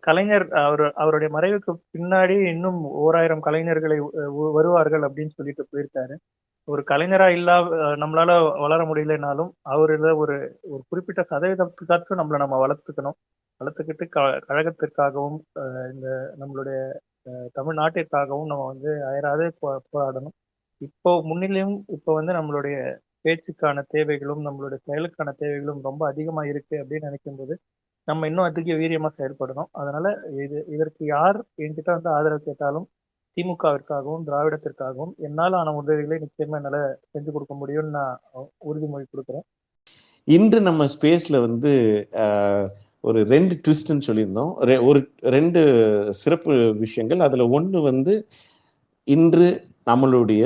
கலைஞர் அவருடைய மறைவுக்கு பின்னாடி இன்னும் ஓராயிரம் கலைஞர்களை வருவார்கள் அப்படின்னு சொல்லிட்டு போயிருக்காரு. ஒரு கலைஞரா நம்மளால வளர முடியலனாலும் அவருல ஒரு ஒரு குறிப்பிட்ட சதவீதத்துக்காச்சும் நம்ம வளர்த்துக்கணும். வளர்த்துக்கிட்டு கழகத்திற்காகவும் இந்த நம்மளுடைய தமிழ்நாட்டிற்காகவும் நம்ம வந்து அயராது போராடணும். இப்போ முன்னிலையும் இப்போ வந்து நம்மளுடைய பேச்சுக்கான தேவைகளும் நம்மளுடைய செயலுக்கான தேவைகளும் ரொம்ப அதிகமா இருக்கு அப்படின்னு நினைக்கும்போது நம்ம இன்னும் அதிக வீரியமா செயல்படணும். அதனால இதற்கு யார் என்கிட்ட வந்து ஆதரவு கேட்டாலும் திமுகவிற்காகவும் திராவிடத்திற்காகவும் என்னால் ஆன உதவிகளை நிச்சயமா என்னால செஞ்சு கொடுக்க முடியும்னு நான் உறுதிமொழி கொடுக்குறேன். இன்று நம்ம ஸ்பேஸ்ல வந்து ஒரு 2 ட்விஸ்ட்னு சொல்லியிருந்தோம். ஒரு 2 சிறப்பு விஷயங்கள். அதுல ஒன்று வந்து இன்று நம்மளுடைய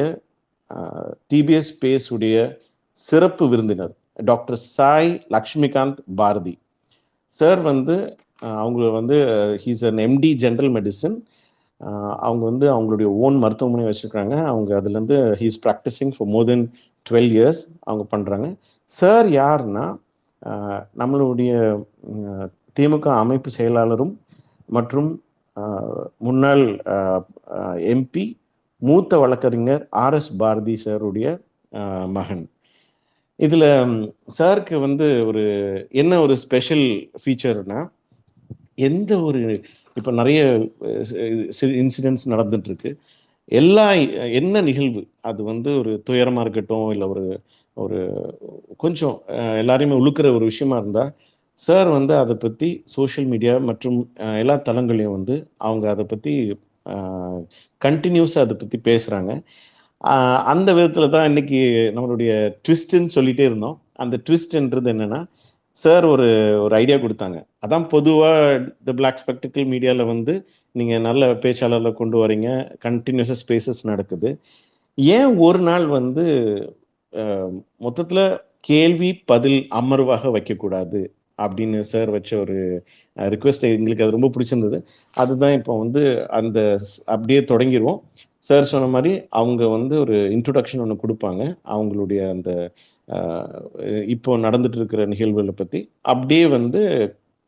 டிபிஎஸ் ஸ்பேஸ் உடைய சிறப்பு விருந்தினர் டாக்டர் சாய் லக்ஷ்மிகாந்த் பாரதி சார் வந்து அவங்க வந்து he's an empty general medicine. அவங்க வந்து அவங்களுடைய ஓன் மருத்துவமனை வச்சுருக்காங்க. அவங்க அதுலேருந்து he's practising for more then 12 years அவங்க பண்ணுறாங்க. சார் யாருன்னா நம்மளுடைய திமுக அமைப்பு செயலாளரும் மற்றும் முன்னாள் எம்பி மூத்த வழக்கறிஞர் ஆர்எஸ் பாரதி சாருடைய மகன். இதில் சாருக்கு வந்து என்ன ஒரு ஸ்பெஷல் ஃபீச்சர்னா, எந்த ஒரு இப்போ நிறைய இன்சிடென்ட்ஸ் நடந்துட்டு இருக்கு. என்ன நிகழ்வு அது வந்து ஒரு துயரமாக இருக்கட்டும், இல்லை ஒரு கொஞ்சம் எல்லாரையுமே உழுக்கிற ஒரு விஷயமா இருந்தால் சார் வந்து அதை பற்றி சோஷியல் மீடியா மற்றும் எல்லா தளங்களையும் வந்து அவங்க அதை பற்றி கண்டினியூஸாக அதை பற்றி பேசுகிறாங்க. அந்த விதத்தில் தான் இன்னைக்கு நம்மளுடைய ட்விஸ்ட்ன்னு சொல்லிகிட்டே இருந்தோம். அந்த ட்விஸ்ட்ன்றது என்னென்னா, சார் ஒரு ஐடியா கொடுத்தாங்க. அதான் பொதுவாக த பிளாக் ஸ்பெக்டிக்கல் மீடியாவில் வந்து நீங்கள் நல்ல பேச்சாளரில் கொண்டு வரீங்க, கண்டினியூஸாக ஸ்பேசஸ் நடக்குது. ஏன் ஒரு நாள் வந்து மொத்தத்தில் கேள்வி பதில் அமர்வாக வைக்கக்கூடாது அப்படின்னு சார் வச்ச ஒரு ரிக்வெஸ்ட் எங்களுக்கு அது ரொம்ப பிடிச்சிருந்தது. அதுதான் இப்போ வந்து அப்படியே தொடங்கிடுவோம். சார் சொன்ன மாதிரி அவங்க வந்து ஒரு இன்ட்ரோடக்ஷன் ஒன்று கொடுப்பாங்க. அவங்களுடைய அந்த இப்போ நடந்துட்டு இருக்கிற நிகழ்வுகளை பற்றி அப்படியே வந்து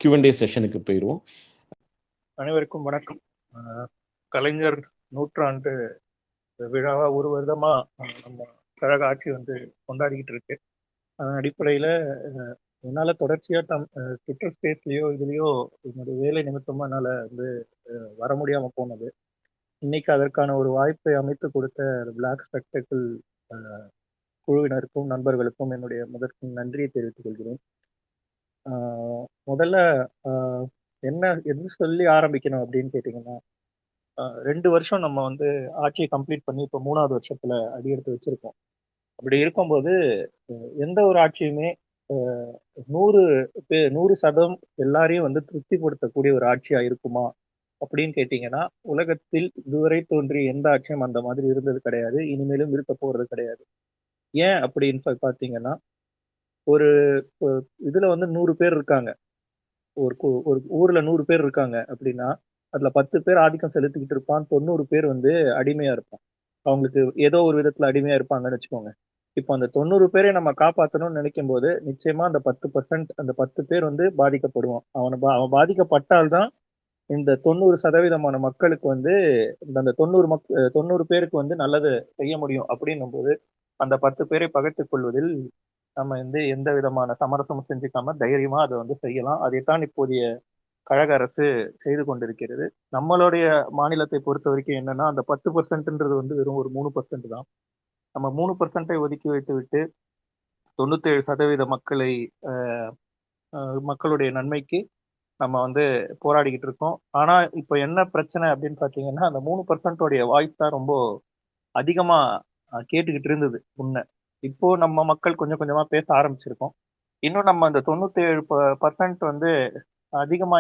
Q&A செஷனுக்கு போயிடுவோம். அனைவருக்கும் வணக்கம். கலைஞர் நூற்றாண்டு விழாவா ஒரு வருடமா நம்ம கழக ஆட்சி வந்து கொண்டாடிக்கிட்டு இருக்கு. அதன் அடிப்படையில என்னால தொடர்ச்சியா ட்விட்டர் ஸ்பேஸ்லயோ இதுலயோ என்னுடைய வேலை நிமித்தமா என்னால வந்து வர முடியாம போனது. இன்னைக்கு அதற்கான ஒரு வாய்ப்பை அமைத்து கொடுத்த பிளாக் ஸ்பெக்டக்கிள் குழுவினருக்கும் நண்பர்களுக்கும் என்னுடைய முதற்கு நன்றியை தெரிவித்துக் கொள்கிறேன். முதல்ல எது சொல்லி ஆரம்பிக்கணும் அப்படின்னு கேட்டீங்கன்னா, 2 வருஷம் நம்ம வந்து ஆட்சியை கம்ப்ளீட் பண்ணி இப்போ 3வது வருஷத்துல அடியெடுத்து வச்சிருக்கோம். அப்படி இருக்கும்போது எந்த ஒரு ஆட்சியுமே 100% எல்லாரையும் வந்து திருப்திப்படுத்தக்கூடிய ஒரு ஆட்சியா இருக்குமா அப்படின்னு கேட்டீங்கன்னா, உலகத்தில் இதுவரை தோன்றிய எந்த ஆட்சியும் அந்த மாதிரி இருந்தது கிடையாது, இனிமேலும் இருக்க போறது கிடையாது. ஏன் அப்படின்னு பார்த்தீங்கன்னா, ஒரு இதுல வந்து 100 பேர் இருக்காங்க, ஒரு ஊர்ல 100 பேர் இருக்காங்க அப்படின்னா அதுல 10 பேர் ஆதிக்கம் செலுத்திக்கிட்டு இருப்பான், 90 பேர் வந்து அடிமையா இருப்பான். அவங்களுக்கு ஏதோ ஒரு விதத்துல அடிமையா இருப்பாங்கன்னு வச்சுக்கோங்க. இப்போ அந்த 90 பேரை நம்ம காப்பாற்றணும்னு நினைக்கும் போது நிச்சயமா அந்த 10% அந்த 10 பேர் வந்து பாதிக்கப்படுவான். அவன் பாதிக்கப்பட்டால்தான் இந்த 90% மக்களுக்கு வந்து அந்த 90 பேருக்கு வந்து நல்லது செய்ய முடியும். அப்படின்னும் போது அந்த 10 பேரை பகைத்துக் கொள்வதில் நம்ம வந்து எந்த விதமான சமரசமும் செஞ்சுக்காம தைரியமா அதை வந்து செய்யலாம். அதைத்தான் இப்போதைய கழக அரசு செய்து கொண்டிருக்கிறது. நம்மளுடைய மாநிலத்தை பொறுத்த வரைக்கும் என்னன்னா, அந்த 10%ன்றது வந்து வெறும் ஒரு 3% தான். நம்ம 3%ஐ ஒதுக்கி வைத்து விட்டு 97% மக்களுடைய நன்மைக்கு நம்ம வந்து போராடிக்கிட்டு இருக்கோம். ஆனா இப்ப என்ன பிரச்சனை அப்படின்னு பாத்தீங்கன்னா, அந்த 3% வாய்ஸ் தான் ரொம்ப அதிகமா கேட்டுக்கிட்டு இருந்தது முன்ன. இப்போ நம்ம மக்கள் கொஞ்சம் கொஞ்சமா பேச ஆரம்பிச்சிருக்கோம். இன்னும் நம்ம அந்த 97% வந்து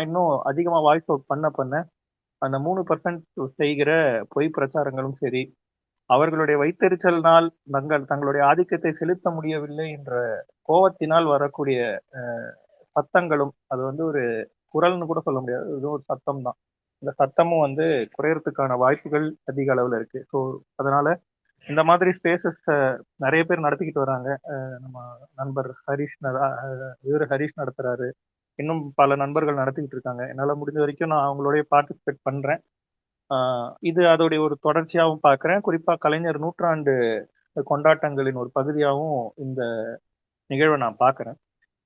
இன்னும் அதிகமா வாய்ஸ் அவுட் பண்ண பண்ண அந்த 3% செய்கிற பொய் பிரச்சாரங்களும் சரி, அவர்களுடைய வைத்தெரிச்சலினால் தங்களுடைய ஆதிக்கத்தை செலுத்த முடியவில்லை என்ற கோபத்தினால் வரக்கூடிய சத்தங்களும், அது வந்து ஒரு குரல்னு கூட சொல்ல முடியாது, இது ஒரு சத்தம் தான். இந்த சத்தமும் வந்து குறையறதுக்கான வாய்ப்புகள் அதிக அளவுல இருக்கு. ஸோ அதனால இந்த மாதிரி ஸ்பேசஸ் நிறைய பேர் நடத்திக்கிட்டு வராங்க. நம்ம நண்பர் ஹரிஷ் ஹரிஷ் நடத்துறாரு. இன்னும் பல நண்பர்கள் நடத்திக்கிட்டு இருக்காங்க. என்னால முடிஞ்ச வரைக்கும் நான் அவங்களோடய பார்ட்டிசிபேட் பண்றேன். இது அதோடைய ஒரு தொடர்ச்சியாவும் பார்க்குறேன். குறிப்பா கலைஞர் நூற்றாண்டு கொண்டாட்டங்களின் ஒரு பகுதியாவும் இந்த நிகழ்வ நான் பார்க்குறேன்.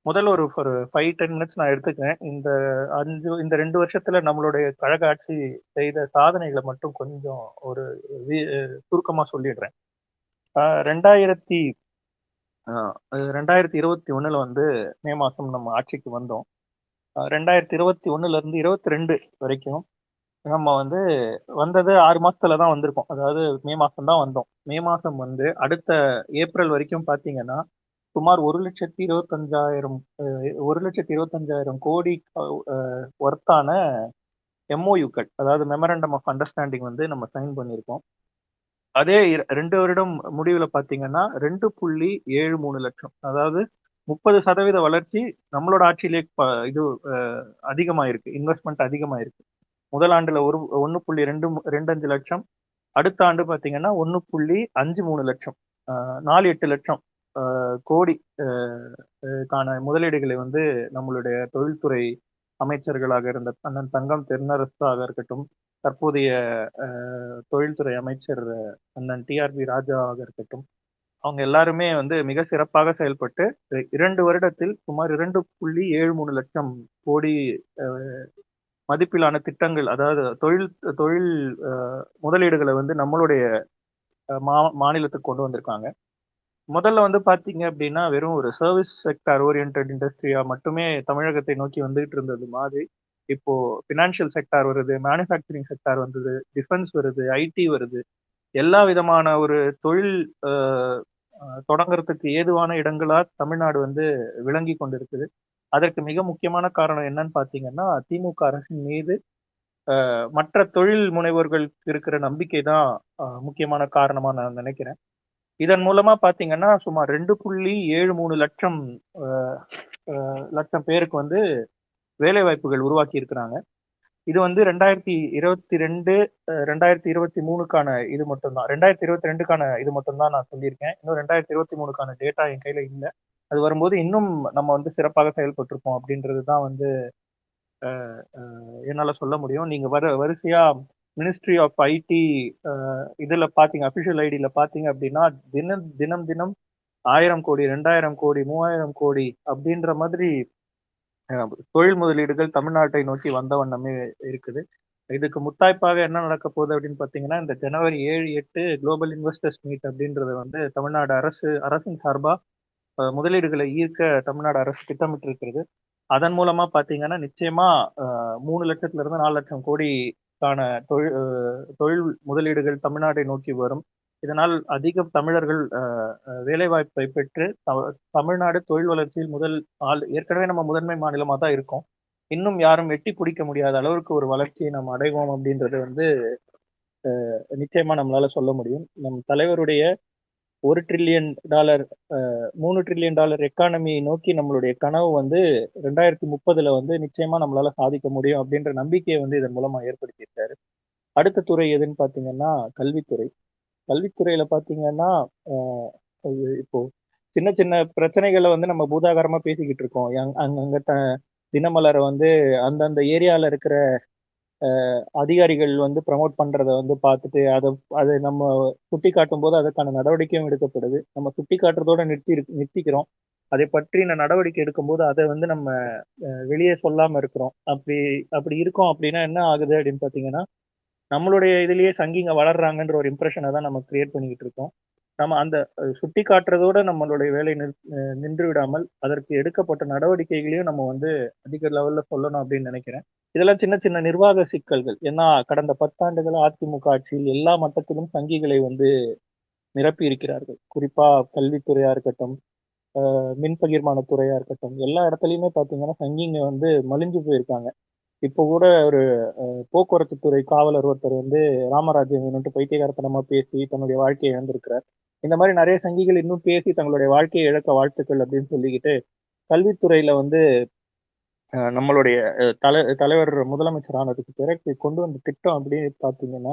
முதல்ல ஒரு 5, 10 மினிட்ஸ் நான் எடுத்துக்கிறேன். இந்த 2 வருஷத்துல நம்மளுடைய கழக ஆட்சி செய்த சாதனைகள மட்டும் கொஞ்சம் ஒரு வி சுருக்கமா சொல்லிடுறேன். அ 2021ல வந்து மே மாசம் நம்ம ஆட்சிக்கு வந்தோம். 2021ல இருந்து 22 வரைக்கும் நம்ம வந்து வந்தது 6 மாசத்துல தான் வந்திருக்கோம். அதாவது மே மாசம் தான் வந்தோம். மே மாசம் வந்து அடுத்த ஏப்ரல் வரைக்கும் பார்த்தீங்கன்னா, சுமார் 1,25,000 1,25,000 கோடி ஒர்த்தான எம்ஓயுக்கள், அதாவது மெமரண்டம் ஆஃப் அண்டர்ஸ்டாண்டிங் வந்து நம்ம சைன் பண்ணியிருக்கோம். அதே 2 வருடம் முடிவுல பார்த்தீங்கன்னா, 2.73 லட்சம். அதாவது 30% வளர்ச்சி நம்மளோட ஆட்சியிலே இது அதிகமாயிருக்கு. இன்வெஸ்ட்மென்ட் அதிகமாயிருக்கு. முதல் ஆண்டுல 1.25 லட்சம். அடுத்த ஆண்டு பார்த்தீங்கன்னா 1.53 லட்சம். 4, 8 லட்சம் கோடி கான முதலீடுகளை வந்து நம்மளுடைய தொழில்துறை அமைச்சர்களாக இருந்த அண்ணன் தங்கம் தென்னரசாக இருக்கட்டும், தற்போதைய தொழில்துறை அமைச்சர் அண்ணன் டிஆர்பி ராஜாவாக இருக்கட்டும், அவங்க எல்லாருமே வந்து மிக சிறப்பாக செயல்பட்டு 2 வருடத்தில் சுமார் 2.73 லட்சம் கோடி மதிப்பிலான திட்டங்கள், அதாவது தொழில் தொழில் முதலீடுகளை வந்து நம்மளுடைய மாநிலத்துக்கு கொண்டு வந்திருக்காங்க. முதல்ல வந்து பாத்தீங்க அப்படின்னா வெறும் ஒரு சர்வீஸ் செக்டார் ஓரியன்டட் இண்டஸ்ட்ரியா மட்டுமே தமிழகத்தை நோக்கி வந்துகிட்டு இருந்தது மாதிரி இப்போ பினான்சியல் செக்டார் வருது, மேனுஃபேக்சரிங் செக்டார் வந்தது, டிஃபென்ஸ் வருது, ஐடி வருது. எல்லா விதமான ஒரு தொழில் தொடங்குறதுக்கு ஏதுவான இடங்களா தமிழ்நாடு வந்து விளங்கி கொண்டிருக்குது. அதற்கு மிக முக்கியமான காரணம் என்னன்னு பாத்தீங்கன்னா, திமுக அரசின் மீது மற்ற தொழில் முனைவோர்களுக்கு இருக்கிற நம்பிக்கை தான் முக்கியமான காரணமா நான் நினைக்கிறேன். இதன் மூலமா பாத்தீங்கன்னா சுமார் 2.73 லட்சம் லட்சம் பேருக்கு வந்து வேலை வாய்ப்புகள் உருவாக்கி இருக்கிறாங்க. இது வந்து 2022 2023க்கான இது மட்டும்தான். 2022க்கான இது மட்டும்தான் நான் சொல்லியிருக்கேன். இன்னும் 2023க்கான டேட்டா என் கையில இல்ல. அது வரும்போது இன்னும் நம்ம வந்து சிறப்பாக செயல்பட்டிருப்போம் அப்படின்றது தான் வந்து என்னால சொல்ல முடியும். நீங்க வரிசையா மினிஸ்ட்ரி ஆஃப் ஐடி இதுல பாத்தீங்க, அபிஷியல் ஐடியில பாத்தீங்க அப்படின்னா தினம் தினம் 1000 கோடி, 2000 கோடி, 3000 கோடி அப்படின்ற மாதிரி தொழில் முதலீடுகள் தமிழ்நாட்டை நோக்கி வந்த வண்ணமே இருக்குது. இதுக்கு முத்தாய்ப்பாக என்ன நடக்க போகுது அப்படின்னு பாத்தீங்கன்னா, இந்த ஜனவரி 7, 8 குளோபல் இன்வெஸ்டர்ஸ் மீட் அப்படின்றது வந்து தமிழ்நாடு அரசின் சார்பா முதலீடுகளை ஈர்க்க தமிழ்நாடு அரசு திட்டமிட்டு இருக்கிறது. அதன் மூலமா பாத்தீங்கன்னா நிச்சயமா 3 லட்சத்துல இருந்து 4 லட்சம் கோடிக்கான தொழில் முதலீடுகள் தமிழ்நாட்டை நோக்கி வரும். இதனால் அதிக தமிழர்கள் வேலைவாய்ப்பை பெற்று தமிழ்நாடு தொழில் வளர்ச்சியில் ஏற்கனவே நம்ம முதன்மை மாநிலமா தான் இருக்கோம். இன்னும் யாரும் எட்டி பிடிக்க முடியாத அளவுக்கு ஒரு வளர்ச்சியை நம்ம அடைவோம் அப்படின்றது வந்து நிச்சயமா நம்மளால சொல்ல முடியும். நம் தலைவருடைய $1 trillion 3 trillion எக்கானமியை நோக்கி நம்மளுடைய கனவு வந்து 2030ல வந்து நிச்சயமா நம்மளால சாதிக்க முடியும் அப்படின்ற நம்பிக்கையை வந்து இதன் மூலமா ஏற்படுத்தியிருக்காரு. அடுத்த துறை எதுன்னு பாத்தீங்கன்னா கல்வித்துறை. கல்வித்துறையில பாத்தீங்கன்னா இப்போ சின்ன சின்ன பிரச்சனைகளை வந்து நம்ம பூதாகரமா பேசிக்கிட்டு இருக்கோம். அங்கங்க தினமலரை வந்து அந்தந்த ஏரியால இருக்கிற அதிகாரிகள் வந்து ப்ரமோட் பண்றதை வந்து பார்த்துட்டு அதை நம்ம சுட்டி காட்டும் போது அதற்கான நடவடிக்கையும் எடுக்கப்படுது. நம்ம சுட்டி காட்டுறதோட நிறுத்திக்கிறோம். அதை பற்றின நடவடிக்கை எடுக்கும்போது அதை வந்து நம்ம வெளியே சொல்லாம இருக்கிறோம். அப்படி இருக்கோம் அப்படின்னா என்ன ஆகுது அப்படின்னு பாத்தீங்கன்னா, நம்மளுடைய இதுலயே சங்கிங்க வளர்றாங்கன்ற ஒரு இம்ப்ரெஷனை தான் நம்ம கிரியேட் பண்ணிக்கிட்டு இருக்கோம். நம்ம அந்த சுட்டி காட்டுறதோட நம்மளுடைய வேலை நின்று விடாமல் அதற்கு எடுக்கப்பட்ட நடவடிக்கைகளையும் நம்ம வந்து அதிக லெவல்ல சொல்லணும் அப்படின்னு நினைக்கிறேன். இதெல்லாம் சின்ன சின்ன நிர்வாக சிக்கல்கள். ஏன்னா கடந்த 10 ஆண்டுகள் அதிமுக ஆட்சியில் எல்லா மட்டத்திலும் சங்கிகளை வந்து நிரப்பி இருக்கிறார்கள். குறிப்பா கல்வித்துறையா இருக்கட்டும், மின் பகிர்மான துறையா இருக்கட்டும், எல்லா இடத்துலயுமே பாத்தீங்கன்னா சங்கிங்க வந்து மலிஞ்சு போயிருக்காங்க. இப்போ கூட ஒரு போக்குவரத்து துறை காவலர் ஒருத்தர் வந்து ராமராஜ்யம் பைத்தியகாரத்தனமா பேசி தன்னுடைய வாழ்க்கையை இழந்திருக்கிறார். இந்த மாதிரி நிறைய சங்கிகள் இன்னும் பேசி தங்களுடைய வாழ்க்கையை இழக்க வாழ்த்துக்கள் அப்படின்னு சொல்லிக்கிட்டு கல்வித்துறையில வந்து நம்மளுடைய தலைவர் முதலமைச்சர் ஆனதுக்கு பிறகு கொண்டு வந்த திட்டம் அப்படின்னு பாத்தீங்கன்னா,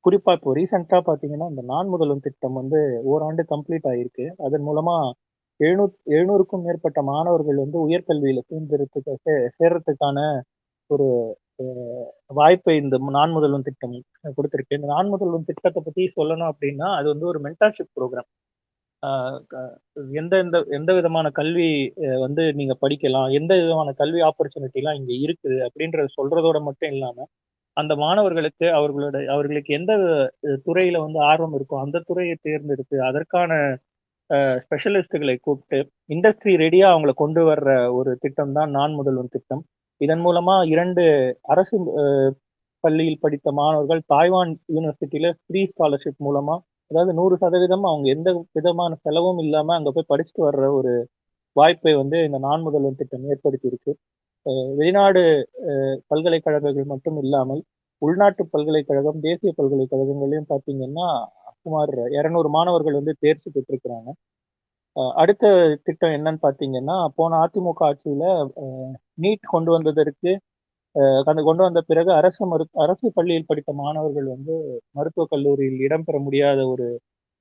குறிப்பா இப்போ ரீசெண்டா பாத்தீங்கன்னா இந்த நான் முதல்வன் திட்டம் வந்து ஓராண்டு கம்ப்ளீட் ஆயிருக்கு. அதன் மூலமா எழுநூறுக்கும் மேற்பட்ட மாணவர்கள் வந்து உயர்கல்வியில சேர்றதுக்கான ஒரு வாய்ப்பை இந்த நான் முதல்வன் திட்டம் கொடுத்திருக்கு. இந்த நான் முதல்வன் திட்டத்தை பத்தி சொல்லணும் அப்படின்னா, அது வந்து ஒரு மென்டார்ஷிப் ப்ரோக்ராம். எந்த எந்த எந்த விதமான கல்வி வந்து நீங்க படிக்கலாம், எந்த விதமான கல்வி ஆப்பர்ச்சுனிட்டிலாம் இங்க இருக்குது அப்படின்றத சொல்றதோட மட்டும் இல்லாம, அந்த மாணவர்களுக்கு அவர்களுக்கு எந்த துறையில வந்து ஆர்வம் இருக்கோ அந்த துறையை தேர்ந்தெடுத்து அதற்கான ஸ்பெஷலிஸ்ட்டுகளை கூப்பிட்டு இண்டஸ்ட்ரி ரெடியா அவங்கள கொண்டு வர்ற ஒரு திட்டம் தான் நான் முதல்வன் திட்டம். இதன் மூலமா 2 அரசு பள்ளியில் படித்த மாணவர்கள் தாய்வான் யூனிவர்சிட்டியில ஃப்ரீ ஸ்காலர்ஷிப் மூலமா, அதாவது 100% அவங்க எந்த விதமான செலவும் இல்லாம அங்க போய் படிச்சுட்டு வர்ற ஒரு வாய்ப்பை வந்து இந்த நான் முதல்வன் திட்டம் ஏற்படுத்தி இருக்கு. வெளிநாடு பல்கலைக்கழகங்கள் மட்டும் இல்லாமல் உள்நாட்டு பல்கலைக்கழகம், தேசிய பல்கலைக்கழகங்களையும் பார்த்தீங்கன்னா சுமார் 200 மாணவர்கள் வந்து தேர்ச்சி பெற்றிருக்கிறாங்க. அடுத்த திட்டம் என்னன்னு பார்த்தீங்கன்னா, போன அதிமுக ஆட்சியில நீட் கொண்டு வந்ததற்கு கொண்டு வந்த பிறகு அரசு பள்ளியில் படித்த மாணவர்கள் வந்து மருத்துவக் கல்லூரியில் இடம்பெற முடியாத ஒரு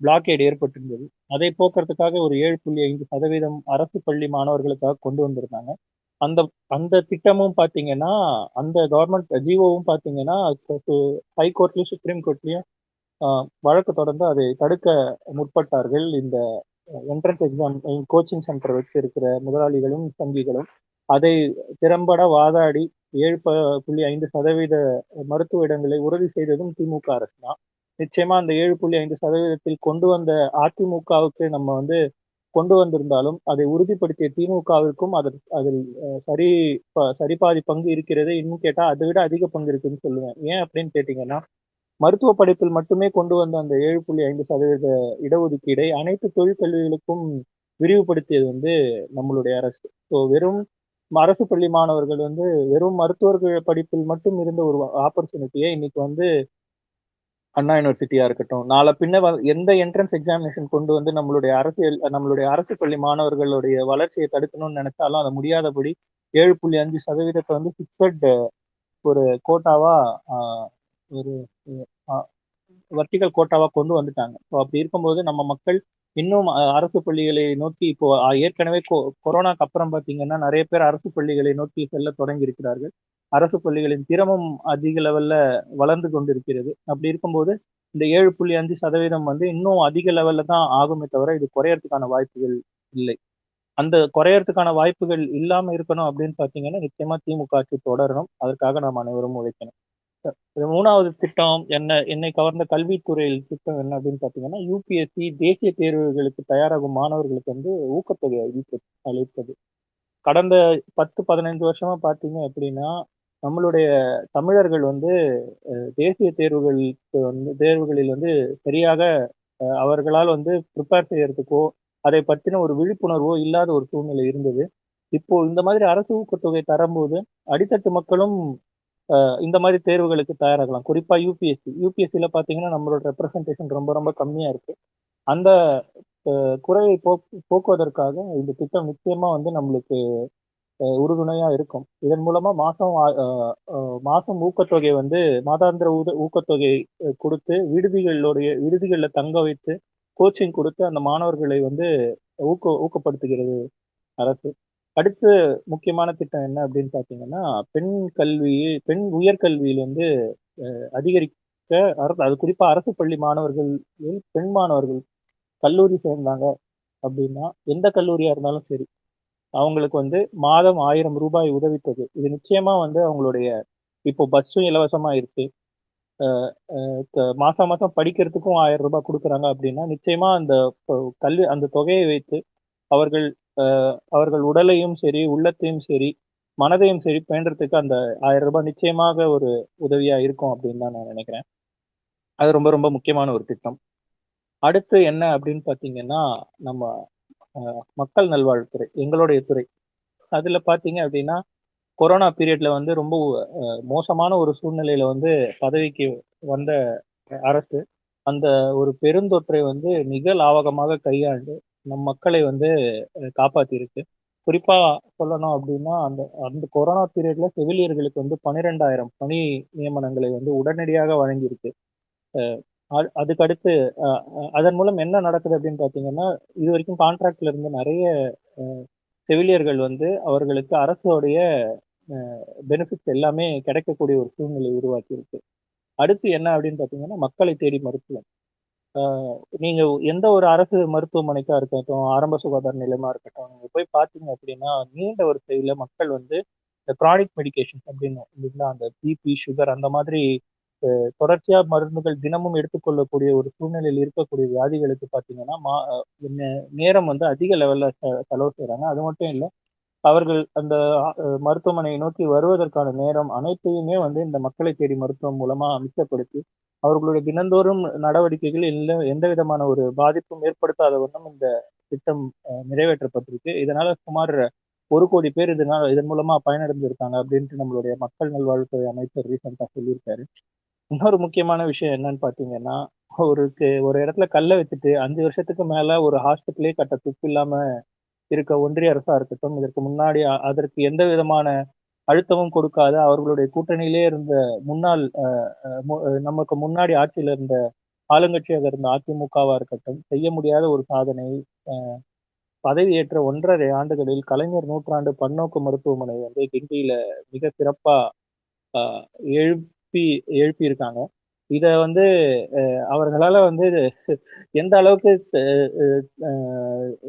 பிளாக்கேட் ஏற்பட்டிருந்தது. அதை போக்குறதுக்காக ஒரு 7.5% அரசு பள்ளி மாணவர்களுக்காக கொண்டு வந்திருந்தாங்க. அந்த அந்த திட்டமும் பார்த்தீங்கன்னா, அந்த கவர்மெண்ட் ஜிஓவும் பார்த்தீங்கன்னா, ஹைகோர்ட்லயும், சுப்ரீம் கோர்ட்லயும் வழக்கு தொடர்ந்து அதை தடுக்க முற்பட்டார்கள். இந்த என்ட்ரன்ஸ் எக்ஸாம் கோச்சிங் சென்டர் வச்சு இருக்கிற முதலாளிகளும், வங்கிகளும் அதை திறம்பட வாதாடி 7.5% மருத்துவ இடங்களை உறுதி செய்ததும் திமுக அரசு தான். நிச்சயமா அந்த 7.5%த்தில் கொண்டு வந்த அதிமுகவுக்கு நம்ம வந்து கொண்டு வந்திருந்தாலும் அதை உறுதிப்படுத்திய திமுகவிற்கும் அதில் சரிபாதி பங்கு இருக்கிறது. இன்னும் கேட்டா அதை விட அதிக பங்கு இருக்குன்னு சொல்லுவேன். ஏன் அப்படின்னு கேட்டீங்கன்னா, மருத்துவ படிப்பில் மட்டுமே கொண்டு வந்த அந்த 7.5% இடஒதுக்கீடை அனைத்து தொழிற்கல்விகளுக்கும் விரிவுபடுத்தியது வந்து நம்மளுடைய அரசு. ஸோ வெறும் அரசு பள்ளி மாணவர்கள் வந்து வெறும் மருத்துவர்கள் படிப்பில் மட்டும் இருந்த ஒரு ஆப்பர்ச்சுனிட்டியை இன்னைக்கு வந்து அண்ணா யூனிவர்சிட்டியா இருக்கட்டும், நாளை பின்ன எந்த என்ட்ரன்ஸ் எக்ஸாமினேஷன் கொண்டு வந்து நம்மளுடைய அரசு பள்ளி மாணவர்களுடைய வளர்ச்சியை தடுக்கணும்னு நினைச்சாலும் அது முடியாதபடி 7.5% வந்து பிக்சட் ஒரு கோட்டாவா ஒரு வர்டிகல் கோட்டாவா கொண்டு வந்துட்டாங்க. ஸோ அப்படி இருக்கும்போது நம்ம மக்கள் இன்னும் அரசு பள்ளிகளை நோக்கி இப்போ ஏற்கனவே கொரோனாக்கு அப்புறம் பார்த்தீங்கன்னா நிறைய பேர் அரசு பள்ளிகளை நோக்கி செல்ல தொடங்கி இருக்கிறார்கள். அரசு பள்ளிகளின் திறமும் அதிக லெவல்ல வளர்ந்து கொண்டிருக்கிறது. அப்படி இருக்கும்போது இந்த 7.5% வந்து இன்னும் அதிக லெவல்ல தான் ஆகுமே தவிர இது குறையறதுக்கான வாய்ப்புகள் இல்லை. அந்த குறையறதுக்கான வாய்ப்புகள் இல்லாம இருக்கணும் அப்படின்னு பார்த்தீங்கன்னா நிச்சயமா திமுக ஆட்சி தொடரணும். அதற்காக நாம் அனைவரும் உழைக்கணும். 3வது திட்டம் என்னை கவர்ந்த கல்வித்துறையில் திட்டம் என்ன அப்படின்னு பார்த்தீங்கன்னா, யூபிஎஸ்சி தேசிய தேர்வுகளுக்கு தயாராகும் மாணவர்களுக்கு வந்து ஊக்கத்தொகை அளிப்பது. கடந்த 10-15 வருஷமா பார்த்தீங்க அப்படின்னா, நம்மளுடைய தமிழர்கள் வந்து தேசிய தேர்வுகளில் வந்து சரியாக அவர்களால் வந்து ப்ரிப்பேர் செய்யறதுக்கோ அதை பற்றின ஒரு விழிப்புணர்வோ இல்லாத ஒரு சூழ்நிலை இருந்தது. இப்போ இந்த மாதிரி அரசு ஊக்கத்தொகை தரும்போது அடித்தட்டு மக்களும் இந்த மாதிரி தேர்வுகளுக்கு தயாராகலாம். குறிப்பா யூபிஎஸ்சியில பாத்தீங்கன்னா நம்மளோட ரெப்ரசன்டேஷன் ரொம்ப ரொம்ப கம்மியா இருக்கு. அந்த குறையை போக்குவதற்காக இந்த திட்டம் நிச்சயமா வந்து நம்மளுக்கு உறுதுணையா இருக்கும். இதன் மூலமா மாசம் ஊக்கத்தொகை வந்து மாதாந்திர ஊக்கத்தொகை கொடுத்து விடுதிகள்ல தங்க வைத்து கோச்சிங் கொடுத்து அந்த மாணவர்களை வந்து ஊக்கப்படுத்துகிறது அரசு. அடுத்து முக்கியமான திட்டம் என்ன அப்படின்னு பாத்தீங்கன்னா, பெண் உயர்கல்வியில் வந்து அதிகரிக்க அது குறிப்பா அரசு பள்ளி மாணவர்கள், பெண் மாணவர்கள் கல்லூரி சேர்ந்தாங்க அப்படின்னா எந்த கல்லூரியா இருந்தாலும் சரி, அவங்களுக்கு வந்து மாதம் 1000 ரூபாய் உதவித்தொகை. இது நிச்சயமா வந்து அவங்களுடைய இப்போ பஸ்ஸும் இலவசமா இருக்கு. மாசம் மாசம் படிக்கிறதுக்கும் 1000 ரூபாய் கொடுக்குறாங்க அப்படின்னா நிச்சயமா அந்த தொகையை வைத்து அவர்கள் அவர்கள் உடலையும் சரி, உள்ளத்தையும் சரி, மனதையும் சரி பேணுறதுக்கு அந்த 1000 ரூபாய் நிச்சயமாக ஒரு உதவியா இருக்கும் அப்படின்னு தான் நான் நினைக்கிறேன். அது ரொம்ப ரொம்ப முக்கியமான ஒரு திட்டம். அடுத்து என்ன அப்படின்னு பார்த்தீங்கன்னா, நம்ம மக்கள் நல்வாழ்வுத்துறை, எங்களுடைய துறை. அதுல பார்த்தீங்க அப்படின்னா, கொரோனா பீரியட்ல வந்து ரொம்ப மோசமான ஒரு சூழ்நிலையில வந்து பதவிக்கு வந்த அரசு அந்த ஒரு பெருந்தொற்றை வந்து மிக லாவகமாக கையாண்டு நம் மக்களை வந்து காப்பாத்திருக்கு. குறிப்பா சொல்லணும் அப்படின்னா அந்த அந்த கொரோனா பீரியட்ல செவிலியர்களுக்கு வந்து 12,000 பணி நியமனங்களை வந்து உடனடியாக வழங்கியிருக்கு அதுக்கு அடுத்து அதன் மூலம் என்ன நடக்குது அப்படின்னு பார்த்தீங்கன்னா, இது வரைக்கும் கான்ட்ராக்ட்ல இருந்த நிறைய செவிலியர்கள் வந்து அவர்களுக்கு அரசோடைய பெனிஃபிட்ஸ் எல்லாமே கிடைக்கக்கூடிய ஒரு சூழ்நிலை உருவாக்கி இருக்கு. அடுத்து என்ன அப்படின்னு பார்த்தீங்கன்னா, மக்களை தேடி மருத்துவம். ஆ நீங்க எந்த ஒரு அரசு மருத்துவமனைக்கா இருக்கட்டும், ஆரம்ப சுகாதார நிலையமா இருக்கட்டும், நீங்க போய் பார்த்தீங்க அப்படின்னா, நீண்ட வரிசையில மக்கள் வந்து இந்த கிரானிக் மெடிகேஷன்ஸ் அப்படின்னு இல்லைங்களா, அந்த பிபி, சுகர் அந்த மாதிரி தொடர்ச்சியா மருந்துகள் தினமும் எடுத்துக்கொள்ளக்கூடிய ஒரு சூழ்நிலையில் இருக்கக்கூடிய வியாதிகளுக்கு பார்த்தீங்கன்னா, நேரம் வந்து அதிக லெவல்ல செலவு செய்றாங்க. அது மட்டும் இல்ல, அவர்கள் அந்த மருத்துவமனையை நோக்கி வருவதற்கான நேரம் அனைத்தையுமே வந்து இந்த மக்களை தேடி மருத்துவம் மூலமா மிச்சப்படுத்தி, அவர்களுடைய தினந்தோறும் நடவடிக்கைகள் எந்த விதமான ஒரு பாதிப்பும் ஏற்படுத்தாத வண்ணம் இந்த திட்டம் நிறைவேற்றப்பட்டிருக்கு. இதனால சுமார் 1,00,00,000 பேர் இதன் மூலமா பயனடைஞ்சிருக்காங்க அப்படின்ட்டு நம்மளுடைய மக்கள் நல்வாழ்வுத்துறை அமைச்சர் ரீசென்ட்டா சொல்லியிருக்காரு. இன்னொரு முக்கியமான விஷயம் என்னன்னு பார்த்தீங்கன்னா, ஒரு இடத்துல கல்ல வச்சுட்டு 5 வருஷத்துக்கு மேல ஒரு ஹாஸ்பிட்டலே கட்ட துப்பு இல்லாம இருக்க ஒன்றிய அரசா இருக்கட்டும், இதற்கு முன்னாடி அதற்கு எந்த விதமான அழுத்தமும் கொடுக்காத அவர்களுடைய கூட்டணியிலே இருந்த முன்னாள் அ அ மு நமக்கு முன்னாடி ஆட்சியில இருந்த ஆளுங்கட்சியாக இருந்த அதிமுகவா இருக்கட்டும், செய்ய முடியாத ஒரு சாதனை. அ பதவியேற்ற 1 1/2 ஆண்டுகளில் கலைஞர் நூற்றாண்டு பன்னோக்கு மருத்துவமனை வந்து கிண்டியில மிக சிறப்பா அ எழுப்பி எழுப்பியிருக்காங்க. இத வந்து அவர்களால வந்து எந்த அளவுக்கு அ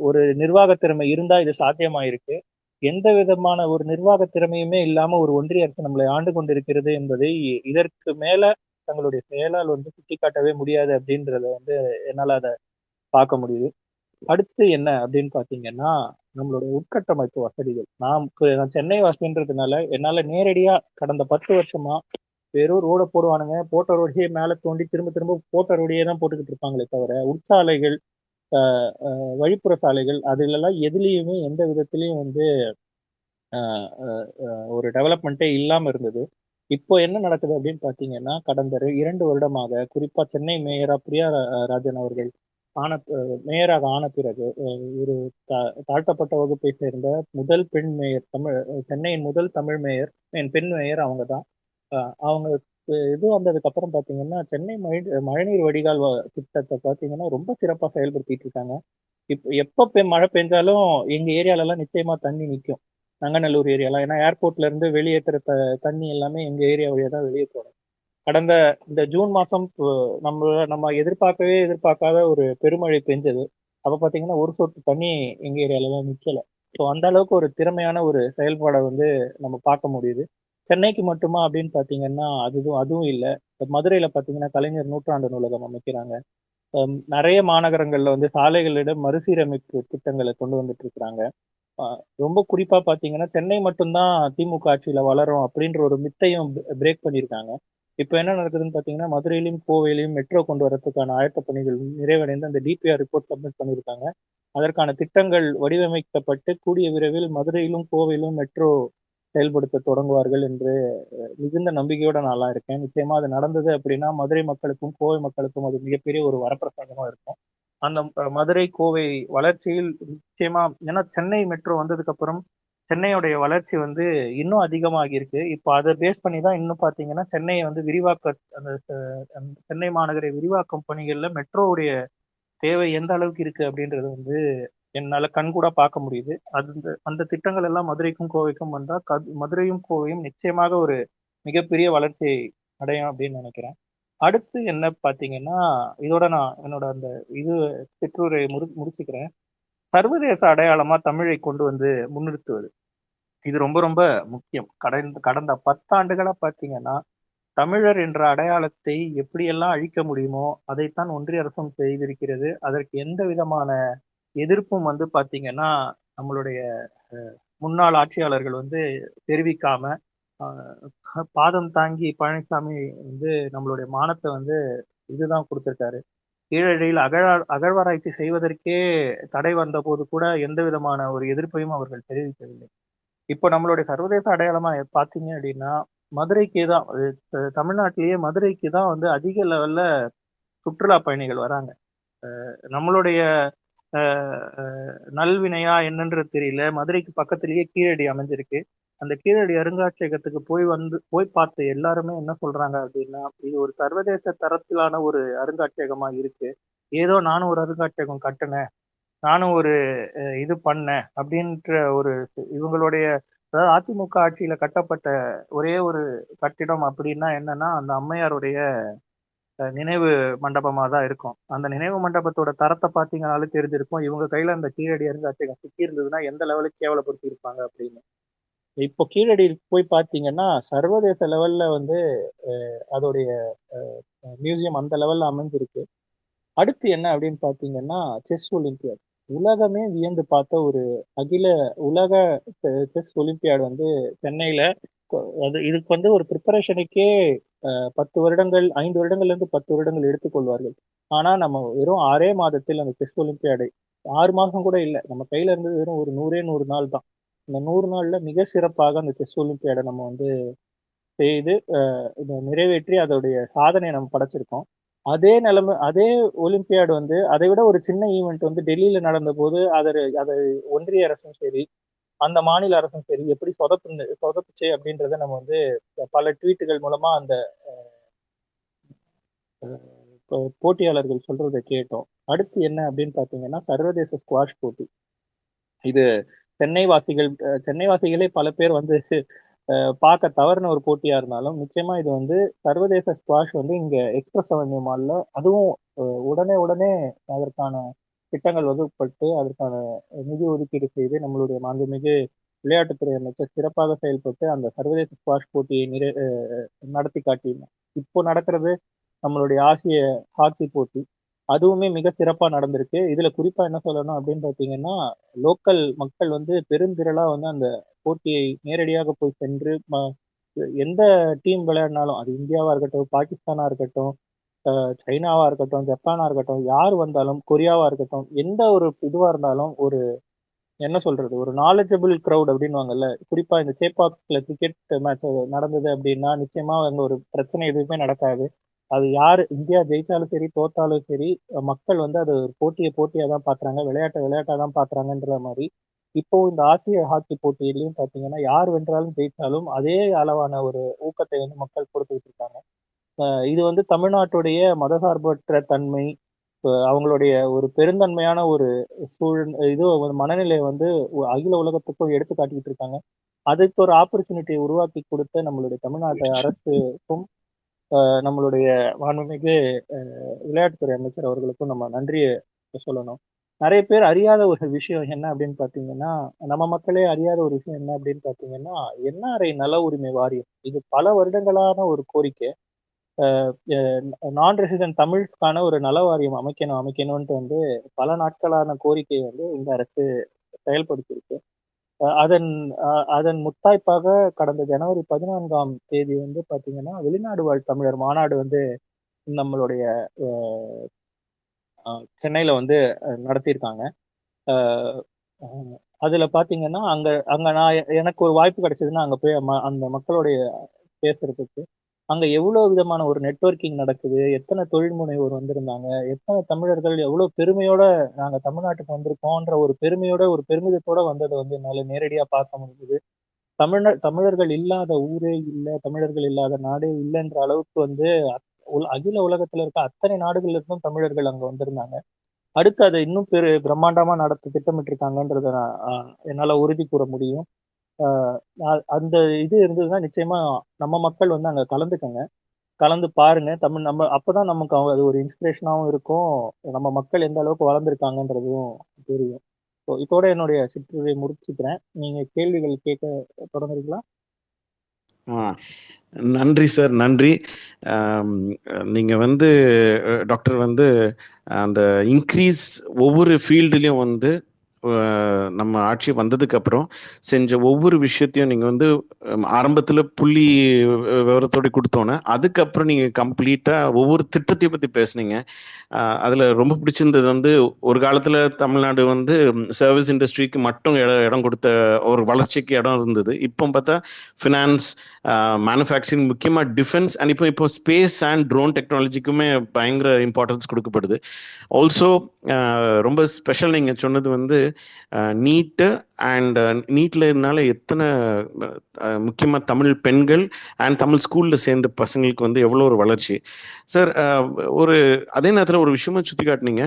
ஒரு நிர்வாக திறமை இருந்தா இது சாத்தியமாயிருக்கு. எந்த விதமான ஒரு நிர்வாக திறமையுமே இல்லாம ஒரு ஒன்றிய அரசு நம்மளை ஆண்டு கொண்டிருக்கிறது என்பதை இதற்கு மேல தங்களுடைய செயலால் வந்து சுட்டிக்காட்டவே முடியாது அப்படின்றத வந்து என்னால அத பார்க்க முடியுது. அடுத்து என்ன அப்படின்னு பார்த்தீங்கன்னா, நம்மளுடைய உட்கட்டமைப்பு வசதிகள். நான் சென்னை வாசின்றதுனால என்னால நேரடியா கடந்த 10 வருஷமா வெறும் ரோட போடுவானுங்க. போட்ட ரோடையே மேல தோண்டி திரும்ப திரும்ப போட்ட ரோடையே தான் போட்டுக்கிட்டு இருப்பாங்களே தவிர, உட்சாலைகள், அ அ வழிப்புற சாலைகள் அதுலலாம் எதுலயுமே எந்த விதத்திலயும் வந்து அ அ அ ஒரு டெவலப்மெண்ட்டே இல்லாம இருந்தது. இப்போ என்ன நடக்குது அப்படின்னு பார்த்தீங்கன்னா, கடந்த 2 வருடமாக குறிப்பா சென்னை மேயரா பிரியா ராஜன் அவர்கள் ஆன அ மேயராக ஆன பிறகு ஒரு தாழ்த்தப்பட்ட வகுப்பை சேர்ந்த முதல் பெண் மேயர் சென்னையின் முதல் தமிழ் மேயர், பெண் மேயர் அவங்க தான். அ அவங்க இது வந்ததுக்கு அப்புறம் பார்த்தீங்கன்னா, சென்னை மழைநீர் வடிகால் திட்டத்த பார்த்தீங்கன்னா, ரொம்ப சிறப்பா செயல்படுத்திட்டு இருக்காங்க. எப்ப மழை பெஞ்சாலும் எங்க ஏரியாலலாம் நிச்சயமா தண்ணி நிக்கும். நங்கநல்லூர் ஏரியாலாம். ஏன்னா ஏர்போர்ட்ல இருந்து வெளியேத்துற தண்ணி எல்லாமே எங்க ஏரியா வழியா தான் வெளிய போகும். கடந்த இந்த ஜூன் மாசம் நம்ம எதிர்பார்க்காத ஒரு பெருமழை பெஞ்சது. அப்ப பார்த்தீங்கன்னா, ஒரு சொட்டு தண்ணி எங்க ஏரியாலலாம் நிக்கல. ஸோ அந்த அளவுக்கு ஒரு திறமையான ஒரு செயல்பாட வந்து நம்ம பார்க்க முடியுது. சென்னைக்கு மட்டுமா அப்படின்னு பார்த்தீங்கன்னா, அதுவும் இல்ல. இப்ப மதுரையில பார்த்தீங்கன்னா, கலைஞர் நூற்றாண்டு நூலகம் அமைக்கிறாங்க. நெறைய மாநகரங்கள்ல வந்து சாலைகளிடம் மறுசீரமைப்பு திட்டங்கள கொண்டு வந்துட்டு இருக்கிறாங்க. அ ரொம்ப குறிப்பா பார்த்தீங்கன்னா, சென்னை மட்டும் தான் திமுக ஆட்சியில வளரும் அப்படின்ற ஒரு மித்தையும் பிரேக் பண்ணியிருக்காங்க. இப்ப என்ன நடக்குதுன்னு பார்த்தீங்கன்னா, மதுரையிலயும், கோவையிலயும் மெட்ரோ கொண்டு வரதுக்கான ஆயத்தப் பணிகள் நிறைவடைந்து அந்த டிபிஆர் ரிப்போர்ட் சப்மிட் பண்ணியிருக்காங்க. அதற்கான திட்டங்கள் வடிவமைக்கப்பட்டு கூடிய விரைவில் மதுரையிலும், கோவையிலும் மெட்ரோ செயல்படுத்த தொடங்குவார்கள் என்று மிகுந்த நம்பிக்கையோட நான்லாம் இருக்கேன். நிச்சயமா அது நடந்தது அப்படின்னா, மதுரை மக்களுக்கும், கோவை மக்களுக்கும் அது மிகப்பெரிய ஒரு வரப்பிரசாதமா இருக்கும். அந்த மதுரை, கோவை வளர்ச்சியில் நிச்சயமா ஏன்னா சென்னை மெட்ரோ வந்ததுக்கு அப்புறம் சென்னையுடைய வளர்ச்சி வந்து இன்னும் அதிகமாகி இருக்கு. இப்ப அத பேஸ் பண்ணி தான் இன்னும் பார்த்தீங்கன்னா, சென்னைய வந்து அந்த சென்னை மாநகரை விரிவாக்கம் பணிகள்ல மெட்ரோவுடைய தேவை எந்த அளவுக்கு இருக்கு அப்படின்றது வந்து என்னால கண்கூடா பார்க்க முடியுது. அந்த திட்டங்கள் எல்லாம் மதுரைக்கும், கோவைக்கும் வந்தா மதுரையும், கோவையும் நிச்சயமாக ஒரு மிகப்பெரிய வளர்ச்சியை அடையும் அப்படின்னு நினைக்கிறேன். அடுத்து என்ன பார்த்தீங்கன்னா, இதோட நான் என்னோட அந்த இது சிற்றுரையை முடிச்சுக்கிறேன். சர்வதேச அடையாளமா தமிழை கொண்டு வந்து முன்னிறுத்துவது. இது ரொம்ப ரொம்ப முக்கியம். கடந்த கடந்த 10 ஆண்டுகளா பார்த்தீங்கன்னா, தமிழர் என்ற அடையாளத்தை எப்படியெல்லாம் அழிக்க முடியுமோ, அதைத்தான் ஒன்றிய அரசும் செய்திருக்கிறது. அதற்கு எந்த விதமான எதிர்ப்பும் வந்து பார்த்தீங்கன்னா, நம்மளுடைய முன்னாள் ஆட்சியாளர்கள் வந்து தெரிவிக்காம, அ பாதம் தாங்கி பழனிசாமி வந்து நம்மளுடைய மானத்த வந்து இதுதான் குடுத்திருக்காரு. கீழடியில் அகழ்வாராய்ச்சி செய்வதற்கே தடை வந்தபோது கூட எந்த விதமான ஒரு எதிர்ப்பையும் அவர்கள் தெரிவிக்கவில்லை. இப்போ நம்மளுடைய சர்வதேச அடையாளமா பார்த்தீங்க அப்படின்னா, மதுரைக்கு தான் தமிழ்நாட்டிலேயே மதுரைக்கு தான் வந்து அதிக லெவல்ல சுற்றுலா பயணிகள் வராங்க. நம்மளுடைய அ அ நல்வினையா என்னன்றது தெரியல. மதுரைக்கு பக்கத்திலேயே கீழடி அமைஞ்சிருக்கு. அந்த கீழடி அருங்காட்சியகத்துக்கு போய் பார்த்த எல்லாருமே என்ன சொல்றாங்க அப்படின்னா, இது ஒரு சர்வதேச தரத்திலான ஒரு அருங்காட்சியகமா இருக்கு. ஏதோ நானும் ஒரு அருங்காட்சியகம் கட்டுனேன், நானும் ஒரு இது பண்ணேன் அப்படின்ற ஒரு இவங்களுடைய, அதாவது அதிமுக ஆட்சியில கட்டப்பட்ட ஒரே ஒரு கட்டிடம் அப்படின்னா என்னன்னா, அந்த அம்மையாருடைய நினைவு மண்டபமா தான் இருக்கும். அந்த நினைவு மண்டபத்தோட தரத்தை பார்த்தீங்கனாலே தெரிஞ்சிருக்கும். இவங்க கையில அந்த கீழடி அருங்காட்சியகம் சிக்கி இருந்ததுன்னா எந்த லெவலுக்கு கேவலப்படுத்தி இருப்பாங்க அப்படின்னு. இப்போ கீழடி போய் பார்த்தீங்கன்னா, சர்வதேச லெவல்ல வந்து அதோடைய மியூசியம் அந்த லெவல்ல அமைஞ்சிருக்கு. அடுத்து என்ன அப்படின்னு பார்த்தீங்கன்னா, செஸ் ஒலிம்பியாட். உலகமே வியந்து பார்த்த ஒரு அகில உலக செஸ் ஒலிம்பியாட் வந்து சென்னையில, அது இதுக்கு வந்து ஒரு ப்ரிப்பரேஷனுக்கே 10 வருடங்கள், 5 வருடங்கள்ல இருந்து 10 வருடங்கள் எடுத்துக்கொள்வார்கள். ஆனா நம்ம வெறும் 6 மாதத்தில் அந்த செஸ் ஒலிம்பியாடை, 6 மாசம் கூட இல்ல, நம்ம கையில இருந்தது வெறும் ஒரு 100 நாள் தான். இந்த 100 நாள்ல மிக சிறப்பாக அந்த செஸ் ஒலிம்பியாடை நம்ம வந்து செய்து இதை நிறைவேற்றி அதோடைய சாதனையை நம்ம படைச்சிருக்கோம். அதே ஒலிம்பியாடு வந்து அதை விட ஒரு சின்ன ஈவெண்ட் வந்து டெல்லியில நடந்த போது அதை ஒன்றிய அரசும் சரி, அந்த மாநில அரசும் சரி எப்படி சொதப்புச்சு அப்படின்றத நம்ம வந்து பல ட்வீட்டுகள் மூலமா அந்த போட்டியாளர்கள் சொல்றதை கேட்டோம். அடுத்து என்ன அப்படின்னு பாத்தீங்கன்னா, சர்வதேச ஸ்குவாஷ் போட்டி. இது சென்னை வாசிகளே பல பேர் வந்து பார்க்க தவறுன ஒரு போட்டியா இருந்தாலும், நிச்சயமா இது வந்து சர்வதேச ஸ்குவாஷ் வந்து இங்க எக்ஸ்பிரஸ் அவென்யூ மால்ல, அதுவும் உடனே அதற்கான திட்டங்கள் வகுக்கப்பட்டு அதற்கான நிதி ஒதுக்கீடு செய்து நம்மளுடைய மாண்புமிகு விளையாட்டுத்துறை அமைச்சர் சிறப்பாக செயல்பட்டு அந்த சர்வதேச ஸ்குவாஷ் போட்டியை நடத்தி காட்டினார். இப்போ நடக்கிறது நம்மளுடைய ஆசிய ஹாக்கி போட்டி. அதுவுமே மிக சிறப்பா நடந்திருக்கு. இதுல குறிப்பா என்ன சொல்லணும் அப்படின்னு பார்த்தீங்கன்னா, லோக்கல் மக்கள் வந்து பெருந்திரளா வந்து அந்த போட்டியை நேரடியாக போய் சென்று எந்த டீம் விளையாடினாலும், அது இந்தியாவா இருக்கட்டும், பாகிஸ்தானா இருக்கட்டும், சைனாவா இருக்கட்டும், ஜப்பானா இருக்கட்டும், யார் வந்தாலும், கொரியாவா இருக்கட்டும், எந்த ஒரு இதுவா இருந்தாலும் ஒரு என்ன சொல்றது, ஒரு நாலேஜபிள் கிரவுட் அப்படின்னுவாங்கல்ல. குறிப்பா இந்த சேப்பாக்ல கிரிக்கெட் மேட்ச் நடந்தது அப்படின்னா நிச்சயமா அங்க ஒரு பிரச்சனை எதுவுமே நடக்காது. அது யாரு இந்தியா ஜெயிச்சாலும் சரி, தோத்தாலும் சரி, மக்கள் வந்து அது ஒரு போட்டியா தான் பாக்குறாங்க, விளையாட்டா தான் பாக்குறாங்கன்ற மாதிரி. இப்போ இந்த ஆசிய ஹாக்கி போட்டியிலையும் பாத்தீங்கன்னா, யார் வென்றாலும் ஜெயிச்சாலும் அதே அளவான ஒரு ஊக்கத்தை வந்து மக்கள் கொடுத்துட்டு இருக்காங்க. இது வந்து தமிழ்நாட்டுடைய மதசார்பற்ற தன்மை, அவங்களுடைய ஒரு பெருந்தன்மையான ஒரு இது ஒரு மனநிலையை வந்து அகில உலகத்துக்கும் எடுத்து காட்டிக்கிட்டு இருக்காங்க. அதுக்கு ஒரு ஆப்பர்ச்சுனிட்டியை உருவாக்கி கொடுத்த நம்மளுடைய தமிழ்நாட்டு அரசுக்கும் நம்மளுடைய மாண்புமிகு விளையாட்டுத்துறை அமைச்சர் அவர்களுக்கும் நம்ம நன்றியை சொல்லணும். நிறைய பேர் அறியாத ஒரு விஷயம் என்ன அப்படின்னு பாத்தீங்கன்னா, நம்ம மக்களே அறியாத ஒரு விஷயம் என்ன அப்படின்னு பாத்தீங்கன்னா, என்ஆர்ஐ நல உரிமை வாரியம். இது பல வருடங்களான ஒரு கோரிக்கை. நான் ரெசிடென்ட் தமிழுக்கான ஒரு நல வாரியம் அமைக்கணும்ட்டு வந்து பல நாட்களான கோரிக்கையை வந்து இந்த அரசு செயல்படுத்தியிருக்கு. அதன் அதன் முத்தாய்ப்பாக கடந்த ஜனவரி 14ஆம் தேதி வந்து பாத்தீங்கன்னா, வெளிநாடு வாழ் தமிழர் மாநாடு வந்து நம்மளுடைய சென்னையில வந்து நடத்தியிருக்காங்க. அதுல பாத்தீங்கன்னா, அங்க அங்க நான் எனக்கு ஒரு வாய்ப்பு கிடைச்சதுன்னா அங்க போய் அந்த மக்களுடைய பேசுறதுக்கு, அங்க எவ்வளவு விதமான ஒரு நெட்வொர்க்கிங் நடக்குது, எத்தனை தொழில் முனைவோர் வந்திருந்தாங்க, எத்தனை தமிழர்கள் எவ்வளவு பெருமையோட நாங்க தமிழ்நாட்டுக்கு வந்திருக்கோன்ற ஒரு பெருமையோட ஒரு பெருமிதத்தோட வந்ததை வந்து என்னால நேரடியா பார்க்க முடியுது. தமிழர்கள் இல்லாத ஊரே இல்ல, தமிழர்கள் இல்லாத நாடே இல்லைன்ற அளவுக்கு வந்து அகில உலகத்துல இருக்க அத்தனை நாடுகள்ல இருந்தும் தமிழர்கள் அங்க வந்திருந்தாங்க. அடுத்து அதை இன்னும் பிரம்மாண்டமா நடத்த திட்டமிட்டு இருக்காங்கன்றத என்னால உறுதி கூற முடியும். அந்த இது இருந்ததுன்னா நிச்சயமா நம்ம மக்கள் வந்து அங்க கலந்துக்கங்க, கலந்து பாருங்க. நம்ம அப்பதான் நமக்கு அது ஒரு இன்ஸ்பிரேஷனாவும் இருக்கும். நம்ம மக்கள் எந்த அளவுக்கு வளர்ந்துருக்காங்கன்றதும் தெரியும். இதோட என்னுடைய சிற்றுரையை முடிச்சுக்கிறேன். நீங்க கேள்விகள் கேட்க தொடங்குறீங்களா? நன்றி சார், நன்றி. நீங்க வந்து டாக்டர் வந்து அந்த இன்க்ரீஸ் ஒவ்வொரு ஃபீல்டுலேயும் வந்து நம்ம ஆட்சி வந்ததுக்கு அப்புறம் செஞ்ச ஒவ்வொரு விஷயத்தையும் நீங்கள் வந்து ஆரம்பத்தில் புள்ளி விவரத்தோடு கொடுத்தோன்னே, அதுக்கப்புறம் நீங்கள் கம்ப்ளீட்டாக ஒவ்வொரு திட்டத்தையும் பற்றி பேசுனீங்க. அதில் ரொம்ப பிடிச்சிருந்தது வந்து, ஒரு காலத்தில் தமிழ்நாடு வந்து சர்வீஸ் இண்டஸ்ட்ரிக்கு மட்டும் இடம் கொடுத்த ஒரு வளர்ச்சிக்கு இடம் இருந்தது. இப்போ பார்த்தா ஃபினான்ஸ், மேனுஃபேக்சரிங், முக்கியமாக டிஃபென்ஸ் அண்ட் இப்போ ஸ்பேஸ் அண்ட் ட்ரோன் டெக்னாலஜிக்குமே பயங்கர இம்பார்ட்டன்ஸ் கொடுக்கப்படுது. ஆல்சோ ரொம்ப ஸ்பெஷல் நீங்கள் சொன்னது வந்து நீட்டு அண்ட் நீட்டில் இதனால எத்தனை முக்கியமாக தமிழ் பெண்கள் அண்ட் தமிழ் ஸ்கூலில் சேர்ந்த பசங்களுக்கு வந்து எவ்வளோ ஒரு வளர்ச்சி சார். ஒரு அதே நேரத்தில் ஒரு விஷயமா சுற்றி காட்டினீங்க.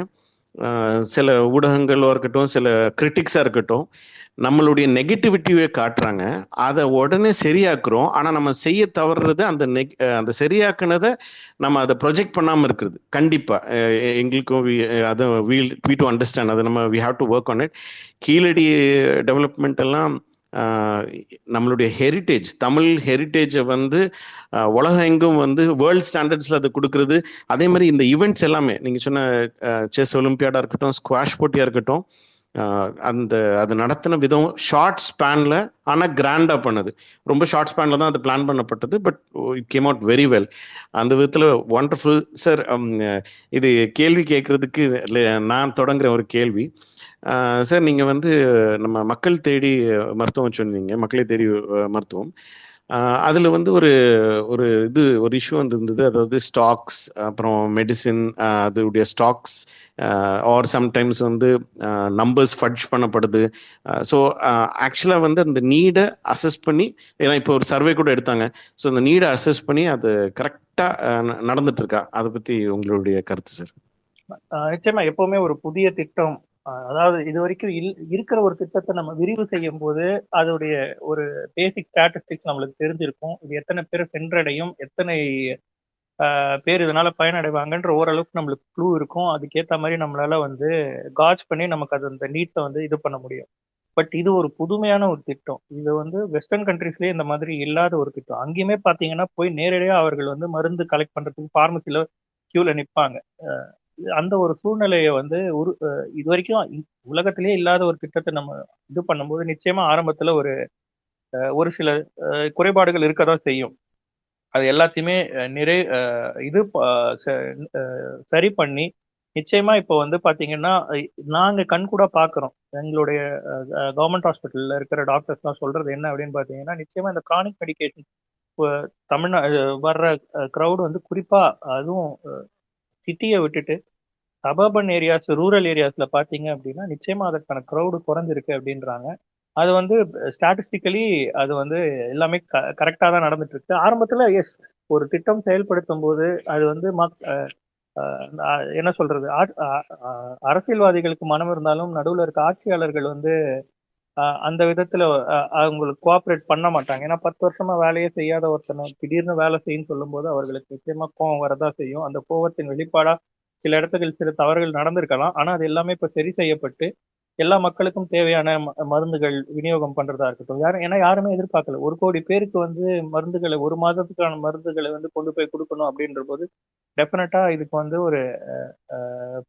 சில ஊடகங்களோ இருக்கட்டும், சில கிரிட்டிக்ஸாக இருக்கட்டும், நம்மளுடைய நெகட்டிவிட்டியை காட்டுறாங்க, அதை உடனே சரியாக்குறோம். ஆனால் நம்ம செய்ய தவறுறது அந்த சரியாக்குனதை நம்ம அதை ப்ரொஜெக்ட் பண்ணாமல் இருக்கிறது. கண்டிப்பாக எங்களுக்கும் அதை வி டு அண்டர்ஸ்டாண்ட், அதை நம்ம we have to work on it. Keezhadi development எல்லாம் நம்மளுடைய ஹெரிட்டேஜ், தமிழ் ஹெரிட்டேஜை வந்து உலகம் எங்கும் வந்து வேர்ல்ட் ஸ்டாண்டர்ட்ஸில் அதை கொடுக்கறது. அதே மாதிரி இந்த ஈவெண்ட்ஸ் எல்லாமே நீங்கள் சொன்ன செஸ் ஒலிம்பியாடாக இருக்கட்டும், ஸ்குவாஷ் போட்டியாக இருக்கட்டும், அது நடத்தின விதம் ஷார்ட் ஸ்பேனில் ஆனால் கிராண்டாக பண்ணது. ரொம்ப ஷார்ட் ஸ்பேனில் தான் அது பிளான் பண்ணப்பட்டது, but it came out very well. அந்த விதத்தில் ஒண்டர்ஃபுல் சார். இது கேள்வி கேட்குறதுக்கு நான் தொடங்குற ஒரு கேள்வி சார். நீங்கள் வந்து நம்ம மக்கள் தேடி மருத்துவம் சொன்னீங்க, மக்களை தேடி மருத்துவம். அதில் வந்து ஒரு இஷ்யூ வந்துருந்தது. அதாவது ஸ்டாக்ஸ், அப்புறம் மெடிசின், அதோடைய ஸ்டாக்ஸ் ஆர் சம்டைம்ஸ் வந்து நம்பர்ஸ் ஃபட்ஜ் பண்ணப்படுது. ஸோ ஆக்சுவலாக வந்து அந்த நீடை அசஸ் பண்ணி, ஏன்னா இப்போ ஒரு சர்வே கூட எடுத்தாங்க. ஸோ அந்த நீடை அசஸ் பண்ணி அது கரெக்டாக நடந்துட்டு இருக்கா? அதை பற்றி உங்களுடைய கருத்து சார். நிச்சயமா எப்பவுமே ஒரு புதிய திட்டம், அதாவது இது வரைக்கும் இருக்கிற ஒரு திட்டத்தை நம்ம விரிவு செய்யும் போது அதோடைய ஒரு பேசிக் ஸ்டாட்டிஸ்டிக்ஸ் நம்மளுக்கு தெரிஞ்சிருக்கும். இது எத்தனை பேர் சென்றடையும், எத்தனை பேர் இதனால பயனடைவாங்கன்ற ஓரளவுக்கு நம்மளுக்கு க்ளூ இருக்கும். அதுக்கேற்ற மாதிரி நம்மளால வந்து காஜ் பண்ணி நமக்கு அது அந்த நீட்ஸை வந்து இது பண்ண முடியும். பட் இது ஒரு புதுமையான ஒரு திட்டம். இது வந்து வெஸ்டர்ன் கண்ட்ரீஸ்லயே இந்த மாதிரி இல்லாத ஒரு திட்டம். அங்கேயுமே பாத்தீங்கன்னா போய் நேரடியாக அவர்கள் வந்து மருந்து கலெக்ட் பண்றதுக்கு ஃபார்மசில கியூல நிற்பாங்க. அந்த ஒரு சூழ்நிலையை வந்து இது வரைக்கும் உலகத்திலேயே இல்லாத ஒரு திட்டத்தை நம்ம இது பண்ணும்போது நிச்சயமா ஆரம்பத்துல ஒரு சில குறைபாடுகள் இருக்கதான் செய்யும். அது எல்லாத்தையுமே இது சரி பண்ணி நிச்சயமா இப்போ வந்து பாத்தீங்கன்னா நாங்க கண்கூட பாக்குறோம். எங்களுடைய கவர்மெண்ட் ஹாஸ்பிட்டல்ல இருக்கிற டாக்டர்ஸ் எல்லாம் சொல்றது என்ன அப்படின்னு பாத்தீங்கன்னா, நிச்சயமா இந்த கிரானிக் மெடிகேஷன் தமிழ்நாடு வர்ற க்ரௌடு வந்து குறிப்பா, அதுவும் சிட்டியை விட்டுட்டு சபர்பன் ஏரியாஸ், ரூரல் ஏரியாஸ்ல பாத்தீங்க அப்படின்னா நிச்சயமா அதற்கான க்ரௌடு குறைஞ்சிருக்கு அப்படின்றாங்க. அது வந்து ஸ்டாட்டிஸ்டிக்கலி அது வந்து எல்லாமே கரெக்டா தான் நடந்துட்டு இருக்கு. ஆரம்பத்துல எஸ், ஒரு திட்டம் செயல்படுத்தும் போது அது வந்து என்ன சொல்றது, அரசியல்வாதிகளுக்கு மனம் இருந்தாலும் நடுவில் இருக்க ஆட்சியாளர்கள் வந்து அந்த விதத்துல அவங்களுக்கு கோஆப்ரேட் பண்ண மாட்டாங்க. ஏன்னா 10 வருஷமா வேலையே செய்யாத ஒருத்தனை திடீர்னு வேலை செய்யுன்னு சொல்லும் போது அவர்களுக்கு நிச்சயமா கோவம் வரதான் செய்யும். அந்த கோவத்தின் வெளிப்பாடா சில இடத்துக்கு சில தவறுகள் நடந்திருக்கலாம். ஆனா அது எல்லாமே இப்ப சரி செய்யப்பட்டு எல்லா மக்களுக்கும் தேவையான மருந்துகள் விநியோகம் பண்றதா இருக்கட்டும். ஏன்னா யாருமே எதிர்பார்க்கல 1 கோடி பேருக்கு வந்து மருந்துகளை, 1 மாதத்துக்கான மருந்துகளை வந்து கொண்டு போய் கொடுக்கணும் அப்படின்ற போது டெஃபினட்டா இதுக்கு வந்து ஒரு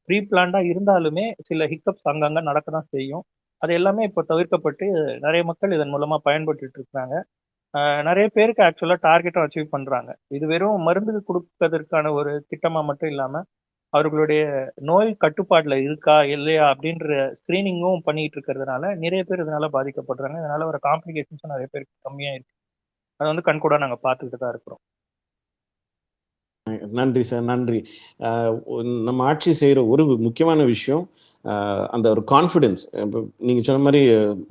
ப்ரீ பிளான்டா இருந்தாலுமே சில ஹிக்கப்ஸ் அங்கங்க நடக்கதான் செய்யும். அது எல்லாமே இப்போ தவிர்க்கப்பட்டு நிறைய மக்கள் இதன் மூலமா பயன்பட்டு இருக்காங்க. நிறைய பேருக்கு ஆக்சுவலா டார்கெட்டும் அச்சீவ் பண்றாங்க. இது வெறும் மருந்து கொடுப்பதற்கான ஒரு திட்டமா மட்டும் இல்லாம அவர்களுடைய நோய் கட்டுப்பாடுல இருக்கா இல்லையா அப்படின்ற ஸ்கிரீனிங்கும் பண்ணிட்டு இருக்கிறதுனால நிறைய பேர் இதனால பாதிக்கப்படுறாங்க. இதனால ஒரு காம்ப்ளிகேஷன்ஸும் நிறைய பேருக்கு கம்மியா இருக்கு. அதை வந்து கண்கூட நாங்க பார்த்துக்கிட்டு தான் இருக்கிறோம். நன்றி சார், நன்றி. நம்ம ஆட்சி செய்கிற ஒரு முக்கியமான விஷயம் அந்த ஒரு கான்ஃபிடென்ஸ். இப்போ நீங்கள் சொன்ன மாதிரி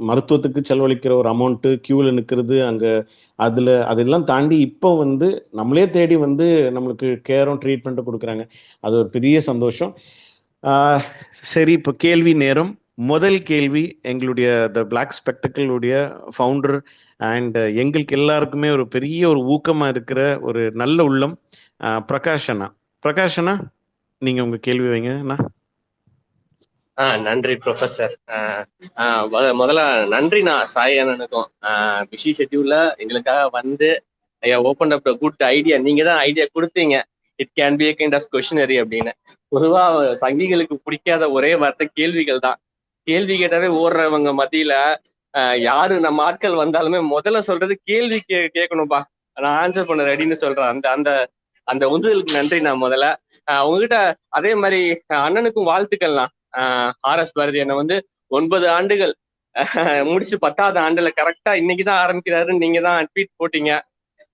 மருத்துவத்துக்கு செலவழிக்கிற ஒரு அமௌண்ட்டு, க்யூவில் நிற்கிறது, அங்கே அதெல்லாம் தாண்டி இப்போ வந்து நம்மளே தேடி வந்து நம்மளுக்கு கேரும் ட்ரீட்மெண்ட்டும் கொடுக்குறாங்க. அது ஒரு பெரிய சந்தோஷம். சரி, இப்போ கேள்வி நேரம். முதல் கேள்வி எங்களுடைய த பிளாக் ஸ்பெக்டக்கிளுடைய ஃபவுண்டர் அண்ட் எங்களுக்கு எல்லாருக்குமே ஒரு பெரிய ஒரு ஊக்கமாக இருக்கிற ஒரு நல்ல உள்ளம், பிரகாஷ் அண்ணா. பிரகாஷ் அண்ணா, நீங்கள் உங்கள் கேள்வி வைங்க அண்ணா. நன்றி ப்ரொஃபஸர். முதல்ல நன்றி நான் சாய் அண்ணனுக்கும். பிஸி ஷெட்யூல்ல எங்களுக்காக வந்து ஓப்பன் அப் குட் ஐடியா. நீங்க தான் ஐடியா கொடுத்தீங்க, it can be a kind of questionnaire அப்படின்னு. பொதுவா சங்கிகளுக்கு பிடிக்காத ஒரே வார்த்தை கேள்விகள் தான். கேள்வி கேட்டாவே ஓடுறவங்க மத்தியில யாரு நம்ம ஆட்கள் வந்தாலுமே முதல்ல சொல்றது கேள்வி கேட்கணும்பா, நான் ஆன்சர் பண்ண ரெடின்னு சொல்றேன். அந்த அந்த அந்த உந்துதலுக்கு நன்றி. நான் முதல்ல உங்ககிட்ட அதே மாதிரி அண்ணனுக்கும் வாழ்த்துக்கள்லாம். RS பாரதி என்ன வந்து 9 ஆண்டுகள் முடிச்சு 10வது ஆண்டுல கரெக்டா இன்னைக்குதான் ஆரம்பிக்கிறாருன்னு நீங்க தான் ட்வீட் போட்டீங்க.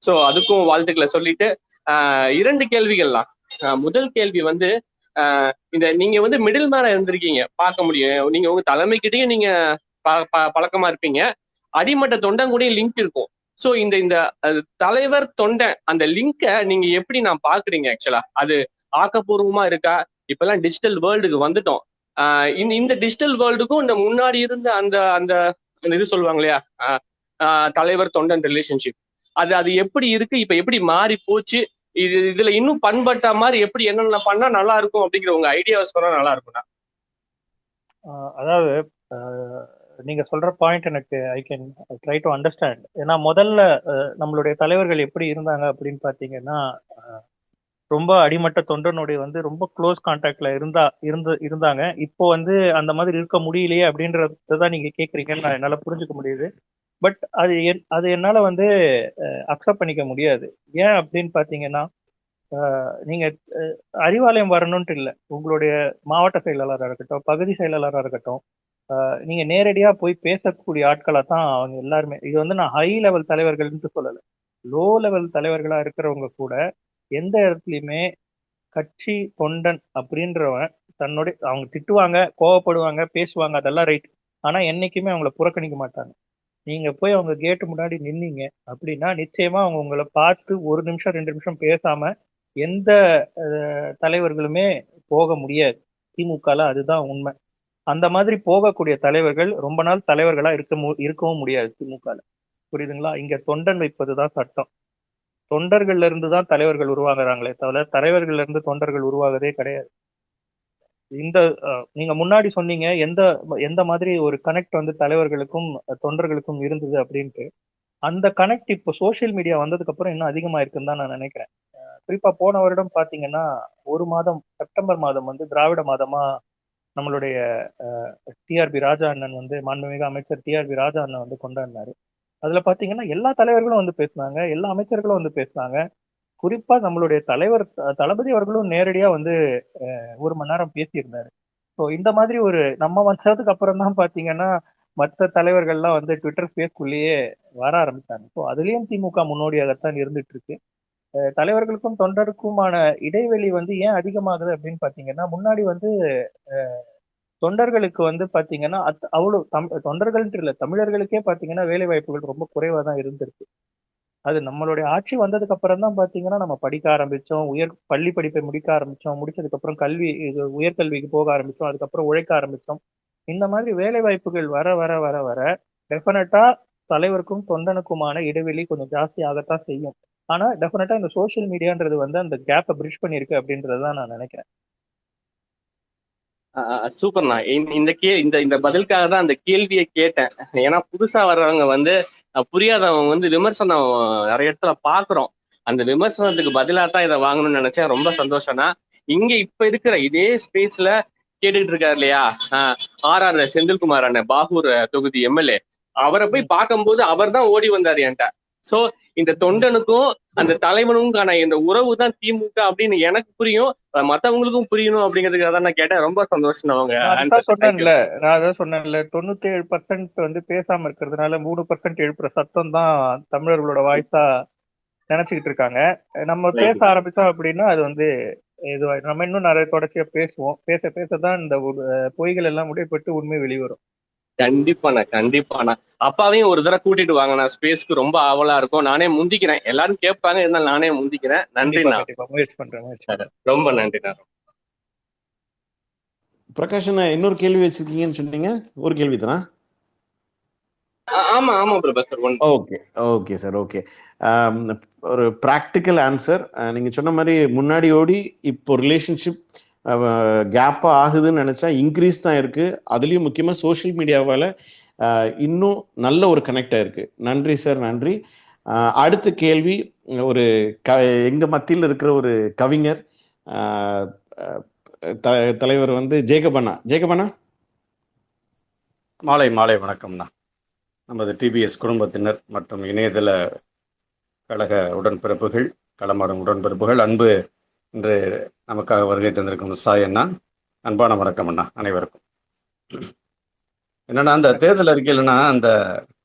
ஸோ அதுக்கும் வாழ்த்துக்களை சொல்லிட்டு 2 கேள்விகள்லாம். முதல் கேள்வி வந்து இந்த நீங்க வந்து மிடில் மேல இருந்திருக்கீங்க, பார்க்க முடியும். நீங்க உங்க தலைமைக்கிட்டயும் நீங்க பழக்கமா இருப்பீங்க, அடிமட்ட தொண்டன் கூட லிங்க் இருக்கும். ஸோ இந்த இந்த தலைவர் தொண்டன் அந்த லிங்கை நீங்க எப்படி நான் பாக்குறீங்க? ஆக்சுவலா அது ஆக்கப்பூர்வமா இருக்கா? இப்பெல்லாம் டிஜிட்டல் வேர்ல்டுக்கு வந்துட்டோம். இந்த இந்த டிஜிட்டல் வேர்ல்டுக்கும் இந்த முன்னாடி இருந்த அந்த அந்த இது சொல்லுவாங்க இல்லையா, தலைவர் தொண்டன் ரிலேஷன்ஷிப், அது அது எப்படி இருக்கு, இப்ப எப்படி மாறி போச்சு, இதுல இன்னும் பண்பட்ட மாதிரி எப்படி என்னென்ன பண்ணா நல்லா இருக்கும் அப்படிங்கிற உங்க ஐடியாவை சொன்னா நல்லா இருக்கும்னா. அதாவது நீங்க சொல்ற பாயிண்ட் எனக்கு I can try to understand. ஏன்னா முதல்ல நம்மளுடைய தலைவர்கள் எப்படி இருந்தாங்க அப்படின்னு பாத்தீங்கன்னா, ரொம்ப அடிமட்ட தொண்டனுடைய வந்து ரொம்ப க்ளோஸ் கான்டாக்ட்ல இருந்தாங்க. இப்போ வந்து அந்த மாதிரி இருக்க முடியலையே அப்படின்றதான் நீங்க கேக்குறீங்கன்னு நான் என்னால புரிஞ்சுக்க முடியுது. பட் அது என்னால வந்து அக்செப்ட் பண்ணிக்க முடியாது. ஏன் அப்படின்னு பாத்தீங்கன்னா, நீங்க அறிவாலயம் வரணும்ட்டு இல்லை, உங்களுடைய மாவட்ட செயலாளராக இருக்கட்டும், பகுதி செயலாளராக இருக்கட்டும், நீங்க நேரடியா போய் பேசக்கூடிய ஆட்களா தான் அவங்க எல்லாருமே. இது வந்து நான் ஹை லெவல் தலைவர்கள்னு சொல்லலை, லோ லெவல் தலைவர்களா இருக்கிறவங்க கூட எந்த இடத்துலயுமே கட்சி தொண்டன் அப்படின்றவன் தன்னுடைய, அவங்க திட்டுவாங்க, கோவப்படுவாங்க, பேசுவாங்க, அதெல்லாம் ரைட். ஆனா என்னைக்குமே அவங்கள புறக்கணிக்க மாட்டாங்க. நீங்க போய் அவங்க கேட்டு முன்னாடி நின்னீங்க அப்படின்னா நிச்சயமா அவங்க உங்களை பார்த்து 1 நிமிஷம் 2 நிமிஷம் பேசாம எந்த தலைவர்களுமே போக முடியாது. திமுகல அதுதான் உண்மை. அந்த மாதிரி போகக்கூடிய தலைவர்கள் ரொம்ப நாள் தலைவர்களா இருக்கவும் முடியாது திமுகல. புரியுதுங்களா? இங்க தொண்டன் வைப்பதுதான் சட்டம். தொண்டர்கள்ல இருந்து தான் தலைவர்கள் உருவாகுறாங்களே தவிர தலைவர்கள்ல இருந்து தொண்டர்கள் உருவாகதே கிடையாது. இந்த நீங்க முன்னாடி சொன்னீங்க எந்த எந்த மாதிரி ஒரு கனெக்ட் வந்து தலைவர்களுக்கும் தொண்டர்களுக்கும் இருந்தது அப்படின்ட்டு. அந்த கனெக்ட் இப்போ சோசியல் மீடியா வந்ததுக்கு அப்புறம் இன்னும் அதிகமா இருக்குன்னு தான் நான் நினைக்கிறேன். குறிப்பா போன வருடம் பாத்தீங்கன்னா, ஒரு மாதம் செப்டம்பர் மாதம் வந்து திராவிட மாதமா நம்மளுடைய டிஆர்பி ராஜா அண்ணன் வந்து, மாண்புமிகு அமைச்சர் டிஆர்பி ராஜா அண்ணன் வந்து கொண்டாடினாரு. அதுல பாத்தீங்கன்னா எல்லா தலைவர்களும் வந்து பேசினாங்க, எல்லா அமைச்சர்களும் வந்து பேசினாங்க. குறிப்பா நம்மளுடைய தலைவர் தளபதி அவர்களும் நேரடியா வந்து 1 மணி நேரம் பேசியிருந்தாரு. ஸோ இந்த மாதிரி ஒரு நம்ம வந்ததுக்கு அப்புறம் தான் பாத்தீங்கன்னா மற்ற தலைவர்கள்லாம் வந்து ட்விட்டர் ஸ்பேஸ்க்குள்ளேயே வர ஆரம்பித்தாங்க. ஸோ அதுலயும் திமுக முன்னோடியாகத்தான் இருந்துட்டு இருக்கு. தலைவர்களுக்கும் தொண்டருக்குமான இடைவெளி வந்து ஏன் அதிகமாகுது அப்படின்னு பாத்தீங்கன்னா, முன்னாடி வந்து தொண்டர்களுக்கு வந்து பாத்தீங்கன்னா அவ்வளவு தொண்டர்கள்ன்ற இல்ல, தமிழர்களுக்கே பாத்தீங்கன்னா வேலை வாய்ப்புகள் ரொம்ப குறைவா தான் இருந்திருக்கு. அது நம்மளுடைய ஆட்சி வந்ததுக்கு அப்புறம் தான் பாத்தீங்கன்னா நம்ம படிக்க ஆரம்பிச்சோம், பள்ளி படிப்பை முடிக்க ஆரம்பிச்சோம், முடிச்சதுக்கு அப்புறம் உயர்கல்விக்கு போக ஆரம்பிச்சோம், அதுக்கப்புறம் உழைக்க ஆரம்பிச்சோம். இந்த மாதிரி வேலை வாய்ப்புகள் வர வர வர வர டெஃபினட்டா தலைவருக்கும் தொண்டனுக்குமான இடைவெளி கொஞ்சம் ஜாஸ்தி ஆகத்தான் செய்யும். ஆனா டெஃபினட்டா இந்த சோசியல் மீடியான்றது வந்து அந்த கேப்பை பிரிட்ஜ் பண்ணிருக்கு அப்படின்றதான் நான் நினைக்கிறேன். சூப்பர்ண்ணா. இந்த இந்த பதிலுக்காக தான் அந்த கேள்வியை கேட்டேன். ஏன்னா புதுசா வர்றவங்க வந்து புரியாதவங்க வந்து விமர்சனம் நிறைய இடத்துல பாக்குறோம். அந்த விமர்சனத்துக்கு பதிலா தான் இதை வாங்கணும்னு நினைச்சேன். ரொம்ப சந்தோஷம்னா. இங்க இப்ப இருக்கிற இதே ஸ்பேஸ்ல கேட்டுட்டு இருக்காரு இல்லையா, ஆர் செந்தில்குமார் அண்ணன், பாகூர் தொகுதி எம்எல்ஏ, அவரை போய் பார்க்கும்போது அவர் தான் ஓடி வந்தாரு என்கிட்ட. சோ இந்த தொண்டனுக்கும் அந்த தலைவனுக்கான இந்த உறவு தான் திமுக அப்படின்னு எனக்கு புரியும், மத்தவங்களுக்கும் புரியணும் அப்படிங்கிறதுக்காக தான் நான் கேட்டேன். ரொம்ப சந்தோஷம். அவங்க நான் அதான் சொன்னேன்ல, 97% வந்து பேசாம இருக்கிறதுனால 3% எழுப்புற சத்தம் தான் தமிழர்களோட வாய்ஸா நினைச்சுக்கிட்டு இருக்காங்க. நம்ம பேச ஆரம்பிச்சோம் அப்படின்னா அது வந்து நம்ம இன்னும் நிறைய தொடர்ச்சியா பேசுவோம். பேச பேசதான் இந்த பொய்கள் எல்லாம் முடியப்பட்டு உண்மை வெளிவரும். கண்டிப்பாண்ணா. அப்பாவையும் ஒரு தடவை கூட்டிட்டு வாங்க, நான் ஸ்பேஸ்க்கு ரொம்ப ஆவலா இருக்கும். நானே முந்திக்கிறேன், எல்லாரும் கேட்பாங்க, இருந்தாலும் நானே முந்திக்கிறேன். நன்றிண்ணா. முயற்சி பண்றேன். ரொம்ப நன்றிண்ணா. பிரகாஷ், இன்னொரு கேள்வி வச்சிருக்கீங்கன்னு சொன்னீங்க. ஒரு கேள்வி தானா? ஆமா ப்ரொஃபசர். Okay sir. ஓகே, ஒரு ப்ராக்டிக்கல் ஆன்சர். நீங்க சொன்ன மாதிரி முன்னாடி ஓடி இப்போ ரிலேஷன்ஷிப் கேப்பா ஆகுதுன்னு நினைச்சா இன்க்ரீஸ் தான் இருக்கு. அதுலயும் முக்கியமா சோசியல் மீடியாவால இன்னும் நல்ல ஒரு கனெக்ட் ஆயிருக்கு. நன்றி சார், நன்றி. அடுத்த கேள்வி, ஒரு எங்க மத்தியில் இருக்கிற ஒரு கவிஞர், தலைவர் வந்து ஜேகபண்ணா. மாலை மாலை வணக்கம்ண்ணா. நமது டிபிஎஸ் குடும்பத்தினர் மற்றும் இணையதள கழக உடன்பிறப்புகள், களமாடும் உடன்பிறப்புகள், அன்பு இன்று நமக்காக வருகை தந்திருக்கும் சாய் அண்ணா, அன்பான வணக்கம் அண்ணா அனைவருக்கும். என்னன்னா, அந்த தேர்தல் அறிக்கையிலனா அந்த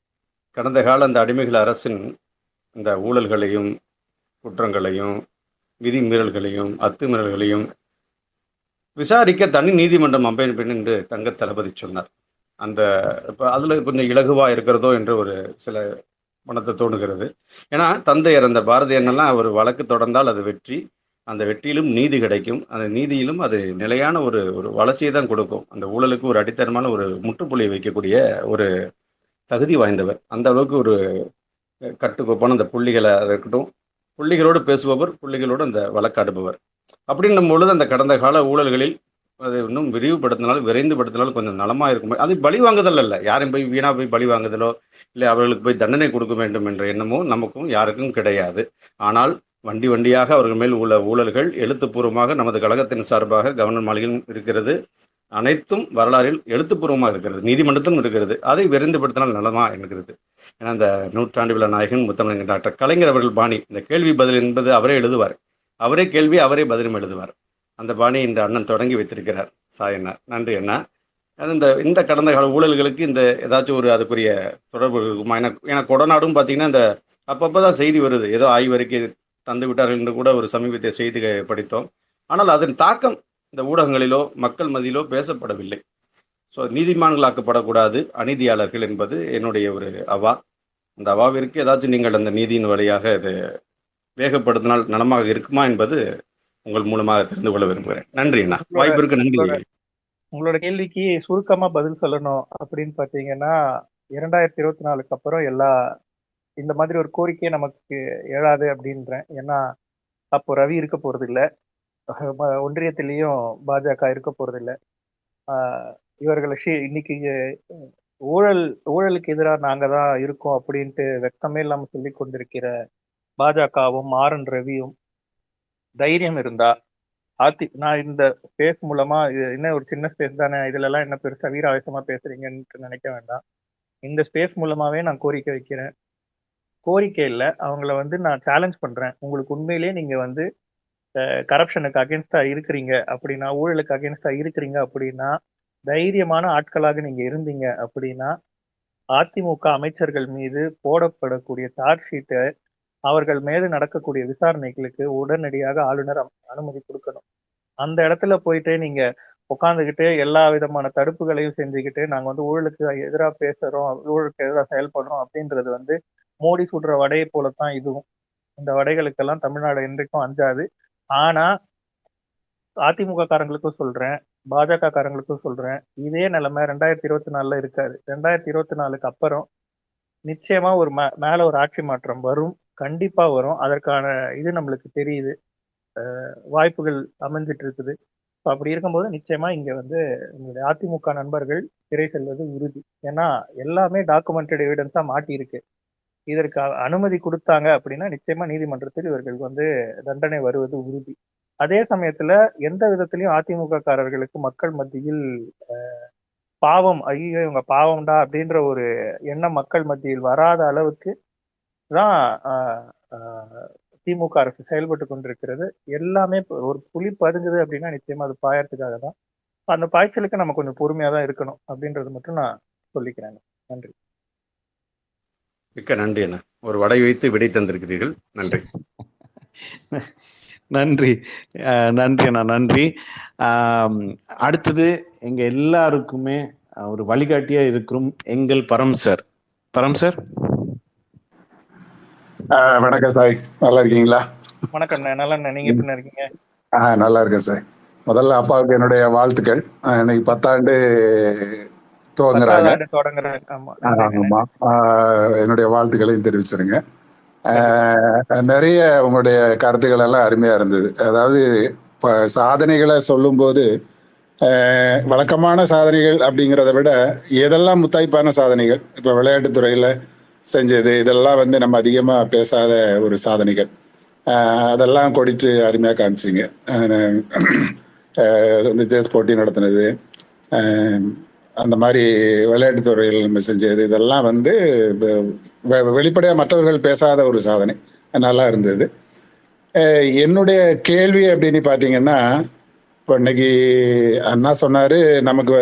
கடந்த கால அந்த அடிமைகள் அரசின் இந்த ஊழல்களையும் குற்றங்களையும் விதிமீறல்களையும் அத்துமீறல்களையும் விசாரிக்க தனி நீதிமன்றம் அமைப்பேன் என்று தங்க தளபதி சொன்னார். அந்த இப்போ அதில் கொஞ்சம் இலகுவா இருக்கிறதோ என்று ஒரு சில மனத்தை தோணுகிறது. ஏன்னா தந்தை இறந்த பாரதி அண்ணெல்லாம் அவர் வழக்கு தொடர்ந்தால் அது வெற்றி, அந்த வெற்றியிலும் நீதி கிடைக்கும், அந்த நீதியிலும் அது நிலையான ஒரு ஒரு வளர்ச்சியை தான் கொடுக்கும். அந்த ஊழலுக்கு ஒரு அடித்தரமான ஒரு முற்றுப்புள்ளியை வைக்கக்கூடிய ஒரு தகுதி வாய்ந்தவர். அந்த அளவுக்கு ஒரு கட்டுக்கோப்பான அந்த புள்ளிகளை அதை இருக்கட்டும், புள்ளிகளோடு பேசுபவர், புள்ளிகளோடு அந்த வழக்காடுபவர். அப்படின்னும் பொழுது அந்த கடந்த கால ஊழல்களில் அதை இன்னும் விரிவுபடுத்தினாலும் விரைந்துபடுத்தினாலும் கொஞ்சம் நலமா இருக்கும். அது பழி வாங்குதல் அல்ல, யாரையும் போய் வீணா போய் பழி வாங்குதலோ இல்லை அவர்களுக்கு போய் தண்டனை கொடுக்க வேண்டும் என்ற எண்ணமோ நமக்கும் யாருக்கும் கிடையாது. ஆனால் வண்டி வண்டியாக அவர்கள் மேல் உள்ள ஊழல்கள் எழுத்துப்பூர்வமாக நமது கழகத்தின் சார்பாக கவர்னர் மாளிகையில் இருக்கிறது. அனைத்தும் வரலாறில் எழுத்துப்பூர்வமாக இருக்கிறது, நீதிமன்றத்திலும் இருக்கிறது. அதை விரைந்துபடுத்தினால் நலமா என்கிறது. ஏன்னா இந்த நூற்றாண்டு விழா நாயகன் முத்தமிழ் டாக்டர் கலைஞர் அவர்கள் பாணி, இந்த கேள்வி பதில் என்பது அவரே எழுதுவார், அவரே கேள்வி அவரே பதிலும் எழுதுவார். அந்த பாணி இந்த அண்ணன் தொடங்கி வைத்திருக்கிறார் சாயண்ணா. நன்றி அண்ணா. அது இந்த கடந்த கால ஊழல்களுக்கு இந்த ஏதாச்சும் ஒரு அதுக்குரிய தொடர்பு இருக்குமா? ஏன்னா கொடநாடும் பார்த்தீங்கன்னா இந்த அப்பப்போதான் செய்தி வருது, ஏதோ ஆய்வறிக்கை தந்து விட்டார்கள் என்று கூட ஒரு சமீபத்திய செய்தி படித்தோம். ஆனால் அதன் தாக்கம் இந்த ஊடகங்களிலோ மக்கள் மத்தியிலோ பேசப்படவில்லை. ஸோ நீதிமான்களாக்கப்படக்கூடாது அநீதியாளர்கள் என்பது என்னுடைய ஒரு அவா. அந்த அவாவிற்கு ஏதாச்சும் நீங்கள் அந்த நீதியின் வழியாக இது வேகப்படுத்தினால் நலமாக இருக்குமா என்பது உங்கள் மூலமாக தெரிந்து கொள்ள விரும்புகிறேன். நன்றி அண்ணா, வாய்ப்பிற்கு நன்றி. உங்களோட கேள்விக்கு சுருக்கமா பதில் சொல்லணும் அப்படின்னு பாத்தீங்கன்னா, 2024 அப்புறம் இந்த மாதிரி ஒரு கோரிக்கையை நமக்கு எழாது அப்படின்றேன். ஏன்னா அப்போ ரவி இருக்க போறது இல்லை, ஒன்றியத்திலையும் பாஜக இருக்க போறது இல்லை. இவர்களை இன்னைக்கு ஊழலுக்கு எதிராக நாங்க தான் இருக்கோம் அப்படின்ட்டு வெக்கமே இல்லாம சொல்லி கொண்டிருக்கிற பாஜகவும் ஆர்.என். ரவியும் தைரியம் இருந்தா நான் இந்த ஸ்பேஸ் மூலமா, என்ன ஒரு சின்ன ஸ்பேஸ் தானே, இதுல எல்லாம் என்ன பெருசா வீராவேசமா பேசுறீங்கன்னு நினைக்க வேண்டாம். இந்த ஸ்பேஸ் மூலமாவே நான் கோரிக்கை வைக்கிறேன். கோரிக்கை இல்லை, அவங்கள நான் சேலஞ்ச் பண்றேன். உங்களுக்கு உண்மையிலேயே நீங்க கரப்ஷனுக்கு அகேன்ஸ்டா இருக்கிறீங்க அப்படின்னா, ஊழலுக்கு அகேன்ஸ்டா இருக்கிறீங்க அப்படின்னா, தைரியமான ஆட்களாக நீங்க இருந்தீங்க அப்படின்னா, அதிமுக அமைச்சர்கள் மீது போடப்படக்கூடிய சார்ஜ் ஷீட்டை, அவர்கள் மீது நடக்கக்கூடிய விசாரணைகளுக்கு உடனடியாக ஆளுநர் அனுமதி கொடுக்கணும். அந்த இடத்துல போயிட்டு நீங்க உட்காந்துக்கிட்டு எல்லா விதமான தடுப்புகளையும் செஞ்சுக்கிட்டு நாங்க ஊழலுக்கு எதிராக பேசுறோம், ஊழலுக்கு எதிராக செயல்படுறோம் அப்படின்றது மோடி சுடுற வடையை போலத்தான் இதுவும். இந்த வடைகளுக்கெல்லாம் தமிழ்நாடு என்றைக்கும் அஞ்சாது. ஆனா அதிமுக காரங்களுக்கும் சொல்றேன், பாஜக காரங்களுக்கும் சொல்றேன், இதே நிலைமை 2024 இருக்காது. 2024 அப்புறம் நிச்சயமா ஒரு மேல ஒரு ஆட்சி மாற்றம் வரும், கண்டிப்பா வரும். அதற்கான இது நம்மளுக்கு தெரியுது, வாய்ப்புகள் அமைஞ்சிட்டு இருக்குது. அப்படி இருக்கும்போது நிச்சயமா இங்க உங்களுடைய அதிமுக நண்பர்கள் சிறை செல்வது உறுதி. ஏன்னா எல்லாமே டாக்குமெண்டட் எவிடன்ஸா மாட்டி இருக்கு. இதற்கு அனுமதி கொடுத்தாங்க அப்படின்னா நிச்சயமா நீதிமன்றத்தில் இவர்களுக்கு தண்டனை வருவது உறுதி. அதே சமயத்துல எந்த விதத்திலையும் அதிமுக காரர்களுக்கு மக்கள் மத்தியில் பாவம், ஐயோ இவங்க பாவம்டா அப்படின்ற ஒரு எண்ணம் மக்கள் மத்தியில் வராத அளவுக்கு தான் திமுக அரசு செயல்பட்டு கொண்டிருக்கிறது. எல்லாமே ஒரு புலி பதுங்குது அப்படின்னா நிச்சயமா அது பாயறதுக்காக தான். அந்த பாய்ச்சலுக்கு நம்ம கொஞ்சம் பொறுமையா தான் இருக்கணும் அப்படின்றது மட்டும் நான் சொல்லிக்கிறேன். நன்றி. மிக்க நன்றி அண்ணா, ஒரு வடை வைத்து விடை தந்திருக்கிறீர்கள். நன்றி. நன்றி நன்றி அண்ணா, நன்றி. அடுத்தது எங்க எல்லாருக்குமே ஒரு வழிகாட்டியா இருக்கும் எங்கள் பரம் சார். பரம் சார். வணக்கம் சார், நல்லா இருக்கீங்களா? வணக்கம், நல்லா நீங்க எப்படி இருக்கீங்க? நல்லா இருக்கேன் சார். முதல்ல அப்பாவுக்கு என்னுடைய வாழ்த்துக்கள். இன்னைக்கு 10 ஆண்டு துவங்குறாங்க. ஆமா, என்னுடைய வாழ்த்துக்களையும் தெரிவிச்சிருங்க. நிறைய உங்களுடைய கருத்துக்கள் எல்லாம் அருமையா இருந்தது. அதாவது சாதனைகளை சொல்லும் போது வழக்கமான சாதனைகள் அப்படிங்கிறத விட எதெல்லாம் முத்தாய்ப்பான சாதனைகள், இப்ப விளையாட்டுத்துறையில செஞ்சது, இதெல்லாம் நம்ம அதிகமா பேசாத ஒரு சாதனைகள், அதெல்லாம் கொடிச்சு அருமையா காமிச்சிங்க. இந்த செஸ் போட்டி நடத்தினது, அந்த மாதிரி விளையாட்டுத்துறையில் நம்ம செஞ்சது, இதெல்லாம் வெளிப்படையாக மற்றவர்கள் பேசாத ஒரு சாதனை, நல்லா இருந்தது. என்னுடைய கேள்வி அப்படின்னு பார்த்தீங்கன்னா, இப்போ இன்னைக்கு அண்ணா சொன்னார், நமக்கு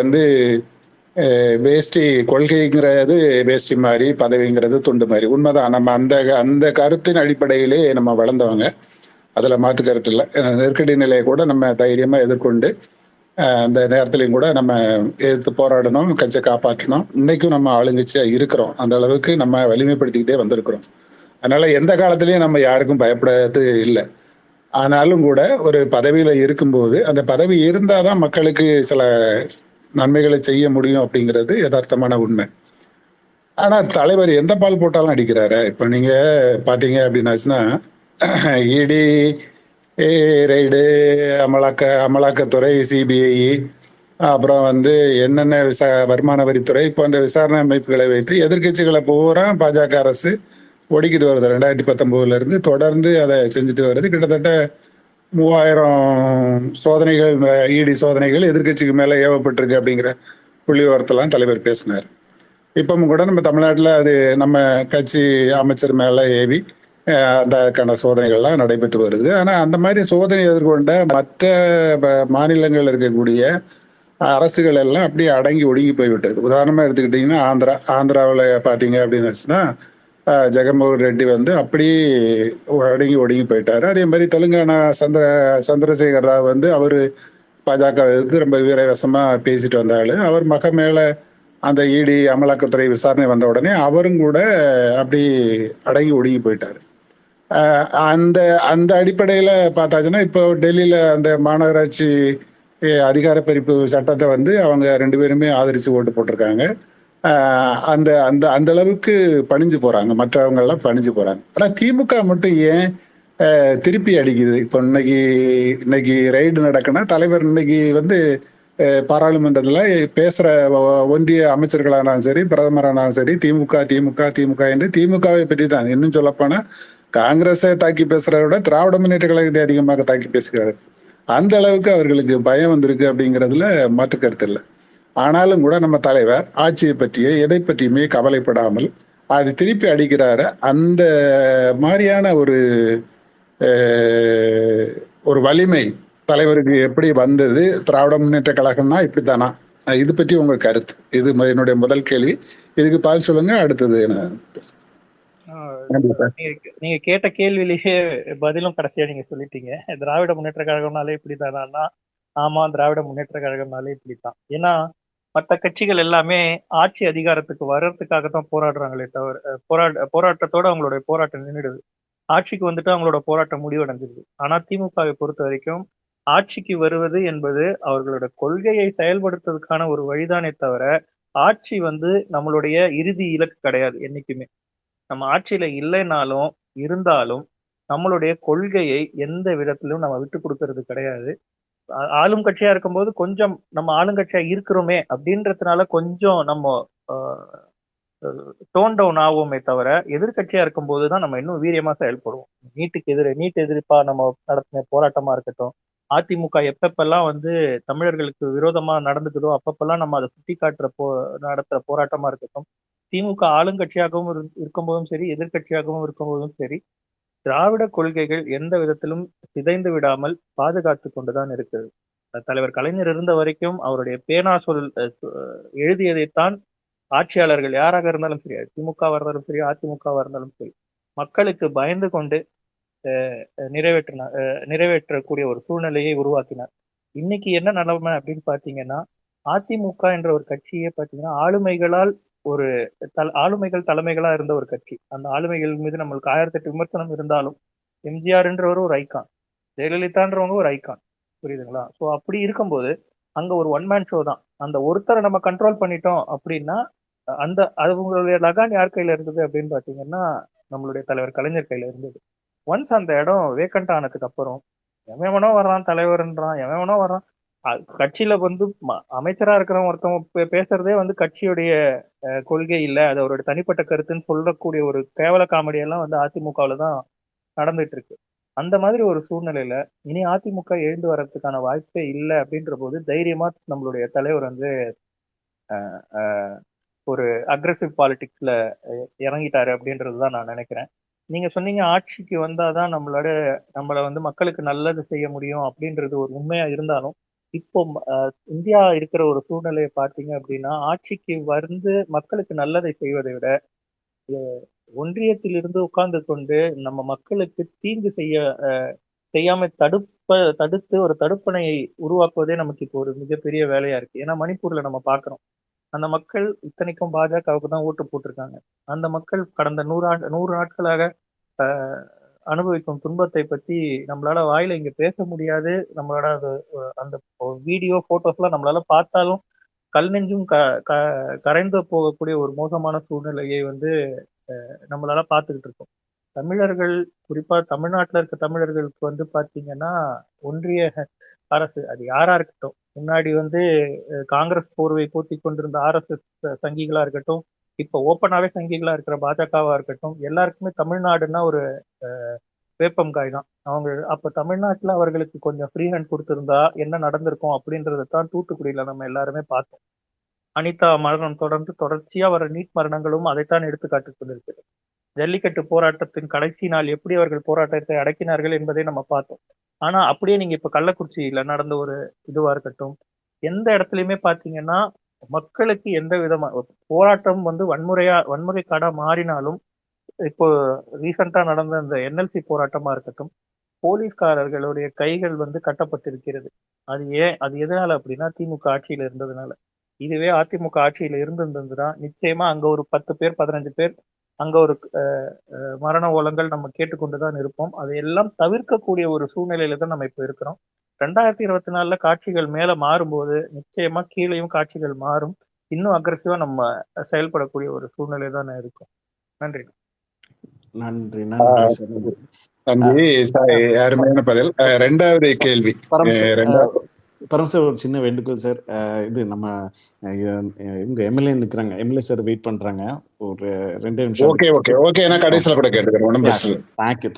வேஷ்டி கொள்கைங்கிறது வேஷ்டி மாதிரி, பதவிங்கிறது துண்டு மாதிரி. உண்மைதான், நம்ம அந்த கருத்தின் அடிப்படையிலே நம்ம வளர்ந்தவங்க, அதில் மாற்று கருத்து இல்லை. நெருக்கடி நிலையை கூட நம்ம தைரியமாக எதிர்கொண்டு அந்த நேரத்துலையும் கூட நம்ம எதிர்த்து போராடணும், கட்சியை காப்பாற்றணும். இன்னைக்கும் நம்ம ஆளுங்கட்சியா இருக்கிறோம். அந்த அளவுக்கு நம்ம வலிமைப்படுத்திக்கிட்டே வந்திருக்கிறோம். அதனால எந்த காலத்திலயும் நம்ம யாருக்கும் பயப்படாது இல்லை. ஆனாலும் கூட ஒரு பதவியில இருக்கும்போது அந்த பதவி இருந்தாதான் மக்களுக்கு சில நன்மைகளை செய்ய முடியும் அப்படிங்கிறது யதார்த்தமான உண்மை. ஆனா தலைவர் எந்த பால் போட்டாலும் அடிக்கிறாரு. இப்ப நீங்க பாத்தீங்க அப்படின்னாச்சுன்னா இடி ரைடு, அமலாக்கத்துறை, சிபிஐ, அப்புறம் வந்து என்னென்ன வருமான வரித்துறை போன்ற விசாரணை அமைப்புகளை வைத்து எதிர்கட்சிகளை பூரா பாஜக அரசு ஒடுக்கிட்டு வருது. 2019 இருந்து தொடர்ந்து அதை செஞ்சுட்டு வருது. கிட்டத்தட்ட 3000 சோதனைகள், இடி சோதனைகள் எதிர்கட்சிக்கு மேல ஏவப்பட்டிருக்கு அப்படிங்கிற புள்ளி விவரத்தெல்லாம் தலைவர் பேசினார். இப்பவும் கூட நம்ம தமிழ்நாட்டில் அது நம்ம கட்சி அமைச்சர் மேல ஏவி அதுக்கான சோதனைகள்லாம் நடைபெற்று வருது. ஆனா அந்த மாதிரி சோதனை எதிர்கொண்ட மற்ற மாநிலங்கள் இருக்கக்கூடிய அரசுகள் எல்லாம் அப்படியே அடங்கி ஒடுங்கி போய்விட்டது. உதாரணமா எடுத்துக்கிட்டீங்கன்னா ஆந்திராவில் பார்த்தீங்க அப்படின்னு ஜெகன்மோகன் ரெட்டி வந்து அப்படியே ஒடுங்கி போயிட்டாரு. அதே மாதிரி தெலுங்கானா சந்திரசேகர் ராவ் வந்து அவர் பாஜகவுக்கு ரொம்ப வீரவசமா பேசிட்டு வந்தாரு. அவர் மக மேல அந்த இடி அமலாக்கத்துறை விசாரணை வந்த உடனே அவரும் கூட அப்படி அடங்கி ஒடுங்கி போயிட்டாரு. அந்த அந்த அடிப்படையில பார்த்தாச்சுன்னா இப்போ டெல்லியில அந்த மாநகராட்சி அதிகார பிரிப்பு சட்டத்தை வந்து அவங்க 2 பேருமே ஆதரிச்சு ஓட்டு போட்டிருக்காங்க. அந்த அந்த அந்த அளவுக்கு பணிஞ்சு போறாங்க, மற்றவங்க எல்லாம் பணிஞ்சு போறாங்க. ஆனா திமுக மட்டும் ஏன் திருப்பி அடிக்குது? இப்போ இன்னைக்கு ரைடு நடக்குன்னா தலைவர் இன்னைக்கு வந்து பாராளுமன்றத்துல பேசுற ஒன்றிய அமைச்சர்களானாலும் சரி, பிரதமரானாலும் சரி, திமுக என்று திமுகவை பற்றி தான். இன்னும் சொல்லப்போனா காங்கிரஸை தாக்கி பேசுறத விட திராவிட முன்னேற்ற கழகத்தை அதிகமாக தாக்கி பேசுகிறார். அந்த அளவுக்கு அவர்களுக்கு பயம் வந்திருக்கு அப்படிங்கிறதுல மாற்று கருத்து இல்லை. ஆனாலும் கூட நம்ம தலைவர் ஆட்சியை பற்றியே எதை பற்றியுமே கவலைப்படாமல் அது திருப்பி அடிக்கிறாரு. அந்த மாதிரியான ஒரு வலிமை தலைவருக்கு எப்படி வந்தது? திராவிட முன்னேற்ற கழகம்னா இப்படித்தானா? இது பற்றி உங்க கருத்து? இது என்னுடைய முதல் கேள்வி. இதுக்கு பால் சொல்லுங்க. அடுத்தது நீங்க கேட்ட கேள்வியிலேயே பதிலும் கடைசியா நீங்க சொல்லிட்டீங்க. திராவிட முன்னேற்ற கழகம்னாலே இப்படித்தானா? ஆமா, திராவிட முன்னேற்ற கழகம்னாலே இப்படித்தான். ஏன்னா மற்ற கட்சிகள் எல்லாமே ஆட்சி அதிகாரத்துக்கு வர்றதுக்காகத்தான் போராடுறாங்களே தவிர போராட்டத்தோட அவங்களுடைய போராட்டம் நின்றுடுது. ஆட்சிக்கு வந்துட்டு அவங்களோட போராட்டம் முடிவடைஞ்சிருது. ஆனா திமுகவை பொறுத்த வரைக்கும் ஆட்சிக்கு வருவது என்பது அவர்களோட கொள்கையை செயல்படுத்துறதுக்கான ஒரு வழிதானே தவிர ஆட்சி வந்து நம்மளுடைய இறுதி இலக்கு கிடையாது. என்னைக்குமே நம்ம ஆட்சியில இல்லைனாலும் இருந்தாலும் நம்மளுடைய கொள்கையை எந்த விதத்திலும் நம்ம விட்டு கொடுக்கறது கிடையாது. ஆளும் கட்சியா இருக்கும்போது கொஞ்சம் நம்ம ஆளுங்கட்சியா இருக்கிறோமே அப்படின்றதுனால கொஞ்சம் நம்ம டோன் டவுன் ஆகுமே தவிர எதிர்கட்சியா இருக்கும் போதுதான் நம்ம இன்னும் வீரியமா செயல்படுவோம். நீட் எதிர்ப்பா நம்ம நடத்தின போராட்டமா இருக்கட்டும், அதிமுக எப்பப்பெல்லாம் வந்து தமிழர்களுக்கு விரோதமா நடந்துக்குதோ அப்பப்பெல்லாம் நம்ம அதை சுட்டி காட்டுற நடத்துற போராட்டமா இருக்கட்டும், திமுக ஆளுங்கட்சியாகவும் இருக்கும்போதும் சரி, எதிர்கட்சியாகவும் இருக்கும்போதும் சரி, திராவிட கொள்கைகள் எந்த விதத்திலும் சிதைந்து விடாமல் பாதுகாத்து கொண்டுதான் இருக்குது. தலைவர் கலைஞர் இருந்த வரைக்கும் அவருடைய பேனா எழுதியதைத்தான் ஆட்சியாளர்கள் யாராக இருந்தாலும் சரி, திமுகவா இருந்தாலும் சரி, அதிமுகவா இருந்தாலும் சரி, மக்களுக்கு பயந்து கொண்டு நிறைவேற்றக்கூடிய ஒரு சூழ்நிலையை உருவாக்கினார். இன்னைக்கு என்ன நிலைமை அப்படின்னு பாத்தீங்கன்னா, அதிமுக என்ற ஒரு கட்சியே பாத்தீங்கன்னா ஆளுமைகள் தலைமைகளா இருந்த ஒரு கட்சி. அந்த ஆளுமைகள் மீது நம்மளுக்கு 1008 விமர்சனம் இருந்தாலும் எம்ஜிஆர்ன்றவர் ஒரு ஐகான், ஜெயலலிதான்றவங்க ஒரு ஐகான், புரியுதுங்களா? ஸோ அப்படி இருக்கும்போது அங்க ஒரு ஒன் மேன் ஷோ தான். அந்த ஒருத்தரை நம்ம கண்ட்ரோல் பண்ணிட்டோம் அப்படின்னா அந்த அவங்களுடைய லகான் யார் கையில இருந்தது அப்படின்னு பாத்தீங்கன்னா நம்மளுடைய தலைவர் கலைஞர் கையில இருந்தது. ஒன்ஸ் அந்த இடம் வேக்கண்ட் ஆனதுக்கு அப்புறம் எவனோ வர்றான் தலைவர்ன்றான், எவனோ வர்றான். கட்சியில வந்து அமைச்சரா இருக்கிறவங்க ஒருத்தவங்க பேசுறதே வந்து கட்சியுடைய கொள்கை இல்லை, அது அவருடைய தனிப்பட்ட கருத்துன்னு சொல்லக்கூடிய ஒரு கேவல காமெடியெல்லாம் வந்து அதிமுகவுல தான் நடந்துட்டு இருக்கு. அந்த மாதிரி ஒரு சூழ்நிலையில இனி அதிமுக எழுந்து வர்றதுக்கான வாய்ப்பே இல்லை அப்படின்ற போது தைரியமா நம்மளுடைய தலைவர் வந்து ஒரு அக்ரெசிவ் பாலிடிக்ஸ்ல இறங்கிட்டாரு அப்படின்றதுதான் நான் நினைக்கிறேன். நீங்க சொன்னீங்க ஆட்சிக்கு வந்தாதான் நம்மளை வந்து மக்களுக்கு நல்லது செய்ய முடியும் அப்படின்றது ஒரு உண்மையா இருந்தாலும், இப்போ இந்தியா இருக்கிற ஒரு சூழ்நிலையை பார்த்தீங்க அப்படின்னா ஆட்சிக்கு வந்து மக்களுக்கு நல்லதை செய்வதை விட ஒன்றியத்திலிருந்து உட்கார்ந்து கொண்டு நம்ம மக்களுக்கு தீங்கு செய்யாம தடுத்து ஒரு தடுப்பணையை உருவாக்குவதே நமக்கு இப்போ ஒரு மிகப்பெரிய வேலையா இருக்கு. ஏன்னா மணிப்பூர்ல நம்ம பாக்குறோம், அந்த மக்கள் இத்தனைக்கும் பாஜகவுக்கு தான் ஓட்டு போட்டிருக்காங்க. அந்த மக்கள் கடந்த 100 நாட்களாக அனுபவிக்கும் துன்பத்தை பத்தி நம்மளால வாயில இங்க பேச முடியாது. நம்மளோட அந்த வீடியோ போட்டோஸ் எல்லாம் நம்மளால பார்த்தாலும் கல் நெஞ்சும் கரைந்து போகக்கூடிய ஒரு மோசமான சூழ்நிலையை வந்து நம்மளால பார்த்துக்கிட்டு இருக்கோம். தமிழர்கள், குறிப்பா தமிழ்நாட்டுல இருக்க தமிழர்களுக்கு வந்து பாத்தீங்கன்னா, ஒன்றிய அரசு அது யாரா இருக்கட்டும், முன்னாடி வந்து காங்கிரஸ் போர்வை போத்தி கொண்டிருந்த RSS சங்கிகளா இருக்கட்டும், இப்ப ஓப்பனாவே சங்கிகளா இருக்கிற பாஜகவா இருக்கட்டும், எல்லாருக்குமே தமிழ்நாடுன்னா ஒரு வேப்பம் காய் தான். அவங்க அப்ப தமிழ்நாட்டுல அவர்களுக்கு கொஞ்சம் ஃப்ரீ ஹேண்ட் கொடுத்திருந்தா என்ன நடந்திருக்கும் அப்படின்றதான் தூத்துக்குடியில நம்ம எல்லாருமே பார்த்தோம். அனிதா மரணம் தொடர்ச்சியா வர நீட் மரணங்களும் அதைத்தான் எடுத்துக்காட்டு கொண்டிருக்கிறது. ஜல்லிக்கட்டு போராட்டத்தின் கடைசி நாள் எப்படி அவர்கள் போராட்டத்தை அடக்கினார்கள் என்பதை நம்ம பார்த்தோம். ஆனா அப்படியே நீங்க இப்ப கள்ளக்குறிச்சியில நடந்த ஒரு இதுவா இருக்கட்டும், எந்த இடத்துலயுமே பாத்தீங்கன்னா மக்களுக்கு எந்த விதமான போராட்டம் வந்து வன்முறைக்காடா மாறினாலும், இப்போ ரீசெண்டா நடந்த அந்த NLC போராட்டமா இருக்கட்டும், போலீஸ்காரர்களுடைய கைகள் வந்து கட்டப்பட்டிருக்கிறது. அது எதனால அப்படின்னா திமுக ஆட்சியில இருந்ததுனால. இதுவே அதிமுக ஆட்சியில இருந்திருந்ததுன்னா நிச்சயமா அங்க ஒரு 10 பேர் 15 பேர் அங்க ஒரு மரண ஓலங்கள் நம்ம கேட்டுக்கொண்டுதான் இருப்போம். அதையெல்லாம் தவிர்க்கக்கூடிய ஒரு சூழ்நிலையில தான் நம்ம இப்ப இருக்கிறோம். 2024 காட்சிகள் மேல மாறும்போது நிச்சயமா கீழேயும் காட்சிகள் மாறும். இன்னும் அக்ரெசிவா நம்ம செயல்படக்கூடிய ஒரு சூழ்நிலை தான் இருக்கும். நன்றி. நன்றி நன்றி சார். நன்றி சார், அருமையான பதில். ரெண்டாவது கேள்வி. பரம் சார், ஒரு சின்ன வேண்டுகோள் சார். இது நம்ம இவங்க எம்எல்ஏ நிற்கிறாங்க, எம்எல்ஏ சார் வெயிட் பண்றாங்க, ஒரு 2 நிமிஷம். ஓகே நான் கடைசியில் கூட கேட்டுக்கிறேன்.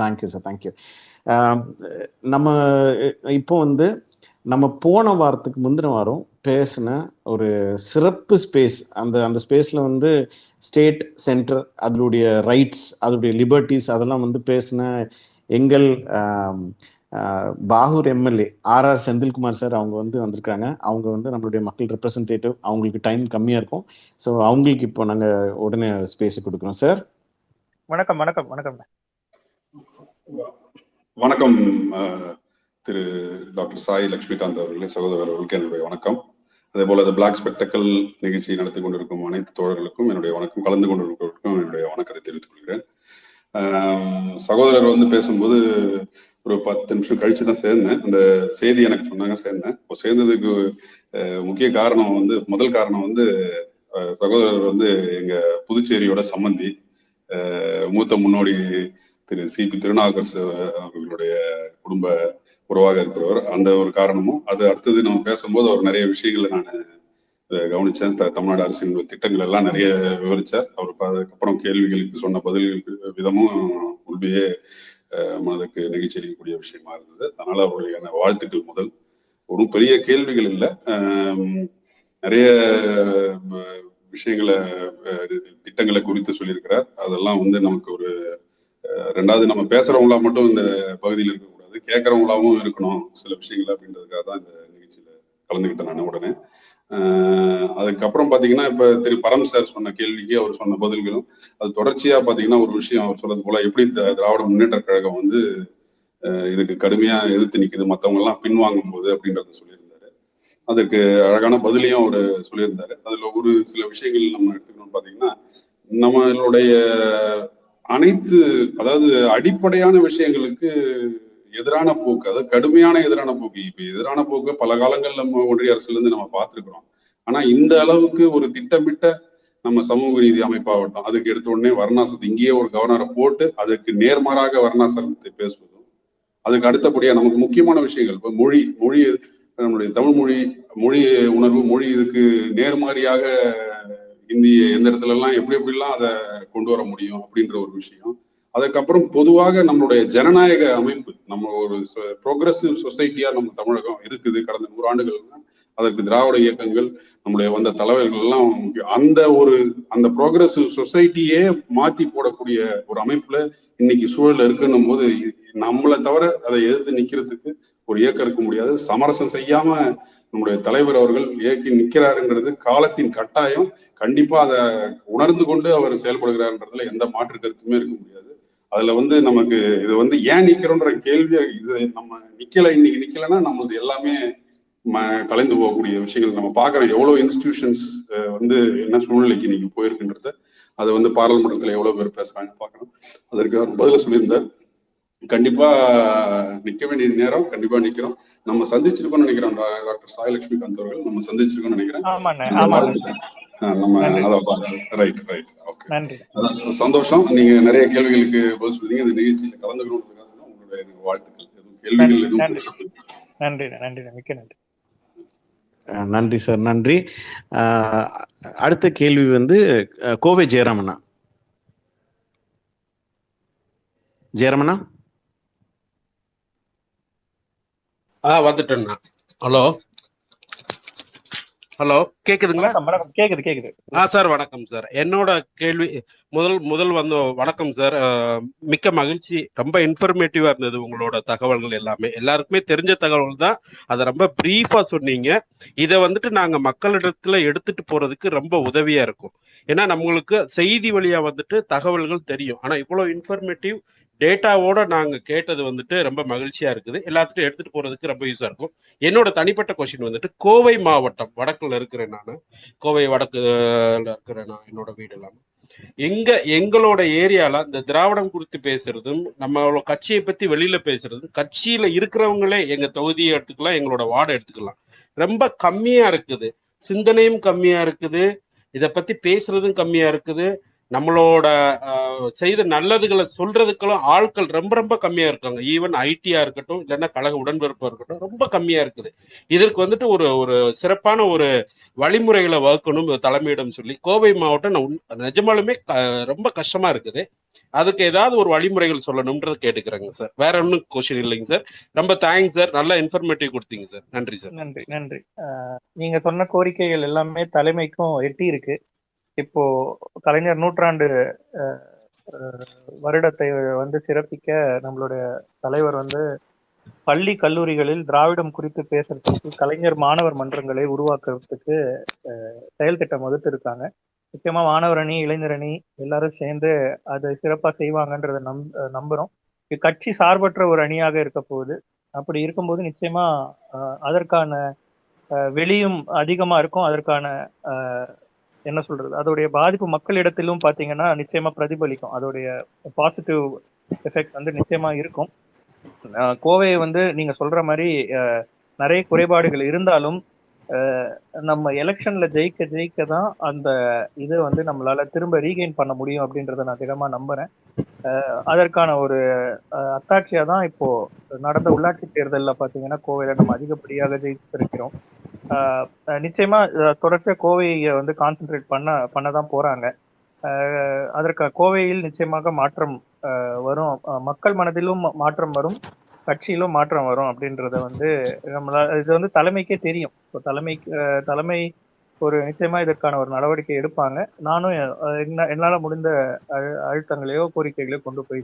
Thank you sir, thank you. நம்ம இப்போ வந்து நம்ம போன வாரத்துக்கு முந்தின வாரம் பேசின ஒரு சிறப்பு ஸ்பேஸ், அந்த ஸ்பேஸ்ல வந்து ஸ்டேட் சென்டர், அதனுடைய ரைட்ஸ், அதனுடைய லிபர்ட்டிஸ், அதெல்லாம் வந்து பேசின எங்கள் Bahour MLA RR Senthilkumar sir அவங்க வந்து வந்திருக்காங்க. அவங்க வந்து நம்மளுடைய மக்கள் ரெப்ரசன்டேட்டிவ், அவங்களுக்கு டைம் கம்மியா இருக்கும். ஸோ அவங்களுக்கு இப்போ நாங்க உடனே ஸ்பேஸ் கொடுக்குறோம் சார். வணக்கம் வணக்கம் வணக்கம் வணக்கம் திரு டாக்டர் சாய் லட்சுமிகாந்த் அவர்களே, சகோதரர் அவர்களுக்கு என்னுடைய வணக்கம். அதே போல இந்த பிளாக் ஸ்பெக்டக்கல் நிகழ்ச்சியை நடத்தி கொண்டிருக்கும் அனைத்து தோழர்களுக்கும் என்னுடைய வணக்கம், கலந்து கொண்டிருக்கிறவர்களுக்கும் என்னுடைய வணக்கத்தை தெரிவித்துக் கொள்கிறேன். சகோதரர் வந்து பேசும்போது ஒரு 10 நிமிஷம் கழிச்சு தான் சேர்ந்தேன். அந்த செய்தி எனக்கு சொன்னாங்க, சேர்ந்தேன். இப்போ சேர்ந்ததுக்கு முக்கிய காரணம் வந்து, முதல் காரணம் வந்து சகோதரர் வந்து எங்க புதுச்சேரியோட சம்பந்தி, மூத்த முன்னோடி திரு CP திருநாவுக்கரசு அவர்களுடைய குடும்ப உறவாக இருக்கிறவர். அந்த ஒரு காரணமும், அது அடுத்தது நம்ம பேசும்போது அவர் நிறைய விஷயங்களை நான் கவனிச்சேன். தமிழ்நாடு அரசின் திட்டங்கள் எல்லாம் நிறைய விவரிச்சார். அவர் அதுக்கப்புறம் கேள்விகளுக்கு சொன்ன பதில்களுக்கு விதமும் உண்மையே மனதுக்கு நெகிழ்ச்சி அளிக்கக்கூடிய விஷயமா இருந்தது. அதனால அவர்களுக்கான வாழ்த்துக்கள். முதல் ஒரு பெரிய கேள்விகள் இல்லை, நிறைய விஷயங்களை திட்டங்களை குறித்து சொல்லியிருக்கிறார். அதெல்லாம் வந்து நமக்கு ஒரு ரெண்டாவது, நம்ம பேசுறவங்களா மட்டும் இந்த பகுதியில் இருக்கக்கூடாது, கேட்கறவங்களாவும் இருக்கணும் சில விஷயங்கள் அப்படின்றதுக்காக தான் இந்த நிகழ்ச்சியில கலந்துக்கிட்டேன் நான் உடனே. அதுக்கப்புறம் பாத்தீங்கன்னா இப்ப திரு பரம் சார் சொன்ன கேள்விக்கு அவர் சொன்ன பதில்களும், அது தொடர்ச்சியா பாத்தீங்கன்னா ஒரு விஷயம் அவர் சொல்றது போல, எப்படி திராவிட முன்னேற்ற கழகம் வந்து இதுக்கு கடுமையா எதிர்த்து நிக்குது, மற்றவங்க எல்லாம் பின்வாங்கும் போது அப்படின்றத சொல்லியிருந்தாரு. அதுக்கு அழகான பதிலையும் அவர் சொல்லியிருந்தாரு. அதுல ஒரு சில விஷயங்கள் நம்ம எடுத்துக்கணும்னு பாத்தீங்கன்னா, நம்மளுடைய அனைத்து, அதாவது அடிப்படையான விஷயங்களுக்கு எதிரான போக்கு, அதாவது கடுமையான எதிரான போக்கு. இப்ப எதிரான போக்கு பல காலங்கள் நம்ம ஒன்றிய அரசுல இருந்து நம்ம பார்த்திருக்கிறோம். ஆனா இந்த அளவுக்கு ஒரு திட்டமிட்ட நம்ம சமூக நீதி அமைப்பாகட்டும், அதுக்கு எடுத்த உடனே வர்ணாசிரமத்தை இங்கேயே ஒரு கவர்னரை போட்டு அதுக்கு நேர்மாறாக வர்ணாசிரமத்தை பேசுவதும், அதுக்கு அடுத்தபடியா நமக்கு முக்கியமான விஷயங்கள், இப்போ மொழி நம்மளுடைய தமிழ் மொழி உணர்வு, மொழி இதுக்கு நேர்மாறியாக இந்திய எந்த இடத்துல எல்லாம் எப்படிலாம் அதை கொண்டு வர முடியும் அப்படின்ற ஒரு விஷயம். அதுக்கப்புறம் பொதுவாக நம்மளுடைய ஜனநாயக அமைப்பு, நம்ம ஒரு ப்ரோக்ரஸிவ் சொசைட்டியா நம்ம தமிழகம் இருக்குது. கடந்த 100 ஆண்டுகள்னா அதற்கு திராவிட இயக்கங்கள், நம்முடைய வந்த தலைவர்கள் எல்லாம் அந்த ப்ரோக்ரஸிவ் சொசைட்டியே மாத்தி போடக்கூடிய ஒரு அமைப்புல இன்னைக்கு சூழல் இருக்குன்னும் போது, நம்மளை தவிர அதை எதிர்த்து நிக்கிறதுக்கு ஒரு இயக்கம் இருக்க முடியாது. சமரசம் செய்யாம நம்முடைய தலைவர் அவர்கள் இயக்கி நிற்கிறாருங்கிறது காலத்தின் கட்டாயம். கண்டிப்பா அதை உணர்ந்து கொண்டு அவர் செயல்படுகிறார்ன்றதுல எந்த மாற்று கருத்துமே இருக்க முடியாது. அதுல வந்து நமக்கு இது வந்து ஏன் நிக்கிறோன்ற கேள்வி, இது நம்ம இன்னைக்கு நிக்கலைன்னா நம்மளது எல்லாமே கலைந்து போகக்கூடிய விஷயங்கள் நம்ம பார்க்குறோம். எவ்வளோ இன்ஸ்டிடியூஷன்ஸ் வந்து என்ன சூழ்நிலைக்கு இன்னைக்கு போயிருக்குன்றத அதை வந்து பாராளுமன்றத்தில் எவ்வளோ பேர் பேசுறாங்க பார்க்கணும். அதற்கு அவர் பதில சொல்லியிருந்தார். கண்டிப்பா நிக்க வேண்டிய நேரம் கண்டிப்பா நிக்கிறோம். நம்ம சந்திச்சிருக்கோம்னு நினைக்கிறோம். டாக்டர் சாய் லட்சுமிகாந்த் அவர்கள் நம்ம சந்திச்சிருக்கோம்னு நினைக்கிறேன். நம்ம சந்தோஷம். நீங்க நிறைய கேள்விகளுக்கு பதில் சொல்றீங்க. இந்த நிகழ்ச்சியில கலந்துக்கணுன்றதுக்காக உங்களுடைய வாழ்த்துக்கள். கேள்விகள் எதுவும் நன்றி, மிக்க நன்றி. நன்றி சார், நன்றி. அடுத்த கேள்வி வந்து கோவை ஜெயராமண்ணா. ஜெயராமண்ணா வந்துட்டேண்ணா. ஹலோ கேக்குதுங்களா? கேக்குது. சார் வணக்கம் சார். என்னோட கேள்வி முதல் வந்து வணக்கம் சார். மிக்க மகிழ்ச்சி. ரொம்ப இன்ஃபர்மேட்டிவா இருந்தது உங்களோட தகவல்கள் எல்லாமே. எல்லாருக்குமே தெரிஞ்ச தகவல் தான், அதை ரொம்ப பிரீஃபா சொன்னீங்க. இதை வந்துட்டு நாங்க மக்களிடத்துல எடுத்துட்டு போறதுக்கு ரொம்ப உதவியா இருக்கும். ஏன்னா நம்மளுக்கு செய்தி வழியா வந்துட்டு தகவல்கள் தெரியும். ஆனா இவ்வளவு இன்ஃபர்மேட்டிவ் டேட்டாவோட நாங்க கேட்டது வந்துட்டு ரொம்ப மகிழ்ச்சியா இருக்குது. எல்லாத்துட்டும் எடுத்துட்டு போறதுக்கு ரொம்ப யூஸா இருக்கும். என்னோட தனிப்பட்ட கொஸ்டின் வந்துட்டு, கோவை மாவட்டம் வடக்குல இருக்கிறேன் நான். கோவை வடக்குல இருக்கிறேன் நான். என்னோட வீடு எல்லாம் எங்களோட ஏரியால இந்த திராவிடம் குறித்து பேசுறதும், நம்மளோட கட்சியை பத்தி வெளியில பேசுறதும், கட்சியில இருக்கிறவங்களே எங்க தொகுதியை எடுத்துக்கலாம், எங்களோட வார்டை எடுத்துக்கலாம், ரொம்ப கம்மியா இருக்குது. சிந்தனையும் கம்மியா இருக்குது, இதை பத்தி பேசுறதும் கம்மியா இருக்குது. நம்மளோட செய்த நல்லதுகளை சொல்றதுக்கெல்லாம் ஆட்கள் ரொம்ப ரொம்ப கம்மியா இருக்காங்க. ஈவன் ஐடியா இருக்கட்டும், இல்லைன்னா கழக உடன்பிறப்பா இருக்கட்டும், ரொம்ப கம்மியா இருக்குது. இதற்கு வந்துட்டு ஒரு சிறப்பான ஒரு வழிமுறைகளை வகுக்கணும் தலைமையிடம் சொல்லி. கோவை மாவட்டம் நிஜமாலுமே ரொம்ப கஷ்டமா இருக்குது. அதுக்கு ஏதாவது ஒரு வழிமுறைகள் சொல்லணும்ன்றது கேட்டுக்கிறேங்க சார். வேற ஒன்றும் கொஸ்டின் இல்லைங்க சார். ரொம்ப தேங்க்ஸ் சார். நல்ல இன்ஃபர்மேட்டிவ் கொடுத்தீங்க சார். நன்றி சார். நன்றி. நீங்க சொன்ன கோரிக்கைகள் எல்லாமே தலைமைக்கும் எட்டி இருக்கு. இப்போ கலைஞர் 100ஆண்டு வருடத்தை வந்து சிறப்பிக்க நம்மளுடைய தலைவர் வந்து பள்ளி கல்லூரிகளில் திராவிடம் குறித்து பேசுறதுக்கு கலைஞர் மாணவர் மன்றங்களை உருவாக்குறதுக்கு செயல் திட்டம் வகுத்து இருக்காங்க. முக்கியமா மாணவர் அணி, இளைஞர் அணி எல்லாரும் சேர்ந்து அதை சிறப்பா செய்வாங்கன்றத நம்புறோம். கட்சி சார்பற்ற ஒரு அணியாக இருக்க போகுது. அப்படி இருக்கும்போது நிச்சயமா அதற்கான வெளியும் அதிகமா இருக்கும். அதற்கான என்ன சொல்றது, அதோடைய பாதிப்பு மக்களிடத்திலும் பாத்தீங்கன்னா நிச்சயமா பிரதிபலிக்கும். அதோடைய பாசிட்டிவ் எஃபெக்ட் வந்து நிச்சயமா இருக்கும். கோவை வந்து நீங்க சொல்ற மாதிரி நிறைய குறைபாடுகள் இருந்தாலும் நம்ம எலெக்ஷன்ல ஜெயிக்க தான் அந்த இது வந்து நம்மளால திரும்ப ரீகெயின் பண்ண முடியும் அப்படின்றத நான் திடமா நம்புறேன். அதற்கான ஒரு அத்தாட்சியா தான் இப்போ நடந்த உள்ளாட்சி தேர்தலில் பாத்தீங்கன்னா கோவையில நம்ம அதிகப்படியாக ஜெயிச்சிருக்கிறோம். நிச்சயமா தொடர்ச்சியா கோவையை வந்து கான்சென்ட்ரேட் பண்ணதான் போறாங்க. அதற்கு கோவையில் நிச்சயமாக மாற்றம் வரும். மக்கள் மனதிலும் மாற்றம் வரும், கட்சியிலும் மாற்றம் வரும் அப்படின்றத வந்து நம்மளால இது வந்து தலைமைக்கே தெரியும். தலைமை ஒரு நிச்சயமா இதற்கான ஒரு நடவடிக்கை எடுப்பாங்க. நானும் என்னால முடிந்த அழுத்தங்களையோ கோரிக்கைகளையோ கொண்டு போய்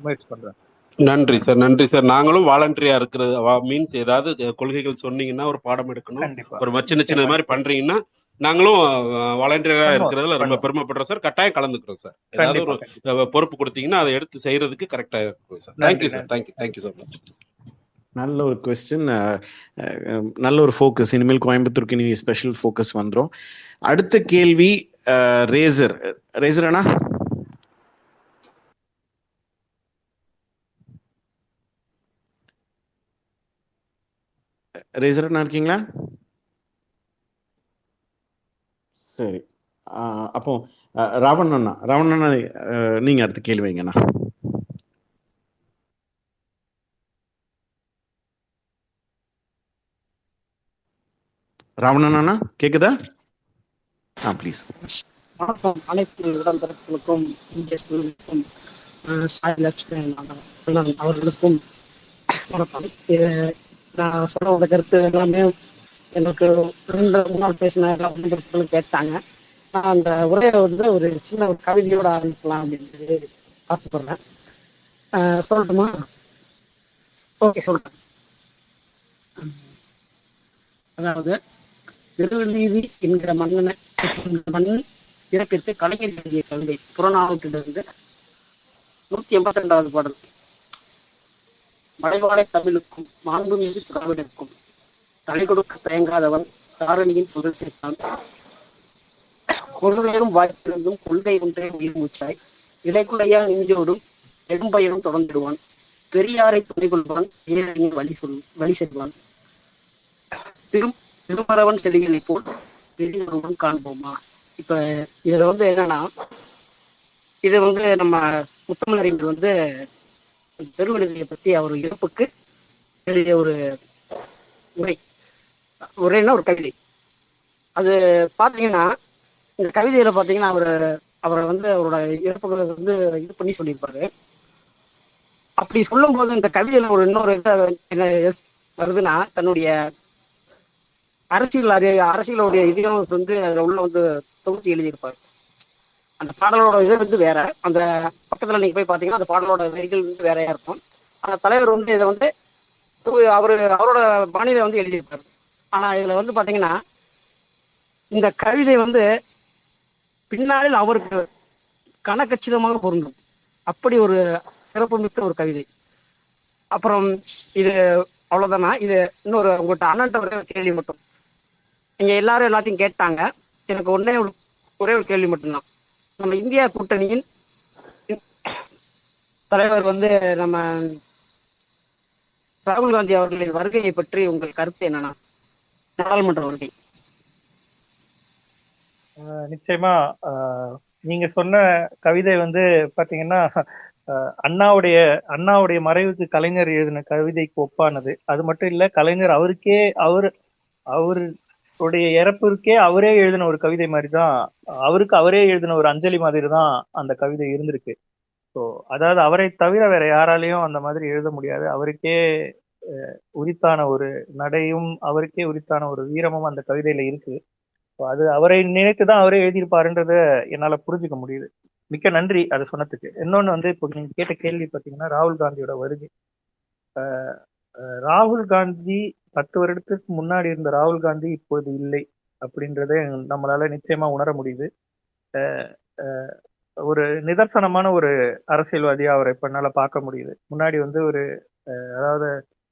முயற்சி பண்றேன். நன்றி சார். நன்றி சார். நாங்களும் வாலண்டரியா இருக்கிறது மீன்ஸ் ஏதாவது கொள்கைகள் சொன்னீங்கன்னா ஒரு பாடம் எடுக்கணும், ஒரு சின்ன மாதிரி பண்றீங்கன்னா நாங்களும் வாலண்டியரா இருக்கிறதுல ரொம்ப பெருமைப்படுறோம் சார். கட்டாயம் கலந்துக்கிறோம் சார். ஏதாவது ஒரு பொறுப்பு கொடுத்தீங்கன்னா அதை எடுத்து செய்யறதுக்கு கரெக்டா இருக்கும் sir. Thank you sir. Thank you so much. நல்ல ஒரு கொஸ்டின், நல்ல ஒரு ஃபோக்கஸ். இனிமேல் கோயம்புத்தூருக்கு இனி ஸ்பெஷல் ஃபோக்கஸ் வந்துடும். அடுத்த கேள்வி ரேசர் அண்ணா. ரேசர் அண்ணா இருக்கீங்களா? சரி, அப்போ ராவண் அண்ணா நீங்க அடுத்த கேள்வி வைங்கண்ணா. ராவணன் அண்ணா கேக்குதா? ப்ளீஸ். வணக்கம் அனைத்து உடன்பிறப்புகளுக்கும், சாய் லட்சுமி அவர்களுக்கும் வணக்கம். நான் சொல்ற கருத்து எல்லாமே எனக்கு முன்னாள் பேசின எல்லா உடன்பிறப்புகளும் கேட்டாங்க. நான் அந்த உரையை வந்து ஒரு சின்ன ஒரு கவிதையோட ஆரம்பிக்கலாம் அப்படின்னு ஆசைப்படுறேன். சொல்லட்டுமா? ஓகே, சொல்றேன். அதாவது, நெடுவீதி என்கிற மண் பிறப்பித்து கலைஞர் எழுதிய கவிதை புறநானூற்றிலிருந்து 182வது பாடல். மலைவாழ தமிழுக்கும் மாண்புமிகு திராவிடருக்கும் தலை கொடுக்க தயங்காதவன் தாரணியின் புகழ் சேர்த்தான். கொள்கையும் வாய்ப்பிருந்தும் கொள்கை ஒன்றே உயிர் மூச்சாய் இடைக்குலையா நெஞ்சோடும் நெடும்பயனும் தொடர்ந்திடுவான். பெரியாரை துணை கொள்வான், ஏழையின் வழி செல்வான். திருமறவன் செடிகளை போல் பெரியவருடன் காண்போமா. இப்ப இதுல என்னன்னா, இது நம்ம முத்தமிழறிஞர் பெருவெளியை பத்தி அவர் இறப்புக்கு எழுதிய ஒரு உரைன்னா ஒரு கவிதை. அது பாத்தீங்கன்னா, இந்த கவிதையில பாத்தீங்கன்னா அவரை அவரோட இறப்புகளை இது பண்ணி சொல்லியிருப்பாரு. அப்படி சொல்லும் போது இந்த கவிதையில இன்னொரு என்ன வருதுன்னா, தன்னுடைய அரசியலுடைய இதையும் அதுல உள்ள தொகுச்சி எழுதியிருப்பாரு. அந்த பாடலோட இது வேற. அந்த பக்கத்துல நீங்க போய் பாத்தீங்கன்னா அந்த பாடலோட வரிகள் வேறையா இருக்கும். அந்த தலைவர் இதை அவரோட பாணியில எழுதியிருப்பாரு. ஆனா இதுல பாத்தீங்கன்னா இந்த கவிதை பின்னாளில் அவருக்கு கனக்கச்சிதமாக பொருந்தும். அப்படி ஒரு சிறப்புமிக்க ஒரு கவிதை. அப்புறம் இது அவ்வளவுதானா? இது இன்னொரு உங்கள்கிட்ட அண்ணன்ட்ட ஒரே ஒரு கேள்வி மட்டும். நீங்க எல்லாத்தையும் கேட்டாங்க. எனக்கு ஒரே ஒரு கேள்வி மட்டும்தான். நம்ம இந்தியா கூட்டணியின் தலைவர் நம்ம ராகுல் காந்தி அவர்களின் வருகையை பற்றி உங்கள் கருத்து என்னன்னா? நாடாளுமன்ற வருகை. நிச்சயமா நீங்க சொன்ன கவிதை பாத்தீங்கன்னா அண்ணாவுடைய மறைவுக்கு கலைஞர் எழுதின கவிதைக்கு ஒப்பானது. அது மட்டும் இல்ல, கலைஞர் அவருடைய இறப்பிற்கே அவரே எழுதின ஒரு கவிதை மாதிரிதான், அவரே எழுதின ஒரு அஞ்சலி மாதிரி தான் அந்த கவிதை இருந்திருக்கு. ஸோ அதாவது அவரை தவிர வேற யாராலையும் அந்த மாதிரி எழுத முடியாது. அவருக்கே உரித்தான ஒரு நடையும் அவருக்கே உரித்தான ஒரு வீரமும் அந்த கவிதையில இருக்கு. அது அவரை நினைத்துதான் அவரே எழுதியிருப்பாருன்றத என்னால புரிஞ்சுக்க முடியுது. மிக்க நன்றி அதை சொன்னதுக்கு. இன்னொன்னு இப்போ நீங்க கேட்ட கேள்வி பார்த்தீங்கன்னா, ராகுல் காந்தியோட வருகை. ராகுல் காந்தி 10 வருடத்துக்கு முன்னாடி இருந்த ராகுல் காந்தி இப்போது இல்லை அப்படின்றத நம்மளால நிச்சயமா உணர முடியுது. ஒரு நிதர்சனமான ஒரு அரசியல்வாதியா அவரை இப்ப பார்க்க முடியுது. முன்னாடி ஒரு அதாவது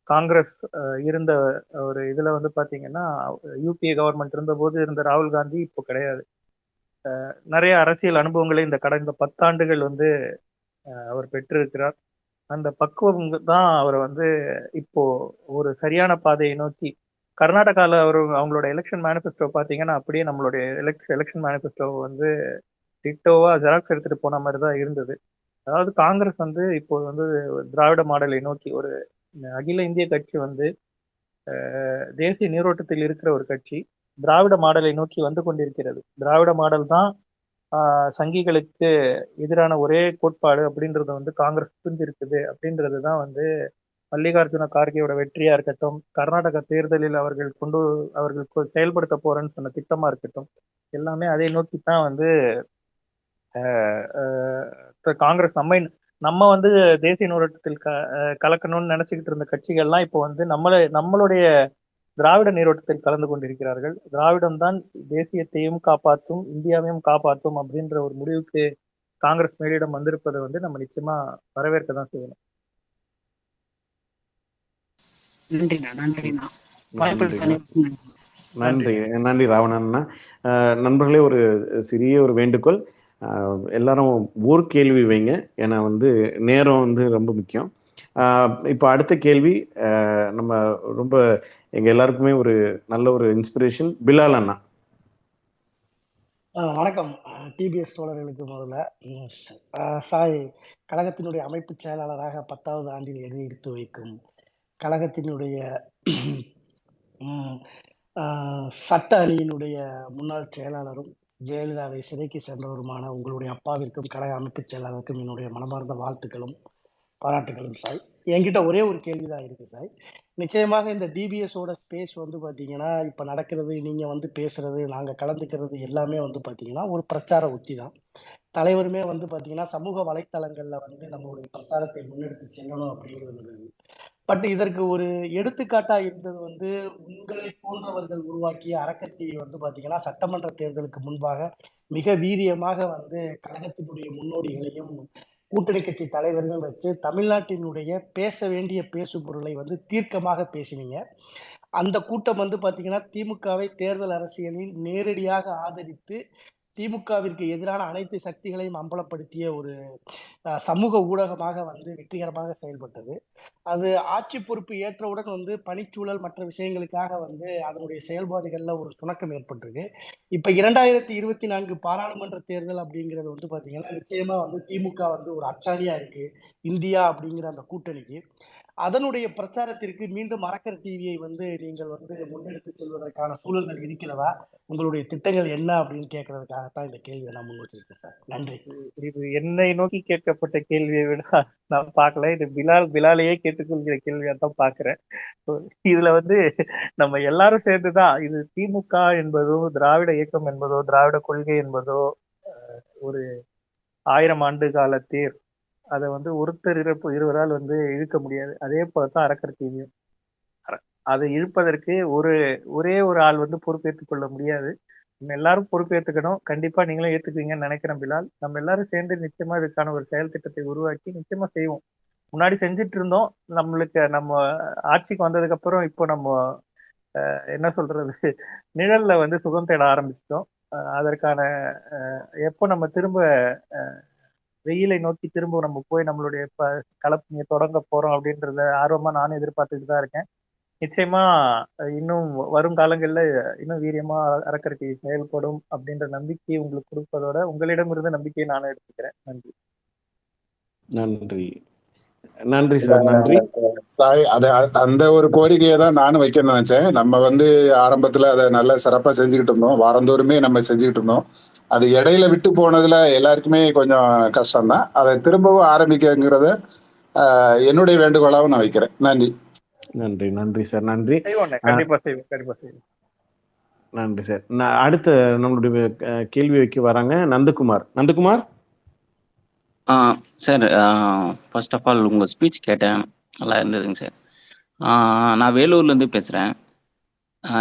காங்கிரஸ் இருந்த ஒரு இதுல பாத்தீங்கன்னா, யூபிஏ கவர்மெண்ட் இருந்த போது இருந்த ராகுல் காந்தி இப்போ கிடையாது. நிறைய அரசியல் அனுபவங்களை இந்த கடந்த 10 ஆண்டுகள் அவர் பெற்றிருக்கிறார். அந்த பக்குவம் தான் அவரை இப்போ ஒரு சரியான பாதையை நோக்கி, கர்நாடகால அவங்களோட எலெக்ஷன் மேனிஃபெஸ்டோ பாத்தீங்கன்னா அப்படியே நம்மளுடைய எலெக்ஷன் மேனிஃபெஸ்டோ டிட்டோவா ஜெராக்ஸ் எடுத்துட்டு போன மாதிரி தான் இருந்தது. அதாவது காங்கிரஸ் இப்போ திராவிட மாடலை நோக்கி ஒரு அகில இந்திய கட்சி தேசிய நீரோட்டத்தில் இருக்கிற ஒரு கட்சி திராவிட மாடலை நோக்கி கொண்டிருக்கிறது. திராவிட மாடல் தான் சங்கிகளுக்கு எதிரான ஒரே கோட்பாடு அப்படின்றது காங்கிரஸ் புரிஞ்சிருக்குது. அப்படின்றது தான் மல்லிகார்ஜுன கார்கேயோட வெற்றியா இருக்கட்டும், கர்நாடக தேர்தலில் அவர்கள் செயல்படுத்த போறேன்னு சொன்ன திட்டமா இருக்கட்டும், எல்லாமே அதை நோக்கி தான் காங்கிரஸ் நம்ம தேசிய நீரோட்டத்தில் கலக்கணும்னு நினைச்சுக்கிட்டு இருந்த கட்சிகள்லாம் இப்போ நம்மளுடைய திராவிட நீரோட்டத்தில் கலந்து கொண்டிருக்கிறார்கள். திராவிடம் தான் தேசியத்தையும் காப்பாற்றும், இந்தியாவையும் காப்பாற்றும் அப்படின்ற ஒரு முடிவுக்கு காங்கிரஸ் மேலிடம் வந்திருப்பதை நம்ம நிச்சயமா வரவேற்க தான் செய்யணும். நன்றி ராவணண்ணா. நண்பர்களே, ஒரு சிறிய ஒரு வேண்டுகோள். எல்லாரும் ஒரு கேள்வி வைங்க, ஏன்னா நேரம் ரொம்ப முக்கியம். இப்போ அடுத்த கேள்வி நம்ம ரொம்ப எங்க எல்லாருக்குமே ஒரு நல்ல ஒரு இன்ஸ்பிரேஷன், பிலால் அண்ணா. வணக்கம் டிபிஎஸ் தோழர்களுக்கு. முதல்ல சாய் கழகத்தினுடைய அமைப்பு செயலாளராக 10வது ஆண்டில் எடுத்து வைக்கும் கழகத்தினுடைய சட்ட அணியினுடைய முன்னாள் செயலாளரும் ஜெயலலிதாவை சிறைக்கு சென்றவருமான உங்களுடைய அப்பாவிற்கும் கழக அமைப்பு செயலாளருக்கும் என்னுடைய மனமார்ந்த வாழ்த்துக்களும் பாராட்டுகளும் சாய். என்கிட்ட ஒரே ஒரு கேள்விதான் இருக்கு சாய். நிச்சயமாக இந்த டிபிஎஸோட ஸ்பேஸ் பார்த்தீங்கன்னா இப்போ நடக்கிறது, நீங்கள் பேசுறது, நாங்கள் கலந்துக்கிறது எல்லாமே பார்த்தீங்கன்னா ஒரு பிரச்சார உத்தி தான். தலைவருமே பார்த்தீங்கன்னா சமூக வலைத்தளங்களில் நம்மளுடைய பிரச்சாரத்தை முன்னெடுத்து செல்லணும் அப்படிங்கிறது. பட் இதற்கு ஒரு எடுத்துக்காட்டா இருந்தது உங்களை போன்றவர்கள் உருவாக்கிய அறக்கட்டளை பார்த்தீங்கன்னா சட்டமன்ற தேர்தலுக்கு முன்பாக மிக வீரியமாக கழகத்தினுடைய முன்னோடிகளையும் கூட்டணி கட்சி தலைவர்கள் வச்சு தமிழ்நாட்டினுடைய பேச வேண்டிய பேசு பொருளை வந்து தீர்க்கமாக பேசினீங்க. அந்த கூட்டம் வந்து பார்த்தீங்கன்னா, திமுகவை தேர்தல் அரசியலில் நேரடியாக ஆதரித்து, திமுகவிற்கு எதிரான அனைத்து சக்திகளையும் அம்பலப்படுத்திய ஒரு சமூக ஊடகமாக வந்து வெற்றிகரமாக செயல்பட்டது. அது ஆட்சி பொறுப்பு ஏற்றவுடன் வந்து பணிச்சூழல் மற்ற விஷயங்களுக்காக வந்து அதனுடைய செயல்பாடுகள்ல ஒரு சுணக்கம் ஏற்பட்டிருக்கு. இப்ப 2024 பாராளுமன்ற தேர்தல் அப்படிங்கிறது வந்து பார்த்தீங்கன்னா, நிச்சயமா வந்து திமுக வந்து ஒரு அச்சாணியா இருக்கு. இந்தியா அப்படிங்கிற அந்த கூட்டணிக்கு. அதனுடைய பிரச்சாரத்திற்கு மீண்டும் அரக்கர் டிவியை வந்து நீங்கள் வந்து முன்னெடுத்துச் செல்வதற்கான சூழல்கள் இருக்கிறதா? உங்களுடைய திட்டங்கள் என்ன அப்படின்னு கேட்கறதுக்காகத்தான் இந்த கேள்வியை நான் முன் வச்சிருக்கேன் சார். நன்றி. இது என்னை நோக்கி கேட்கப்பட்ட கேள்வியை விட நான் பார்க்கல. இது பிலாலையே கேட்டுக்கொள்கிற கேள்வியா தான் பார்க்கிறேன். இதுல வந்து நம்ம எல்லாரும் சேர்ந்துதான் இது திமுக என்பதோ திராவிட இயக்கம் என்பதோ திராவிட கொள்கை என்பதோ ஒரு 1000 ஆண்டு கால தேர். அதை வந்து ஒருத்தர் இருவரால் வந்து இழுக்க முடியாது. அதே போலதான் அரக்கர் டிவியும். அதை இழுப்பதற்கு ஒரே ஒரு ஆள் வந்து பொறுப்பேற்றுக் கொள்ள முடியாது. நம்ம எல்லாரும் பொறுப்பேற்றுக்கணும். கண்டிப்பா நீங்களும் ஏத்துக்குவீங்கன்னு நினைக்கிறேன் பிலால். நம்ம எல்லாரும் சேர்ந்து நிச்சயமா இதுக்கான ஒரு செயல் திட்டத்தை உருவாக்கி நிச்சயமா செய்வோம். முன்னாடி செஞ்சுட்டு இருந்தோம். நம்ம ஆட்சிக்கு வந்ததுக்கு அப்புறம் இப்போ நம்ம என்ன சொல்றது, நிழல்ல வந்து சுகம் தேட ஆரம்பிச்சிட்டோம். அதற்கான எப்போ நம்ம திரும்ப வெயிலை நோக்கி திரும்ப நம்ம போய் நம்மளுடைய கலப்பணியை தொடங்க போறோம் அப்படின்றத ஆர்வமா நானும் எதிர்பார்த்துட்டு தான் இருக்கேன். நிச்சயமா இன்னும் வரும் காலங்கள்ல இன்னும் வீரியமா அரக்கர் டிவி செயல்படும் அப்படின்ற நம்பிக்கையை உங்களுக்கு கொடுப்பதோட உங்களிடம் இருந்த நம்பிக்கையை நானும் எடுத்துக்கிறேன். நன்றி. நன்றி நன்றி சார். நன்றி சாய். அந்த ஒரு கோரிக்கையை தான் நானும் வைக்கணும்னு நினைச்சேன். நம்ம வந்து ஆரம்பத்துல அதை நல்லா சிறப்பா செஞ்சுக்கிட்டு இருந்தோம். வாரந்தோறுமே நம்ம செஞ்சுக்கிட்டு இருந்தோம். அது இடையில விட்டு போனதுல எல்லாருக்குமே கொஞ்சம் கஷ்டம்தான். அதை திரும்பவும் ஆரம்பிக்கங்கிறத என்னுடைய வேண்டுகோளாகவும் நான் வைக்கிறேன். நன்றி. நன்றி நன்றி சார். நன்றி. கண்டிப்பா செய்வோம். நன்றி சார். அடுத்த நம்மளுடைய கேள்வி வைக்க வராங்க Nandakumar. Sir, first of all உங்கள் ஸ்பீச் கேட்டேன், நல்லா இருந்ததுங்க சார். நான் வேலூர்லேருந்து பேசுகிறேன்.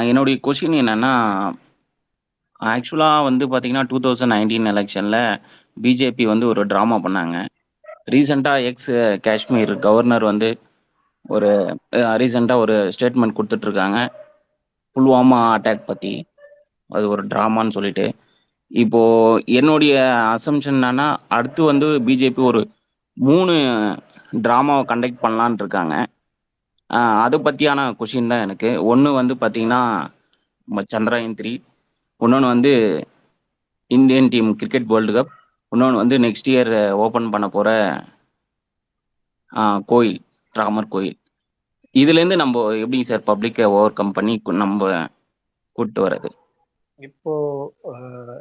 என்னுடைய கொஷின் என்னென்னா, ஆக்சுவலாக வந்து பார்த்தீங்கன்னா 2019 எலெக்ஷனில் பிஜேபி வந்து ஒரு ட்ராமா பண்ணாங்க. ரீசெண்டாக காஷ்மீர் கவர்னர் வந்து ரீசெண்டாக ஒரு ஸ்டேட்மெண்ட் கொடுத்துட்ருக்காங்க புல்வாமா அட்டாக் பற்றி. அது ஒரு ட்ராமான்னு சொல்லிட்டு. இப்போ என்னுடைய அசம்ஷன் என்னன்னா, அடுத்து வந்து பிஜேபி ஒரு 3 ட்ராமாவை கண்டக்ட் பண்ணலான் இருக்காங்க. அதை பற்றியான கொஷின் தான் எனக்கு. ஒன்று வந்து பார்த்தீங்கன்னா சந்திராயன் 3, இன்னொன்று வந்து Indian team cricket world cup, இன்னொன்று வந்து நெக்ஸ்ட் இயர் ஓப்பன் பண்ண போகிற கோயில், ராமர் கோயில். இதுலேருந்து நம்ம எப்படிங்க சார் பப்ளிக்கை ஓவர் கம் பண்ணி நம்ம கூப்பிட்டு வர்றது? இப்போ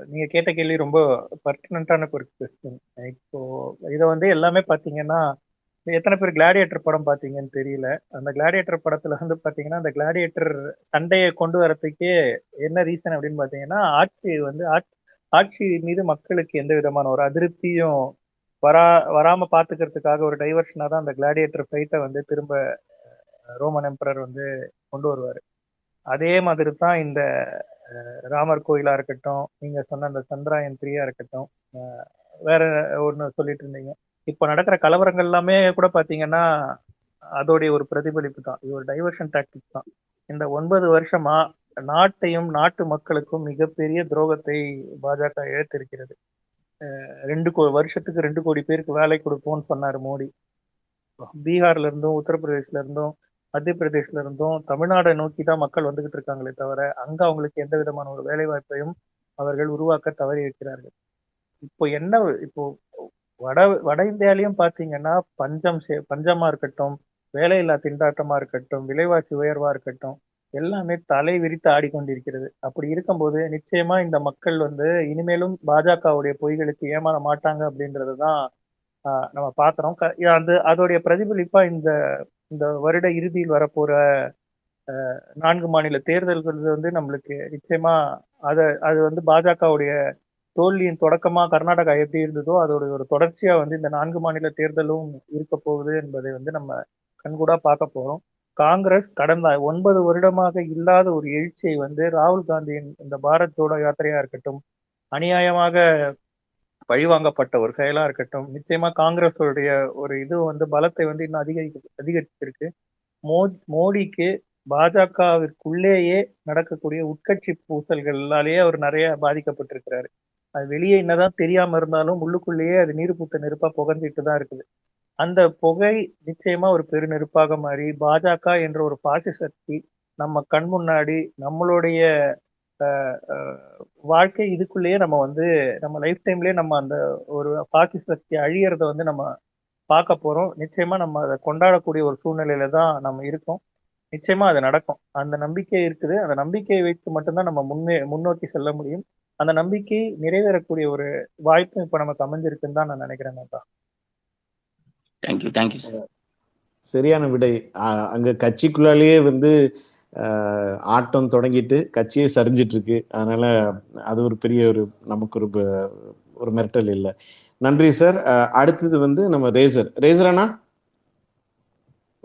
நீங்க கேட்ட கேள்வி ரொம்ப பர்டினண்டான ஒரு கொஸ்டின். இப்போ இதை வந்து எல்லாமே பாத்தீங்கன்னா, எத்தனை பேர் கிளாடியேட்டர் படம் பாத்தீங்கன்னு தெரியல. அந்த கிளாடியேட்டர் படத்துல வந்து பாத்தீங்கன்னா, அந்த கிளாடியேட்டர் சண்டையை கொண்டு வரதுக்கே என்ன ரீசன் அப்படின்னு பாத்தீங்கன்னா, ஆட்சி மீது மக்களுக்கு எந்த விதமான ஒரு அதிருப்தியும் வராம பாத்துக்கிறதுக்காக ஒரு டைவர்ஷனா தான் அந்த கிளாடியேட்டர் ஃபைட்டை வந்து திரும்ப ரோமன் எம்பரர் வந்து கொண்டு வருவாரு. அதே மாதிரி தான் இந்த ராமர் கோயிலா இருக்கட்டும், நீங்க சொன்ன அந்த சந்திராயன் 3 இருக்கட்டும், வேற ஒண்ணு சொல்லிட்டு இருந்தீங்க. இப்போ நடக்கிற கலவரங்கள் எல்லாமே கூட பாத்தீங்கன்னா அதோடைய ஒரு பிரதிபலிப்பு தான். இது ஒரு டைவர்ஷன் டாக்டிக் தான். இந்த 9 வருஷமா நாட்டையும் நாட்டு மக்களுக்கும் மிகப்பெரிய துரோகத்தை பாஜக இழத்திருக்கிறது. 2 வருஷத்துக்கு 2 கோடி பேருக்கு வேலை கொடுப்போம்னு சொன்னாரு மோடி. பீகார்ல இருந்தும் உத்தரப்பிரதேஷ்ல இருந்தும் மத்திய பிரதேஷ்ல இருந்தும் தமிழ்நாடை நோக்கி தான் மக்கள் வந்துகிட்டு இருக்காங்களே தவிர அங்க அவங்களுக்கு எந்த விதமான ஒரு வேலை வாய்ப்பையும் அவர்கள் உருவாக்க தவறி இருக்கிறார்கள். இப்போ வட இந்தியாலையும் பாத்தீங்கன்னா பஞ்சமா இருக்கட்டும், வேலையில்லா திண்டாட்டமா இருக்கட்டும், விலைவாசி உயர்வா இருக்கட்டும், எல்லாமே தலை விரித்து ஆடிக்கொண்டிருக்கிறது. அப்படி இருக்கும்போது நிச்சயமா இந்த மக்கள் வந்து இனிமேலும் பாஜகவுடைய பொய்களுக்கு ஏமாற மாட்டாங்க அப்படின்றதுதான் நம்ம பாக்குறோம். அதோடைய பிரதிபலிப்பா இந்த வருட இறுதியில் வரப்போற 4 மாநில தேர்தல்கள் வந்து நம்மளுக்கு நிச்சயமா அது வந்து பாஜகவுடைய தோல்வியின் தொடக்கமா கர்நாடகா எப்படி இருந்ததோ அதோட ஒரு தொடர்ச்சியா வந்து இந்த 4 மாநில தேர்தலும் இருக்க போகுது என்பதை வந்து நம்ம கண்கூடா பார்க்க போறோம். காங்கிரஸ் கடந்த 9 வருடமாக இல்லாத ஒரு எழுச்சியை வந்து ராகுல் காந்தியின் இந்த பாரத் ஜோடோ யாத்திரையா இருக்கட்டும், அநியாயமாக பழிவாங்கப்பட்ட ஒரு செயலா இருக்கட்டும், நிச்சயமா காங்கிரஸுடைய ஒரு இது வந்து பலத்தை வந்து இன்னும் அதிகரிச்சிருக்கு. மோடிக்கு பாஜகவிற்குள்ளேயே நடக்கக்கூடிய உட்கட்சி பூசல்களாலேயே அவர் நிறைய பாதிக்கப்பட்டிருக்கிறாரு. அது வெளியே என்னதான் தெரியாம இருந்தாலும் உள்ளுக்குள்ளேயே அது நீர் பூத்த நெருப்பா புகஞ்சிட்டு தான் இருக்குது. அந்த புகை நிச்சயமா ஒரு பெரு நெருப்பாக மாறி பாஜக என்ற ஒரு பாசிச சக்தி நம்ம கண் முன்னாடி நம்மளுடைய வாழ்க்கை இதுக்குள்ளேயே நம்ம வந்து நம்ம லைஃப் டைம்லயே நம்ம அந்த ஒரு பாசிச சக்தி அழியறத வந்து நம்ம பார்க்க போறோம். நிச்சயமா நம்ம அதை கொண்டாடக்கூடிய ஒரு சூழ்நிலையில தான் நம்ம இருக்கோம். நிச்சயமா அது நடக்கும். அந்த நம்பிக்கை இருக்குது. அந்த நம்பிக்கையை வைத்து மட்டும்தான் நம்ம முன்னோக்கி செல்ல முடியும். அந்த நம்பிக்கை நிறைவேறக்கூடிய ஒரு வாய்ப்பும் இப்ப நமக்கு அமைஞ்சிருக்குன்னு தான் நான் நினைக்கிறேன். Thank you thank you sir. சரியான விடை. அங்க கட்சிக்குள்ளாலேயே வந்து ஆட்டம் தொடங்கிட்டு கட்சியே சரிஞ்சிட்டு இருக்கு. அதனால அது ஒரு பெரிய ஒரு நமக்கு ஒரு மிரட்டல் இல்லை. நன்றி சார். அடுத்தது வந்து நம்ம ரேசர் அண்ணா.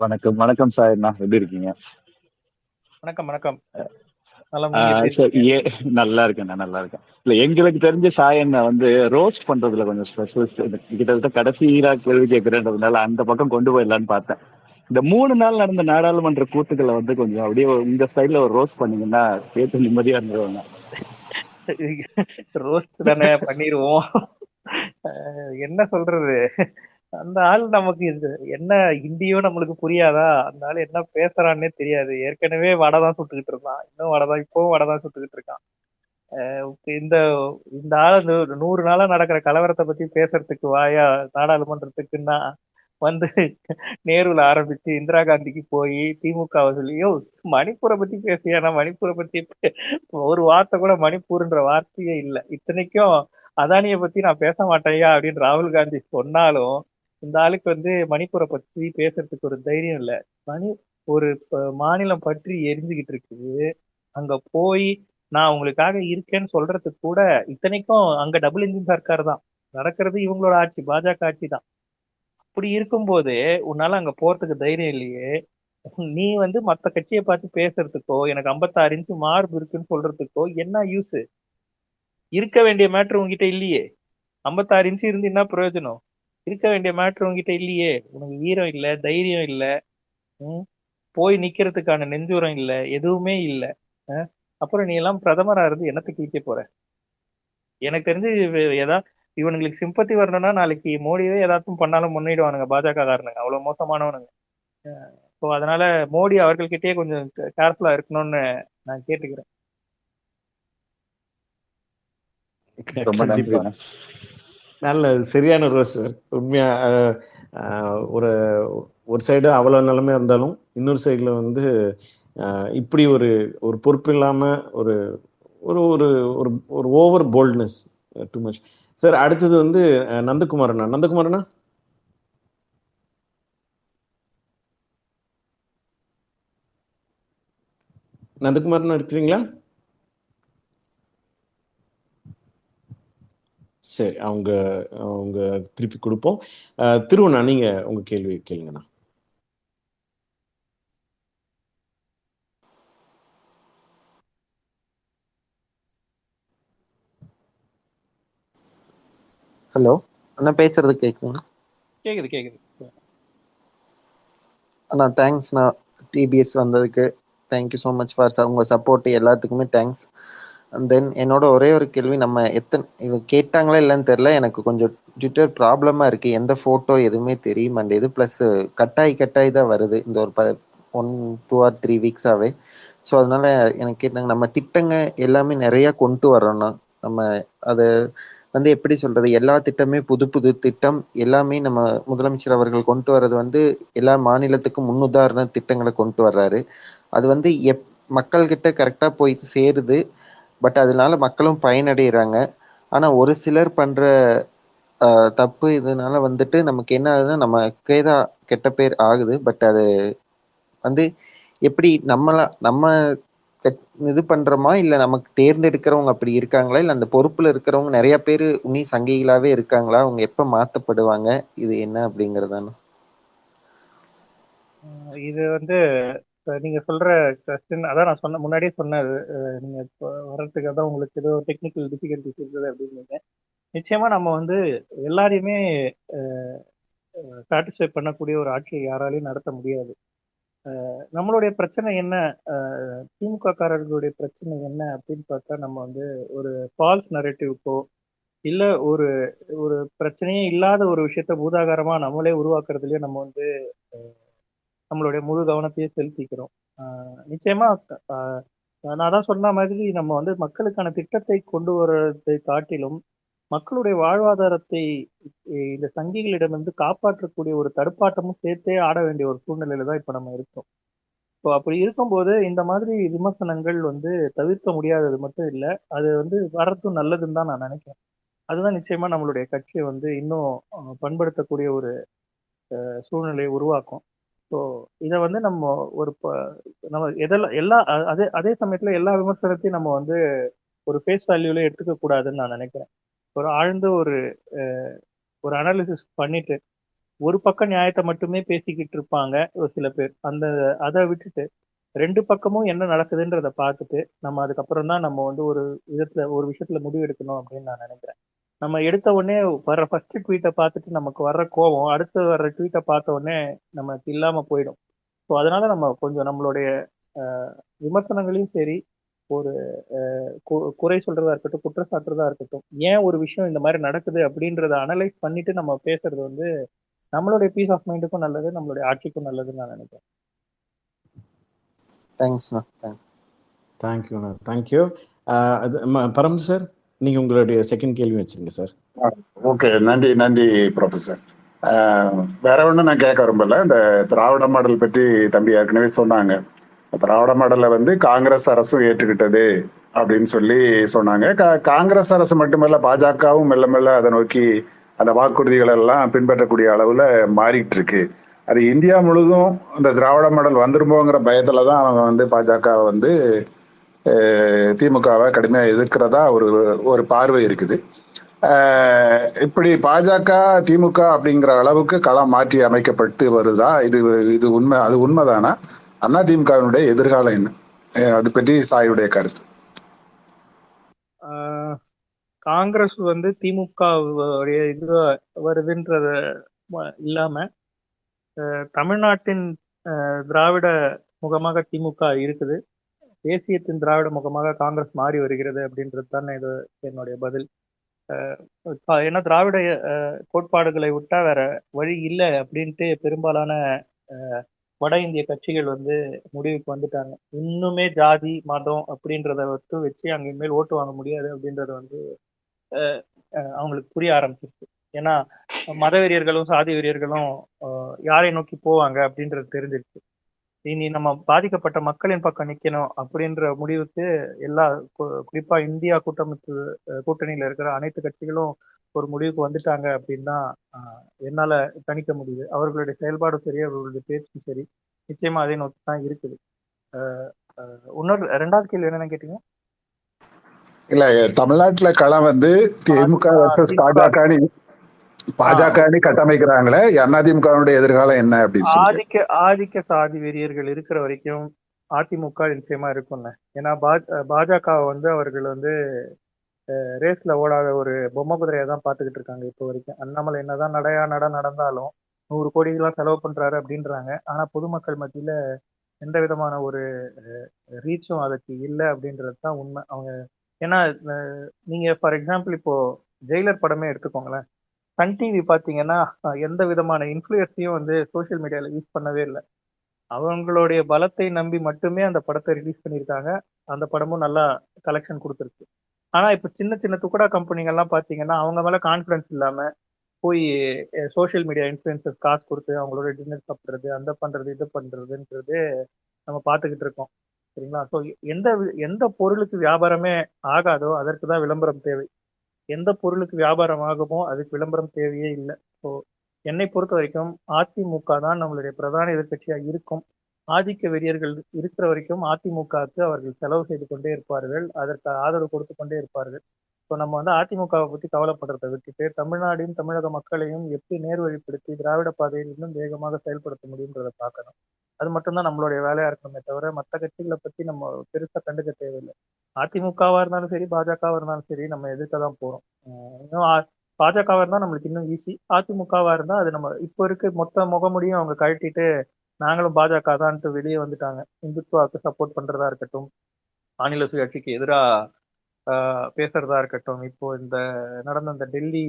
வணக்கம் சார், என்ன எப்படி இருக்கீங்க? வணக்கம். நல்லா இருக்கேன். இல்ல, எங்களுக்கு தெரிஞ்ச சாயண்ணா வந்து ரோஸ்ட் பண்றதுல கொஞ்சம் ஸ்பெஷலிஸ்ட். கிட்டத்தட்ட கடைசியா கேள்வி கேட்கிறேன்றதுனால அந்த பக்கம் கொண்டு போயிடலான்னு பார்த்தேன். இந்த 3 நாள் நடந்த நாடாளுமன்ற கூட்டுகளை வந்து கொஞ்சம் அப்படியே இந்த ஸ்டைல்ல ஒரு ரோஸ்ட் பண்ணீங்கன்னா கேட்டு நிம்மதியா இருந்துருவாங்க. ரோஸ்ட் தானே பண்ணிடுவோம். என்ன சொல்றது, அந்த ஆள் நமக்கு என்ன ஹிந்தியோ நம்மளுக்கு புரியாதா, அந்த ஆள் என்ன பேசுறான்னே தெரியாது. ஏற்கனவே வடை தான் சுட்டுக்கிட்டு இருந்தான், இன்னும் இப்பவும் வடை தான் சுட்டுக்கிட்டு இருக்கான். இந்த ஆள் 100 நாளா நடக்கிற கலவரத்தை பத்தி பேசுறதுக்கு வாயா நாடாளுமன்றத்துக்குன்னா வந்து நேருல ஆரம்பிச்சு இந்திரா காந்திக்கு போய் திமுகவை சொல்லியோ மணிப்பூரை பத்தி பேசியா, நான் மணிப்பூரை பத்தி ஒரு வார்த்தை கூட மணிப்பூர்ன்ற வார்த்தையே இல்லை. இத்தனைக்கும் அதானிய பத்தி நான் பேச மாட்டேயா அப்படின்னு ராகுல் காந்தி சொன்னாலும் இந்த ஆளுக்கு வந்து மணிப்பூரை பத்தி பேசுறதுக்கு ஒரு தைரியம் இல்லை. ஒரு மாநிலம் பற்றி எரிஞ்சுக்கிட்டு இருக்குது, அங்க போய் நான் உங்களுக்காக இருக்கேன்னு சொல்றதுக்கு கூட, இத்தனைக்கும் அங்க டபுள் இன்ஜின் சர்க்கார் தான் நடக்கிறது, இவங்களோட ஆட்சி பாஜக ஆட்சி தான். அப்படி இருக்கும்போது உன்னால அங்க போறதுக்கு தைரியம் இல்லையே. நீ வந்து மத்த கட்சியை பார்த்து பேசுறதுக்கோ, எனக்கு 56 இன்ச்சு மார்பு இருக்குன்னு சொல்றதுக்கோ என்ன யூஸ்? இருக்க வேண்டிய மேட்ரு உங்ககிட்ட இல்லையே. 56 இன்ச்சு இருந்து என்ன பிரயோஜனம்? இருக்க வேண்டிய மேட்ரு உங்ககிட்ட இல்லையே. உனக்கு வீரம் இல்லை, தைரியம் இல்லை, போய் நிக்கிறதுக்கான நெஞ்சுரம் இல்லை, எதுவுமே இல்லை. அப்புறம் நீ எல்லாம் பிரதமரா இருந்து என்னத்துக்கு ஈக்க போற? எனக்கு தெரிஞ்சு இவனுங்களுக்கு சிம்பத்தி வரணும்னா நாளைக்கு மோடியே ஏதாச்சும் பண்ணாலும் முன்னிடுவானுங்க பாஜக காரனுங்க, அவ்வளவு மோசமானவனுங்க. ஸோ அதனால மோடி அவர்கள்கிட்டயே கொஞ்சம் கேர்ஃபுல்லா இருக்கணும்னு நான் கேட்டுக்கிறேன். நல்ல சரியான ரோஸ் சார். உண்மையா ஒரு சைடு அவ்வளோ நிலைமை இருந்தாலும் இன்னொரு சைடில் வந்து இப்படி ஒரு பொறுப்பு இல்லாமல் ஒரு ஒரு ஒரு ஒரு over boldness too much. Sir அடுத்தது வந்து நந்தகுமாரண்ணா. நந்தகுமாரண்ணா இருக்கிறீங்களா? சரி, அவங்க திருப்பி கொடுப்போம். திருவண்ணா, நீங்க உங்க கேள்வி கேளுங்கண்ணா. ஹலோ அண்ணா, பேசுறது கேக்குதுங்களா? கேக்குது அண்ணா. தேங்க்ஸ்ண்ணா, டிபிஎஸ் வந்ததுக்கு தேங்க்யூ ஸோ மச் ஃபார் உங்க சப்போர்ட், எல்லாத்துக்குமே தேங்க்ஸ். அண்ட் தென் என்னோட ஒரே ஒரு கேள்வி, நம்ம இவங்க கேட்டாங்களா இல்லைன்னு தெரில, எனக்கு கொஞ்சம் ட்விட்டர் ப்ராப்ளமாக இருக்குது, எந்த ஃபோட்டோ எதுவுமே தெரிய மாட்டேது, ப்ளஸ் கட்டாயி தான் வருது இந்த ஒரு 1, 2 or 3 வீக்ஸாகவே. ஸோ அதனால எனக்கு கேட்டாங்க, நம்ம திட்டங்க எல்லாமே நிறையா கொண்டு வரோம்னா நம்ம அதை வந்து எப்படி சொல்றது, எல்லா திட்டமே புது திட்டம் எல்லாமே நம்ம முதலமைச்சர் அவர்கள் கொண்டு வர்றது வந்து எல்லா மாநிலத்துக்கும் முன்னுதாரண திட்டங்களை கொண்டு வர்றாரு. அது வந்து மக்கள்கிட்ட கரெக்டாக போய் சேருது, பட் அதனால மக்களும் பயனடைகிறாங்க. ஆனால் ஒரு சிலர் பண்ணுற தப்பு இதனால வந்துட்டு நமக்கு என்ன ஆகுதுன்னா, நமக்கே தான் கெட்ட பேர் ஆகுது. பட் அது வந்து எப்படி நம்ம இது பண்றோமா, இல்லை நமக்கு தேர்ந்தெடுக்கிறவங்க அப்படி இருக்காங்களா, இல்லை அந்த பொறுப்புல இருக்கிறவங்க நிறைய பேர் உன்னி சங்கிகளாவே இருக்காங்களா, அவங்க எப்ப மாத்தப்படுவாங்க, இது என்ன அப்படிங்கறதான? இது வந்து நீங்க சொல்ற கொஸ்டின் அதான் நான் முன்னாடியே சொன்னது. நீங்க வர்றதுக்கு தான் உங்களுக்கு ஏதோ டெக்னிக்கல் டிஃபிகல்டிஸ் இருக்குது அப்படின்னு. நிச்சயமா நம்ம வந்து எல்லாரையுமே சாட்டிஸ்ஃபை பண்ணக்கூடிய ஒரு ஆட்சியை யாராலையும் நடத்த முடியாது. நம்மளுடைய பிரச்சனை என்ன, திமுக காரர்களுடைய பிரச்சனை என்ன அப்படின்னு பார்த்தா, நம்ம வந்து ஒரு ஃபால்ஸ் நரேட்டிவ்க்கோ இல்ல ஒரு ஒரு பிரச்சனையே இல்லாத ஒரு விஷயத்த பூதாகாரமா நம்மளே உருவாக்குறதுலயே நம்ம வந்து நம்மளுடைய முழு கவனத்தையே செலுத்திக்கிறோம். நிச்சயமா ஆஹ் நான் தான் சொன்ன மாதிரி நம்ம வந்து மக்களுக்கான திட்டத்தை கொண்டு வர்றதை காட்டிலும் மக்களுடைய வாழ்வாதாரத்தை இந்த சங்கிகளிடமிருந்து காப்பாற்றக்கூடிய ஒரு தடுப்பாட்டமும் சேர்த்தே ஆட வேண்டிய ஒரு சூழ்நிலையில தான் இப்ப நம்ம இருக்கோம். ஸோ அப்படி இருக்கும்போது இந்த மாதிரி விமர்சனங்கள் வந்து தவிர்க்க முடியாதது மட்டும் இல்லை, அது வந்து வரத்தும் நல்லதுன்னு தான் நான் நினைக்கிறேன். அதுதான் நிச்சயமா நம்மளுடைய கட்சியை வந்து இன்னும் பண்படுத்தக்கூடிய ஒரு சூழ்நிலையை உருவாக்கும். ஸோ இதை வந்து நம்ம ஒரு நம்ம எதெல்லாம் எல்லா அதே அதே சமயத்துல எல்லா விமர்சனத்தையும் நம்ம வந்து ஒரு ஃபேஸ் வேல்யூல எடுத்துக்க கூடாதுன்னு நான் நினைக்கிறேன். ஒரு ஆழ்ந்த ஒரு அனாலிசிஸ் பண்ணிட்டு ஒரு பக்கம் நியாயத்தை மட்டுமே பேசிக்கிட்டு இருப்பாங்க ஒரு சில பேர். அதை விட்டுட்டு ரெண்டு பக்கமும் என்ன நடக்குதுன்றதை பார்த்துட்டு நம்ம அதுக்கப்புறம் தான் நம்ம வந்து ஒரு விஷயத்துல முடிவு எடுக்கணும் அப்படின்னு நான் நினைக்கிறேன். நம்ம எடுத்த உடனே வர்ற ஃபர்ஸ்ட் ட்வீட்டை பார்த்துட்டு நமக்கு வர்ற கோபம் அடுத்து வர்ற ட்வீட்டை பார்த்த உடனே நமக்கு இல்லாம போயிடும். ஸோ அதனால நம்ம கொஞ்சம் நம்மளுடைய விமர்சனங்களையும் சரி, ஒரு குறை சொல்றதா இருக்கட்டும், குற்றச்சாட்டுறதா இருக்கட்டும், ஏன் ஒரு விஷயம் இந்த மாதிரி நடக்குது அப்படின்றத அனலைஸ் பண்ணிட்டு நம்ம பேசுறது வந்து நம்மளுடைய பீஸ் ஆஃப் மைண்டுக்கும் நல்லது, நம்மளுடைய ஆட்சிக்கும் நல்லதுன்னு நான் நினைக்கிறேன். தேங்க்ஸ்ண்ணா. தேங்க்யூண்ணா. தேங்க்யூ. பரம் சார், நீங்க உங்களுடைய செகண்ட் கேள்வி வச்சிருங்க சார். ஓகே, நன்றி நன்றி ப்ரொஃபஸர். வேற ஒன்றும் நான் கேட்க விரும்பல. இந்த திராவிட மாடல் பற்றி தம்பி ஏற்கனவே சொன்னாங்க. திராவிட மாடலை வந்து காங்கிரஸ் அரசும் ஏற்றுக்கிட்டது அப்படின்னு சொல்லி சொன்னாங்க. காங்கிரஸ் அரசு மட்டுமல்ல, பாஜகவும் மெல்ல மெல்ல அதை நோக்கி அந்த வாக்குறுதிகள் எல்லாம் பின்பற்றக்கூடிய அளவுல மாறிட்டு இருக்கு. அது இந்தியா முழுதும் இந்த திராவிட மாடல் வந்துருமோங்கிற பயத்துல தான் அவங்க வந்து பாஜக வந்து திமுகவை கடுமையாக எதிர்க்கிறதா ஒரு பார்வை இருக்குது. இப்படி பாஜக திமுக அப்படிங்கிற அளவுக்கு களம் மாற்றி அமைக்கப்பட்டு வருதா? இது உண்மை, அது உண்மைதானா? அண்ணா திமுகவினுடைய எதிர்காலம் என்ன, அது பற்றி சாயுடைய கருத்து? காங்கிரஸ் வந்து திமுக இது வருதுன்றத இல்லாம தமிழ்நாட்டின் திராவிட முகமாக திமுக இருக்குது, தேசியத்தின் திராவிட முகமாக காங்கிரஸ் மாறி வருகிறது அப்படின்றது தான் இது என்னுடைய பதில். ஏன்னா திராவிட கோட்பாடுகளை விட்டா வேற வழி இல்லை அப்படின்ட்டு பெரும்பாலான வட இந்திய கட்சிகள் வந்து முடிவுக்கு வந்துட்டாங்க. இன்னுமே ஜாதி மதம் அப்படின்றத வச்சு அங்க இனிமேல் ஓட்டு வாங்க முடியாது அப்படின்றத வந்து அவங்களுக்கு புரிய ஆரம்பிச்சிருச்சு. ஏன்னா மதவெறியர்களும் சாதி வெறியர்களும் யாரை நோக்கி போவாங்க அப்படின்றது தெரிஞ்சிருச்சு. இனி நம்ம பாதிக்கப்பட்ட மக்களின் பக்கம் நிக்கணும் அப்படின்ற முடிவுக்கு எல்லா குறிப்பா இந்தியா கூட்டணியில இருக்கிற அனைத்து கட்சிகளும் ஒரு முடிவுக்கு வந்துட்டாங்க அப்படின்னு தான் என்னால கணிக்க முடியுது. அவர்களுடைய செயல்பாடும் சரி, அவர்களுடைய பேச்சும் சரி, நிச்சயமா அதே நோக்கி தான் இருக்குது. ரெண்டாவது கேள்வி என்னன்னு கேட்டீங்க? இல்ல, தமிழ்நாட்டுல களம் வந்து திமுக வெர்சஸ் பாஜக கட்டமைக்கிறாங்களே, அதிமுகவுடைய எதிர்காலம் என்ன அப்படின்னு ஆதிக்க சாதி வெறியர்கள் இருக்கிற வரைக்கும் அதிமுக நிச்சயமா இருக்கும்ல. ஏன்னா பாஜக வந்து அவர்கள் வந்து ரேஸ்ல ஓடாத ஒரு பொம்மை குதிரையை தான் பார்த்துக்கிட்டு இருக்காங்க இப்போ வரைக்கும். அண்ணாமலை என்னதான் நடந்தாலும் 100 கோடிகள்லாம் செலவு பண்றாரு அப்படின்றாங்க. ஆனா பொதுமக்கள் மத்தியில எந்த விதமான ஒரு ரீச்சும் அதுக்கு இல்லை அப்படின்றது தான் உண்மை. அவங்க ஏன்னா நீங்க ஃபார் எக்ஸாம்பிள் இப்போ ஜெயிலர் படமே எடுத்துக்கோங்களேன். சன் டிவி பார்த்தீங்கன்னா எந்த விதமான இன்ஃப்ளூயன்ஸையும் வந்து சோசியல் மீடியாவில் யூஸ் பண்ணவே இல்லை. அவங்களுடைய பலத்தை நம்பி மட்டுமே அந்த படத்தை ரிலீஸ் பண்ணியிருக்காங்க. அந்த படமும் நல்லா கலெக்ஷன் கொடுத்துருக்கு. ஆனால் இப்போ சின்ன சின்ன துக்கடா கம்பெனிகள்லாம் பார்த்தீங்கன்னா அவங்க மேலே கான்ஃபிடன்ஸ் இல்லாமல் போய் சோசியல் மீடியா இன்ஃப்ளூயன்சர்ஸ் காசு கொடுத்து அவங்களோட டின்னர் சாப்பிட்றது, அந்த பண்ணுறது இது பண்ணுறதுன்றது நம்ம பார்த்துக்கிட்டு இருக்கோம். சரிங்களா? ஸோ எந்த பொருளுக்கு வியாபாரமே ஆகாதோ அதற்கு தான் விளம்பரம் தேவை. எந்த பொருளுக்கு வியாபாரம் ஆகுமோ அதுக்கு விளம்பரம் தேவையே இல்லை. ஸோ என்னை பொறுத்த வரைக்கும் அதிமுக தான் நம்மளுடைய பிரதான எதிர்கட்சியாக இருக்கும். ஆதிக்க வெறியர்கள் இருக்கிற வரைக்கும் அதிமுகவுக்கு அவர்கள் செலவு செய்து கொண்டே இருப்பார்கள், அதற்கு ஆதரவு கொடுத்து கொண்டே இருப்பார்கள். ஸோ நம்ம வந்து அதிமுகவை பற்றி கவலைப்படுறதை விட்டுட்டு தமிழ்நாடையும் தமிழக மக்களையும் எப்படி நேர்வழிப்படுத்தி திராவிட பாதையில் இன்னும் வேகமாக செயல்படுத்த முடியுன்றதை பார்க்கணும். அது மட்டும்தான் நம்மளுடைய வேலையா இருக்கணுமே தவிர மற்ற கட்சிகளை பத்தி நம்ம பெருசா கண்டுக்க தேவையில்லை. அதிமுகவா இருந்தாலும் சரி, பாஜகவா இருந்தாலும் சரி, நம்ம எதிர்க்க தான் போறோம். இன்னும் பாஜகவா இருந்தா நம்மளுக்கு இன்னும் ஈஸி. அதிமுகவா இருந்தா அது நம்ம இப்போ இருக்க மொத்த முகமுடியும் அவங்க கழட்டிட்டு நாங்களும் பாஜக தான்ட்டு வெளியே வந்துட்டாங்க. இந்துத்துவாவுக்கு சப்போர்ட் பண்றதா இருக்கட்டும், மாநில சுயாட்சிக்கு எதிராக பேசுறதா இருக்கட்டும், இப்போ இந்த நடந்த இந்த டெல்லி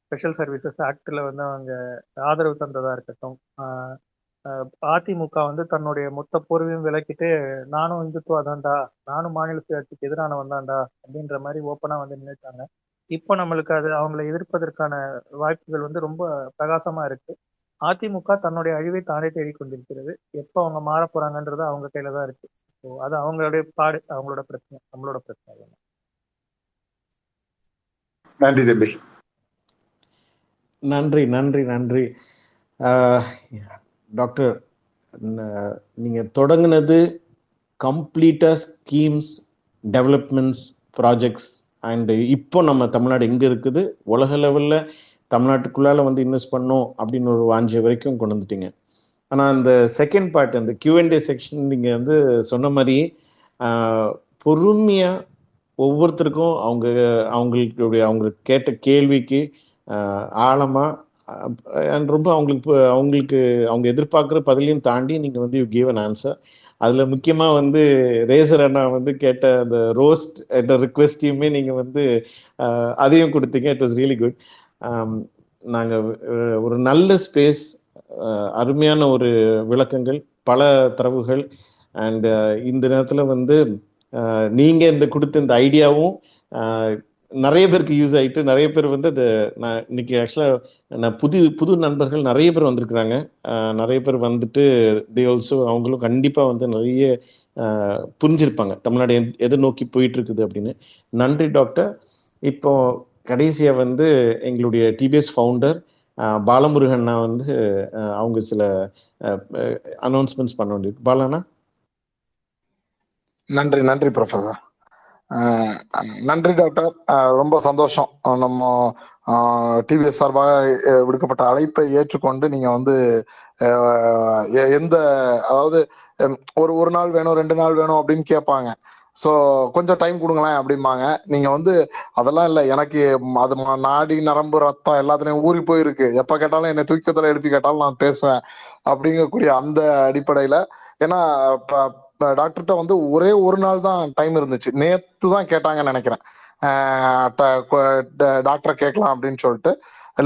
ஸ்பெஷல் சர்வீசஸ் ஆக்ட்ல வந்து அவங்க ஆதரவு தந்ததா இருக்கட்டும், அதிமுக வந்து தன்னுடைய மொத்த பொறுவையும் விலக்கிட்டு நானும் இந்துத்துவா தான்டா, நானும் மாநில சுயாட்சிக்கு எதிரானவன் தான்டா அப்படின்ற மாதிரி ஓப்பனா வந்து நினைச்சாங்க. இப்போ நம்மளுக்கு அது அவங்களை எதிர்ப்பதற்கான வாய்ப்புகள் வந்து ரொம்ப பிரகாசமா இருக்கு. அதிமுக தன்னுடைய அழிவை தானே தேடிக்கொண்டிருக்கிறது. எப்போ அவங்க மாற போறாங்கன்றது அவங்க கையில தான் இருக்கு. ஸோ அது அவங்களுடைய பாடு, அவங்களோட பிரச்சனை, நம்மளோட பிரச்சனை இல்லை. நன்றி தம்பி. நன்றி நன்றி நன்றி. டாக்டர், நீங்கள் தொடங்கினது கம்ப்ளீட்டாக ஸ்கீம்ஸ், டெவலப்மெண்ட்ஸ், ப்ராஜெக்ட்ஸ் அண்டு இப்போ நம்ம தமிழ்நாடு எங்கே இருக்குது, உலக லெவலில் தமிழ்நாட்டுக்குள்ளால வந்து இன்வெஸ்ட் பண்ணோம் அப்படின்னு ஒரு வாஞ்சி வரைக்கும் கொண்டு வந்துட்டீங்க. ஆனால் அந்த செகண்ட் பார்ட், அந்த Q&A செக்ஷன், நீங்கள் வந்து சொன்ன மாதிரி பொறுமையாக ஒவ்வொருத்தருக்கும் அவங்களுக்கு கேட்ட கேள்விக்கு ஆழமாக ரொம்ப அவங்களுக்கு அவங்க எதிர்பார்க்குற பதிலையும் தாண்டி நீங்கள் வந்து யூ கிவ் அன் ஆன்சர். அதில் முக்கியமாக வந்து ரேசர் அண்ணா வந்து கேட்ட அந்த ரோஸ்ட் என்ற ரிக்வெஸ்டையுமே நீங்கள் வந்து அதையும் கொடுத்தீங்க. It was really good. நாங்கள் ஒரு நல்ல ஸ்பேஸ், அருமையான ஒரு விளக்கங்கள், பல தரவுகள், அண்ட் இந்த நேரத்தில் வந்து நீங்கள் இந்த கொடுத்த இந்த ஐடியாவும் நிறைய பேருக்கு யூஸ் ஆகிட்டு, நிறைய பேர் வந்து அது நான் இன்னைக்கு ஆக்சுவலாக புது நண்பர்கள் நிறைய பேர் வந்திருக்கிறாங்க. நிறைய பேர் வந்துட்டு அவங்களும் கண்டிப்பாக வந்து நிறைய புரிஞ்சிருப்பாங்க தமிழ்நாடு எதை நோக்கி போயிட்டு இருக்குது அப்படின்னு. நன்றி டாக்டர். இப்போ கடைசியாக வந்து எங்களுடைய டிபிஎஸ் ஃபவுண்டர் பாலமுருகண்ணா வந்து அவங்க சில அனௌன்ஸ்மெண்ட்ஸ் பண்ண வேண்டியிருக்கு. பாலாண்ணா. நன்றி ப்ரொஃபஸர். நன்றி டாக்டர். ரொம்ப சந்தோஷம். நம்ம டிவிஎஸ் சார்பாக விடுக்கப்பட்ட அழைப்பை ஏற்றுக்கொண்டு நீங்கள் வந்து அதாவது ஒரு நாள் வேணும், 2 நாள் வேணும் அப்படின்னு கேட்பாங்க. ஸோ கொஞ்சம் டைம் கொடுங்களேன் அப்படிம்பாங்க. நீங்கள் வந்து அதெல்லாம் இல்லை, எனக்கு அது நாடி நரம்பு ரத்தம் எல்லாத்துலேயும் ஊறி போயிருக்கு, எப்போ கேட்டாலும் என்னை தூக்கத்தில் எழுப்பி கேட்டாலும் நான் பேசுவேன் அப்படிங்கக்கூடிய அந்த அடிப்படையில். ஏன்னா இப்போ டாக்டர்கிட்ட வந்து ஒரே ஒரு நாள் தான் டைம் இருந்துச்சு, நேற்று தான் கேட்டாங்கன்னு நினைக்கிறேன். டாக்டரை கேட்கலாம் அப்படின்னு சொல்லிட்டு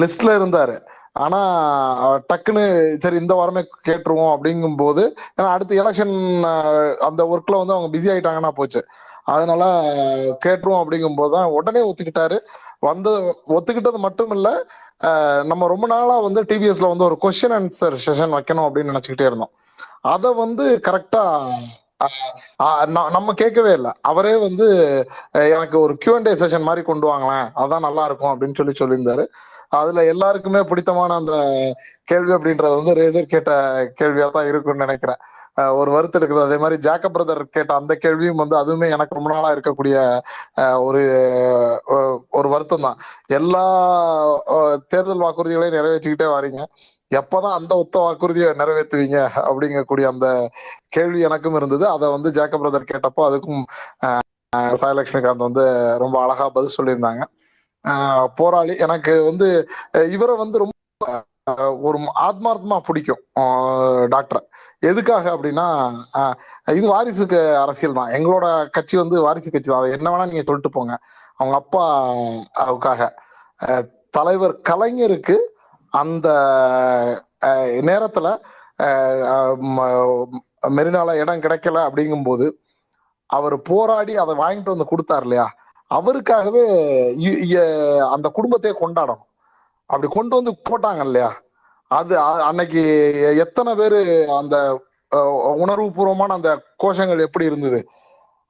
லிஸ்ட்ல இருந்தாரு. ஆனா டக்குன்னு சரி இந்த வாரமே கேட்டுருவோம் அப்படிங்கும்போது, ஏன்னா அடுத்த எலெக்ஷன் அந்த ஒர்க்ல வந்து அவங்க பிஸி ஆயிட்டாங்கன்னா போச்சு, அதனால கேட்டுருவோம் அப்படிங்கும்போது தான் உடனே ஒத்துக்கிட்டாரு. ஒத்துக்கிட்டது மட்டும் இல்லை, நம்ம ரொம்ப நாளா வந்து டிபிஎஸ்ல வந்து ஒரு கொஸ்டின் ஆன்சர் செஷன் வைக்கணும் அப்படின்னு நினைச்சுக்கிட்டே இருந்தோம். அதை வந்து கரெக்டா நம்ம கேட்கவே இல்லை, அவரே வந்து எனக்கு ஒரு Q&A செஷன் மாதிரி கொண்டு வாங்களேன், அதான் நல்லா இருக்கும் அப்படின்னு சொல்லியிருந்தாரு. அதுல எல்லாருக்குமே பிடித்தமான அந்த கேள்வி அப்படின்றது வந்து ரேசர் கேட்ட கேள்வியா தான் இருக்கும்னு நினைக்கிறேன். ஒரு வருத்தம் இருக்குது. அதே மாதிரி ஜாக்கப் பிரதர் கேட்ட அந்த கேள்வியும் வந்து அதுவுமே எனக்கு ரொம்ப நாளா இருக்கக்கூடிய ஒரு வருத்தம் தான். எல்லா தேர்தல் வாக்குறுதிகளையும் நிறைவேற்றிக்கிட்டே வரீங்க, எப்பதான் அந்த ஒத்த வாக்குறுதியை நிறைவேற்றுவீங்க அப்படிங்கக்கூடிய அந்த கேள்வி எனக்கும் இருந்தது. அதை வந்து ஜாக்கப் பிரதர் கேட்டப்போ அதுக்கும் சாயலட்சுமிகாந்த் வந்து ரொம்ப அழகா பதில் சொல்லியிருந்தாங்க. போராளி. எனக்கு வந்து இவரை வந்து ரொம்ப ஒரு ஆத்மார்த்தமா பிடிக்கும் டாக்டர். எதுக்காக அப்படின்னா, இது வாரிசுக்கு அரசியல் தான். எங்களோட கட்சி வந்து வாரிசு கட்சி தான், அதை என்ன வேணா நீங்க சொல்லிட்டு போங்க. அவங்க அப்பாவுக்காக தலைவர் கலைஞருக்கு அந்த நேரத்துல மெரினால இடம் கிடைக்கல அப்படிங்கும்போது அவர் போராடி அதை வாங்கிட்டு வந்து கொடுத்தார் இல்லையா, அவருக்காகவே அந்த குடும்பத்தையே கொண்டாடணும். அப்படி கொண்டு வந்து போட்டாங்க இல்லையா, அது அன்னைக்கு எத்தனை பேரு அந்த உணர்வு பூர்வமான அந்த கோஷங்கள் எப்படி இருந்தது,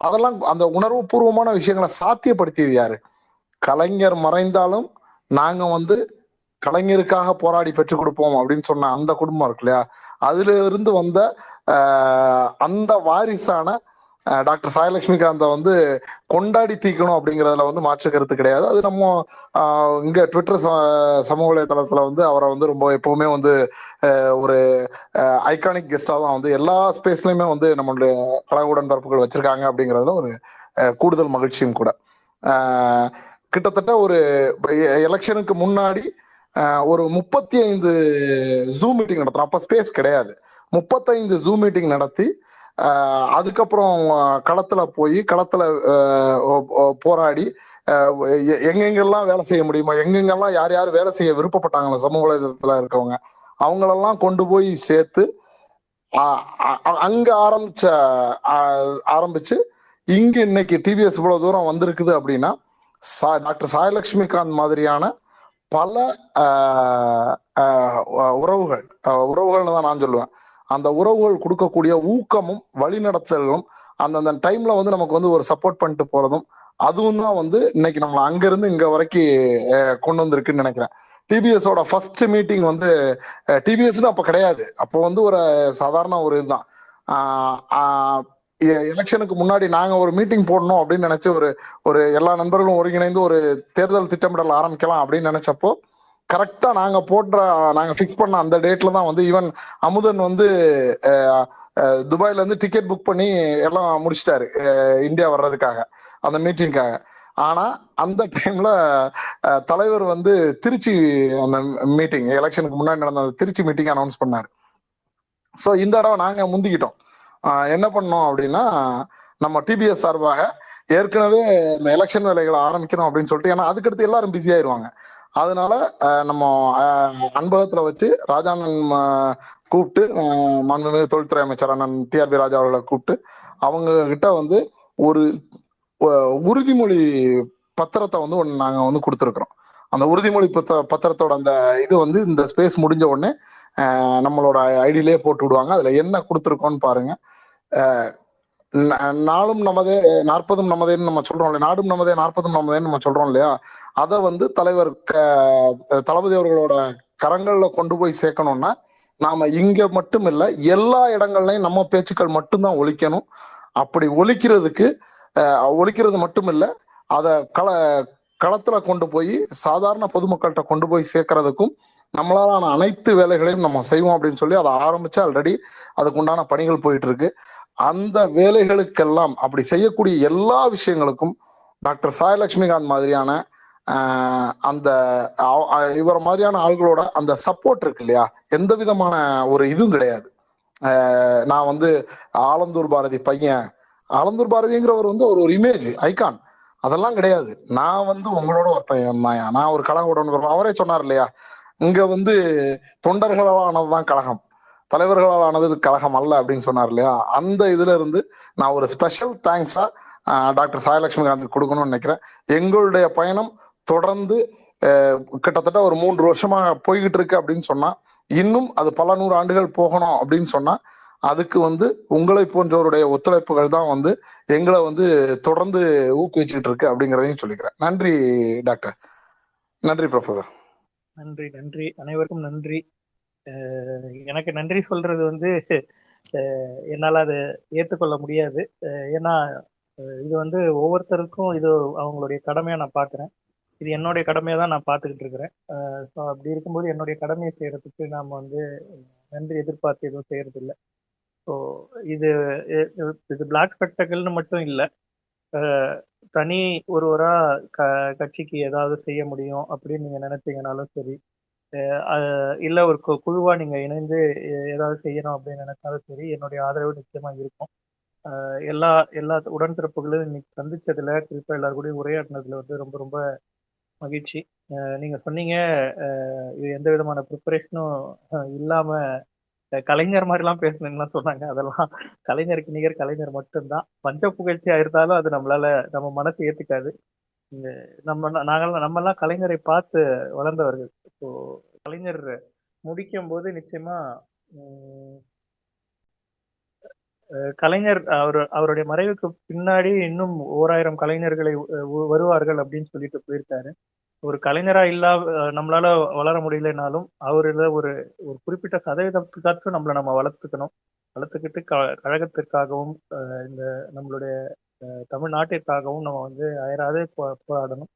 அதெல்லாம் அந்த உணர்வு பூர்வமான விஷயங்களை சாத்தியப்படுத்தியது யாரு? கலைஞர் மறைந்தாலும் நாங்க வந்து கலைஞருக்காக போராடி பெற்றுக் கொடுப்போம் அப்படின்னு சொன்ன அந்த குடும்பம் இருக்கு இல்லையா, அதுல இருந்து வந்த அந்த வாரிசான டாக்டர் சாயலட்சுமிகாந்தை வந்து கொண்டாடி தீக்கணும் அப்படிங்கிறதுல வந்து மாற்று கருத்து கிடையாது. அது நம்ம இங்க ட்விட்டர் சமூக வலைதளத்துல வந்து அவரை வந்து ரொம்ப எப்பவுமே வந்து ஒரு ஐகானிக் கெஸ்டா தான் வந்து எல்லா ஸ்பேஸ்லயுமே வந்து நம்மளுடைய கழக உடன்பிறப்புகள் வச்சிருக்காங்க அப்படிங்கிறதுல ஒரு கூடுதல் மகிழ்ச்சியும் கூட. கிட்டத்தட்ட ஒரு எலெக்ஷனுக்கு முன்னாடி ஒரு 35 ஜூம் மீட்டிங் நடத்துறோம். அப்ப ஸ்பேஸ் கிடையாது. 35 ஜூம் மீட்டிங் நடத்தி அதுக்கப்புறம் களத்துல போய் களத்துல போராடி எங்கெங்கெல்லாம் வேலை செய்ய முடியுமோ, எங்கெங்கெல்லாம் யார் யார் வேலை செய்ய விருப்பப்பட்டாங்களோ சமூக வலைதளத்துல இருக்கவங்க அவங்களெல்லாம் கொண்டு போய் சேர்த்து அங்க ஆரம்பிச்சு இங்க இன்னைக்கு டிபிஎஸ் இவ்வளவு தூரம் வந்திருக்குது அப்படின்னா டாக்டர் சாயலட்சுமிகாந்த் மாதிரியான பல உறவுகள்னு தான் நான் சொல்லுவேன். அந்த உறவுகள் கொடுக்கக்கூடிய ஊக்கமும் வழிநடத்தலும் அந்தந்த டைம்ல வந்து நமக்கு வந்து ஒரு சப்போர்ட் பண்ணிட்டு போறதும் அதுவும் தான் வந்து இன்னைக்கு நம்ம அங்கிருந்து இங்க வரைக்கும் கொண்டு வந்திருக்குன்னு நினைக்கிறேன். டிபிஎஸோட ஃபர்ஸ்ட் மீட்டிங் வந்து டிபிஎஸ்னு அப்ப கிடையாது. அப்போ வந்து ஒரு சாதாரண ஒரு இதுதான். எலெக்ஷனுக்கு முன்னாடி நாங்க ஒரு மீட்டிங் போடணும் அப்படின்னு நினைச்சு ஒரு எல்லா நண்பர்களும் ஒருங்கிணைந்து ஒரு தேர்தல் திட்டமிடல் ஆரம்பிக்கலாம் அப்படின்னு நினைச்சப்போ கரெக்டா நாங்க ஃபிக்ஸ் பண்ண அந்த டேட்ல தான் வந்து ஈவன் அமுதன் வந்து துபாயில இருந்து டிக்கெட் புக் பண்ணி எல்லாம் முடிச்சிட்டாரு இந்தியா வர்றதுக்காக அந்த மீட்டிங்காக. ஆனா அந்த டைம்ல தலைவர் வந்து திருச்சி அந்த மீட்டிங் எலெக்ஷனுக்கு முன்னாடி நடந்த திருச்சி மீட்டிங் அனௌன்ஸ் பண்ணாரு. ஸோ இந்த தடவை நாங்க முந்திக்கிட்டோம். என்ன பண்ணோம் அப்படின்னா நம்ம டிபிஎஸ் சார்பாக ஏற்கனவே இந்த எலெக்ஷன் வேலைகளை ஆரம்பிக்கணும் அப்படின்னு சொல்லிட்டு, ஏன்னா அதுக்கடுத்து எல்லாரும் பிஸி ஆயிடுவாங்க. அதனால நம்ம அன்பகத்துல வச்சு ராஜாண்ணன் கூப்பிட்டு மாண்புமிகு தொழில்துறை அமைச்சர் அண்ணன் டிஆர்பி ராஜா அவர்களை கூப்பிட்டு அவங்க கிட்ட வந்து ஒரு உறுதிமொழி பத்திரத்தை வந்து ஒன்று நாங்கள் வந்து கொடுத்துருக்குறோம். அந்த உறுதிமொழி பத்திரத்தோட அந்த இது வந்து இந்த ஸ்பேஸ் முடிஞ்ச உடனே நம்மளோட ஐடியிலே போட்டு விடுவாங்க. அதுல என்ன கொடுத்துருக்கோன்னு பாருங்க. நாளும் நமதே 40 நமதேன்னு நம்ம சொல்றோம் இல்லையா, நாடும் நமதே 40 நமதேன்னு நம்ம சொல்றோம் இல்லையா, அதை வந்து தலைவர் தளபதி அவர்களோட கரங்கள்ல கொண்டு போய் சேர்க்கணும்னா நாம இங்க மட்டும் இல்லை எல்லா இடங்கள்லையும் நம்ம பேச்சுக்கள் மட்டும்தான் ஒலிக்கணும். அப்படி ஒலிக்கிறது மட்டும் இல்லை, அதை களத்துல கொண்டு போய் சாதாரண பொதுமக்கள்கிட்ட கொண்டு போய் சேர்க்கறதுக்கும் நம்மளாலான அனைத்து வேலைகளையும் நம்ம செய்வோம் அப்படின்னு சொல்லி அதை ஆரம்பிச்சு ஆல்ரெடி அதுக்கு உண்டான பணிகள் போயிட்டு இருக்கு. அந்த வேலைகளுக்கெல்லாம் அப்படி செய்யக்கூடிய எல்லா விஷயங்களுக்கும் டாக்டர் சாயலட்சுமிகாந்த் மாதிரியான அந்த இவர மாதிரியான ஆள்களோட அந்த சப்போர்ட் இருக்கு இல்லையா, எந்த விதமான ஒரு இதுவும் கிடையாது. நான் வந்து ஆலந்தூர் பாரதி பையன், ஆலந்தூர் பாரதிங்கிறவர் வந்து ஒரு இமேஜ் ஐகான், அதெல்லாம் கிடையாது. நான் வந்து உங்களோட ஒருத்தன், நான் ஒரு கழக உடன்பிறப்பு. அவரே சொன்னார் இல்லையா, இங்க வந்து தொண்டர்களால் ஆனதுதான் கழகம், தலைவர்களால் ஆனது கழகம் அல்ல அப்படின்னு சொன்னார் இல்லையா. அந்த இதுல இருந்து நான் ஒரு ஸ்பெஷல் தேங்க்ஸா டாக்டர் சாயலட்சுமிகாந்த் கொடுக்கணும்னு நினைக்கிறேன். எங்களுடைய பயணம் தொடர்ந்து கிட்டத்தட்ட ஒரு 3 வருஷமா போய்கிட்டு இருக்கு அப்படின்னு சொன்னா, இன்னும் அது பல 100 ஆண்டுகள் போகணும் அப்படின்னு சொன்னா அதுக்கு வந்து உங்களை போன்றவருடைய ஒத்துழைப்புகள் தான் வந்து எங்களை வந்து தொடர்ந்து ஊக்குவிச்சுட்டு இருக்கு அப்படிங்கிறதையும் சொல்லிக்கிறேன். நன்றி டாக்டர். நன்றி ப்ரொஃபசர். நன்றி நன்றி அனைவருக்கும் நன்றி. எனக்கு நன்றி சொல்றது வந்து என்னால் அதை ஏற்றுக்கொள்ள முடியாது. ஏன்னா இது வந்து ஒவ்வொருத்தருக்கும் இது அவங்களுடைய கடமையாக நான் பார்க்குறேன். இது என்னுடைய கடமையாக தான் நான் பார்த்துக்கிட்டு இருக்கிறேன். ஸோ அப்படி இருக்கும்போது என்னுடைய கடமையை செய்கிறதுக்கு நாம் வந்து நன்றி எதிர்பார்த்து எதுவும் செய்கிறதில்ல. ஸோ இது பிளாக் ஸ்பெக்டக்கிள்னு மட்டும் இல்லை, தனி ஒருவராக கட்சிக்கு ஏதாவது செய்ய முடியும் அப்படின்னு நீங்கள் நினைச்சீங்கனாலும் சரி, இல்லை ஒரு குழுவாக நீங்கள் இணைந்து ஏதாவது செய்யணும் அப்படின்னு நினைச்சாலும் சரி, என்னுடைய ஆதரவு நிச்சயமாக இருக்கும். எல்லா உடன்பிறப்புகளும் இன்னைக்கு சந்திச்சதுல, குறிப்பாக எல்லாரும் கூட உரையாடினதுல வந்து ரொம்ப ரொம்ப மகிழ்ச்சி. நீங்கள் சொன்னீங்க இது எந்த விதமான ப்ரிப்பரேஷனும் இல்லாமல் கலைஞர் மாதிரிலாம் பேசணும்லாம் சொன்னாங்க. அதெல்லாம் கலைஞருக்கு நிகர் கலைஞர் மட்டும்தான். பஞ்ச புகழ்ச்சியா இருந்தாலும் அது நம்ம மனசு ஏத்துக்காது. நம்மெல்லாம் கலைஞரை பார்த்து வளர்ந்தவர்கள். ஸோ கலைஞர் முடிக்கும் போது நிச்சயமா கலைஞர் அவருடைய மறைவுக்கு பின்னாடி இன்னும் 1000 கலைஞர்களை வருவார்கள் அப்படின்னு சொல்லிட்டு போயிருக்காரு. ஒரு கலைஞரா நம்மளால வளர முடியலனாலும் அவரில் ஒரு குறிப்பிட்ட சதவீதத்துக்காச்சும் நம்ம வளர்த்துக்கணும். வளர்த்துக்கிட்டு கழகத்திற்காகவும் இந்த நம்மளுடைய தமிழ்நாட்டிற்காகவும் நம்ம வந்து அயராது போராடணும்.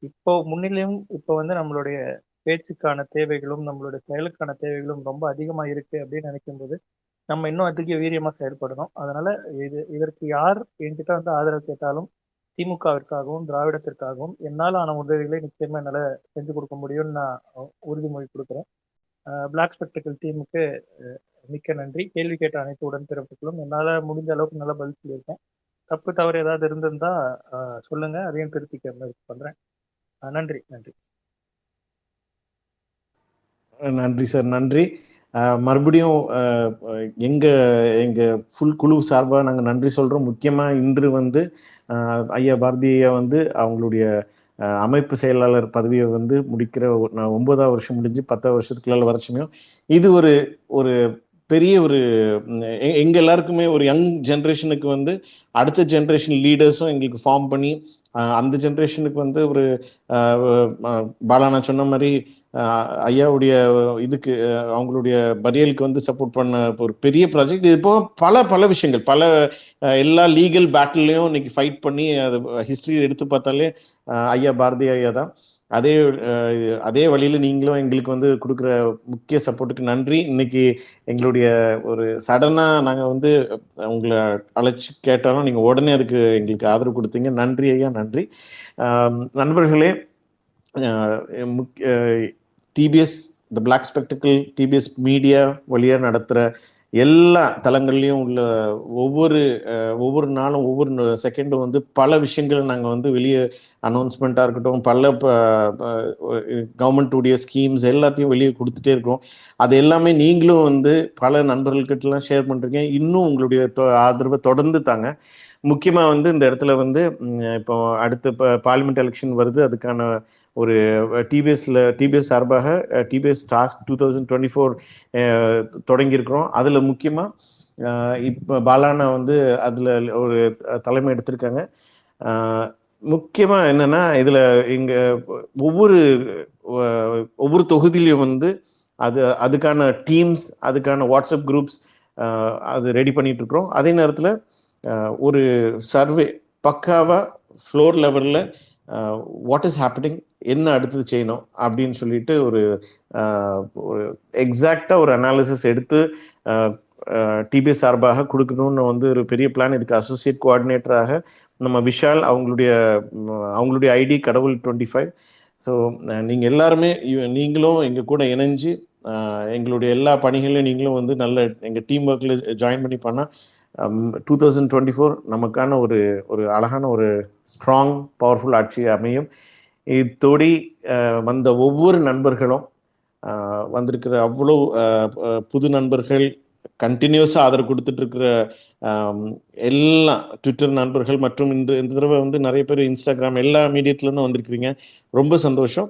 இப்போ முன்னிலையும் இப்போ வந்து நம்மளுடைய பேச்சுக்கான தேவைகளும் நம்மளுடைய செயலுக்கான தேவைகளும் ரொம்ப அதிகமா இருக்கு அப்படின்னு நினைக்கும்போது நம்ம இன்னும் அதிக வீரியமா செயல்படணும். அதனால இதற்கு யார் என்கிட்ட வந்து ஆதரவு கேட்டாலும் திமுகவிற்காகவும் திராவிடத்திற்காகவும் என்னால் ஆன உதவிகளை நிச்சயமா என்னால் செஞ்சு கொடுக்க முடியும்னு நான் உறுதிமொழி கொடுக்குறேன். பிளாக் ஸ்பெக்டிக்கல் டீமுக்கு மிக்க நன்றி. கேள்வி கேட்ட அனைத்து உடன்பிறப்புகளும் என்னால் முடிஞ்ச அளவுக்கு நல்லா பதில் சொல்லியிருக்கேன். தப்பு தவறு ஏதாவது இருந்திருந்தா சொல்லுங்க, அதையும் திருத்திக்க முயற்சி பண்றேன். நன்றி. நன்றி சார், நன்றி. மறுபடியும் எங்க ஃபுல் குழு சார்பாக நாங்கள் நன்றி சொல்கிறோம். முக்கியமாக இன்று வந்து ஐயா பாரதியை வந்து அவங்களுடைய அமைப்பு செயலாளர் பதவியை வந்து முடிக்கிற 9ஆவது வருஷம் முடிஞ்சு 10 வருஷத்துக்குள்ள வரைச்சுமையும் இது ஒரு பெரிய எங்க எல்லாருக்குமே ஒரு யங் ஜென்ரேஷனுக்கு வந்து அடுத்த ஜென்ரேஷன் லீடர்ஸும் எங்களுக்கு ஃபார்ம் பண்ணி அந்த ஜென்ரேஷனுக்கு வந்து ஒரு பாலானா சொன்ன மாதிரி ஐயாவுடைய இதுக்கு அவங்களுடைய பரியலுக்கு வந்து சப்போர்ட் பண்ண ஒரு பெரிய ப்ராஜெக்ட். இது போக பல விஷயங்கள் எல்லா லீகல் பேட்டில்லையும் இன்னைக்கு ஃபைட் பண்ணி அது ஹிஸ்ட்ரி எடுத்து பார்த்தாலே ஐயா பாரதி ஐயா தான். அதே வழியில் நீங்களும் எங்களுக்கு வந்து கொடுக்குற முக்கிய சப்போர்ட்டுக்கு நன்றி. இன்னைக்கு எங்களுடைய ஒரு சடனாக நாங்கள் வந்து உங்களை அழைச்சி கேட்டாலும் நீங்கள் உடனே அதுக்கு எங்களுக்கு ஆதரவு கொடுத்தீங்க. நன்றி ஐயா, நன்றி. நண்பர்களே, டிபிஎஸ் த பிளாக் ஸ்பெக்டிக்கல் டிபிஎஸ் மீடியா வழியாக நடத்துகிற எல்லா தளங்கள்லையும் உள்ள ஒவ்வொரு நாளும் ஒவ்வொரு செகண்டும் வந்து பல விஷயங்களை நாங்கள் வந்து வெளியே அனௌன்ஸ்மெண்ட்டாக இருக்கட்டும், பல கவர்மெண்ட்டுடைய ஸ்கீம்ஸ் எல்லாத்தையும் வெளியே கொடுத்துட்டே இருக்கோம். அது எல்லாமே நீங்களும் வந்து பல நண்பர்கள்கிட்டலாம் ஷேர் பண்ணுறீங்க. இன்னும் உங்களுடைய ஆதரவை தொடர்ந்து தாங்க. முக்கியமாக வந்து இந்த இடத்துல வந்து இப்போ அடுத்த பார்லிமெண்ட் எலெக்ஷன் வருது. அதுக்கான ஒரு டிபிஎஸ் சார்பாக டிபிஎஸ் டாஸ்க் 2024 தொடங்கியிருக்கிறோம். அதில் முக்கியமாக இப்போ பாலானா வந்து அதில் ஒரு தலைமை எடுத்திருக்காங்க. முக்கியமாக என்னென்னா இதில் இங்கே ஒவ்வொரு தொகுதியிலையும் வந்து அதுக்கான டீம்ஸ், அதுக்கான வாட்ஸ்அப் குரூப்ஸ் அது ரெடி பண்ணிட்டு இருக்கிறோம். அதே நேரத்தில் ஒரு சர்வே பக்காவாக ஃப்ளோர் லெவலில் வாட் இஸ் ஹேப்பனிங், என்ன அடுத்தது செய்யணும் அப்படின்னு சொல்லிட்டு ஒரு எக்ஸாக்டாக ஒரு அனாலிசிஸ் எடுத்து டிபிஎஸ் சார்பாக கொடுக்கணும்னு வந்து ஒரு பெரிய பிளான். இதுக்கு அசோசியேட் கோஆர்டினேட்டராக நம்ம விஷால், அவங்களுடைய ஐடி கடவுள் 25. ஸோ நீங்கள் எல்லாருமே நீங்களும் எங்கள் கூட இணைஞ்சு எங்களுடைய எல்லா பணிகளையும் நீங்களும் வந்து நல்ல எங்கள் டீம் ஒர்க்கில் ஜாயின் பண்ணி பண்ணால் 2024 நமக்கான ஒரு அழகான ஒரு ஸ்ட்ராங் பவர்ஃபுல் ஆட்சி அமையும். இத்தோடி வந்த ஒவ்வொரு நண்பர்களும் வந்திருக்கிற அவ்வளோ புது நண்பர்கள், கண்டினியூஸாக ஆதரவு கொடுத்துட்டு இருக்கிற எல்லா ட்விட்டர் நண்பர்கள் மற்றும் இந்த தடவை வந்து நிறைய பேர் இன்ஸ்டாகிராம் எல்லா மீடியத்துலேருந்து வந்திருக்கிறீங்க. ரொம்ப சந்தோஷம்.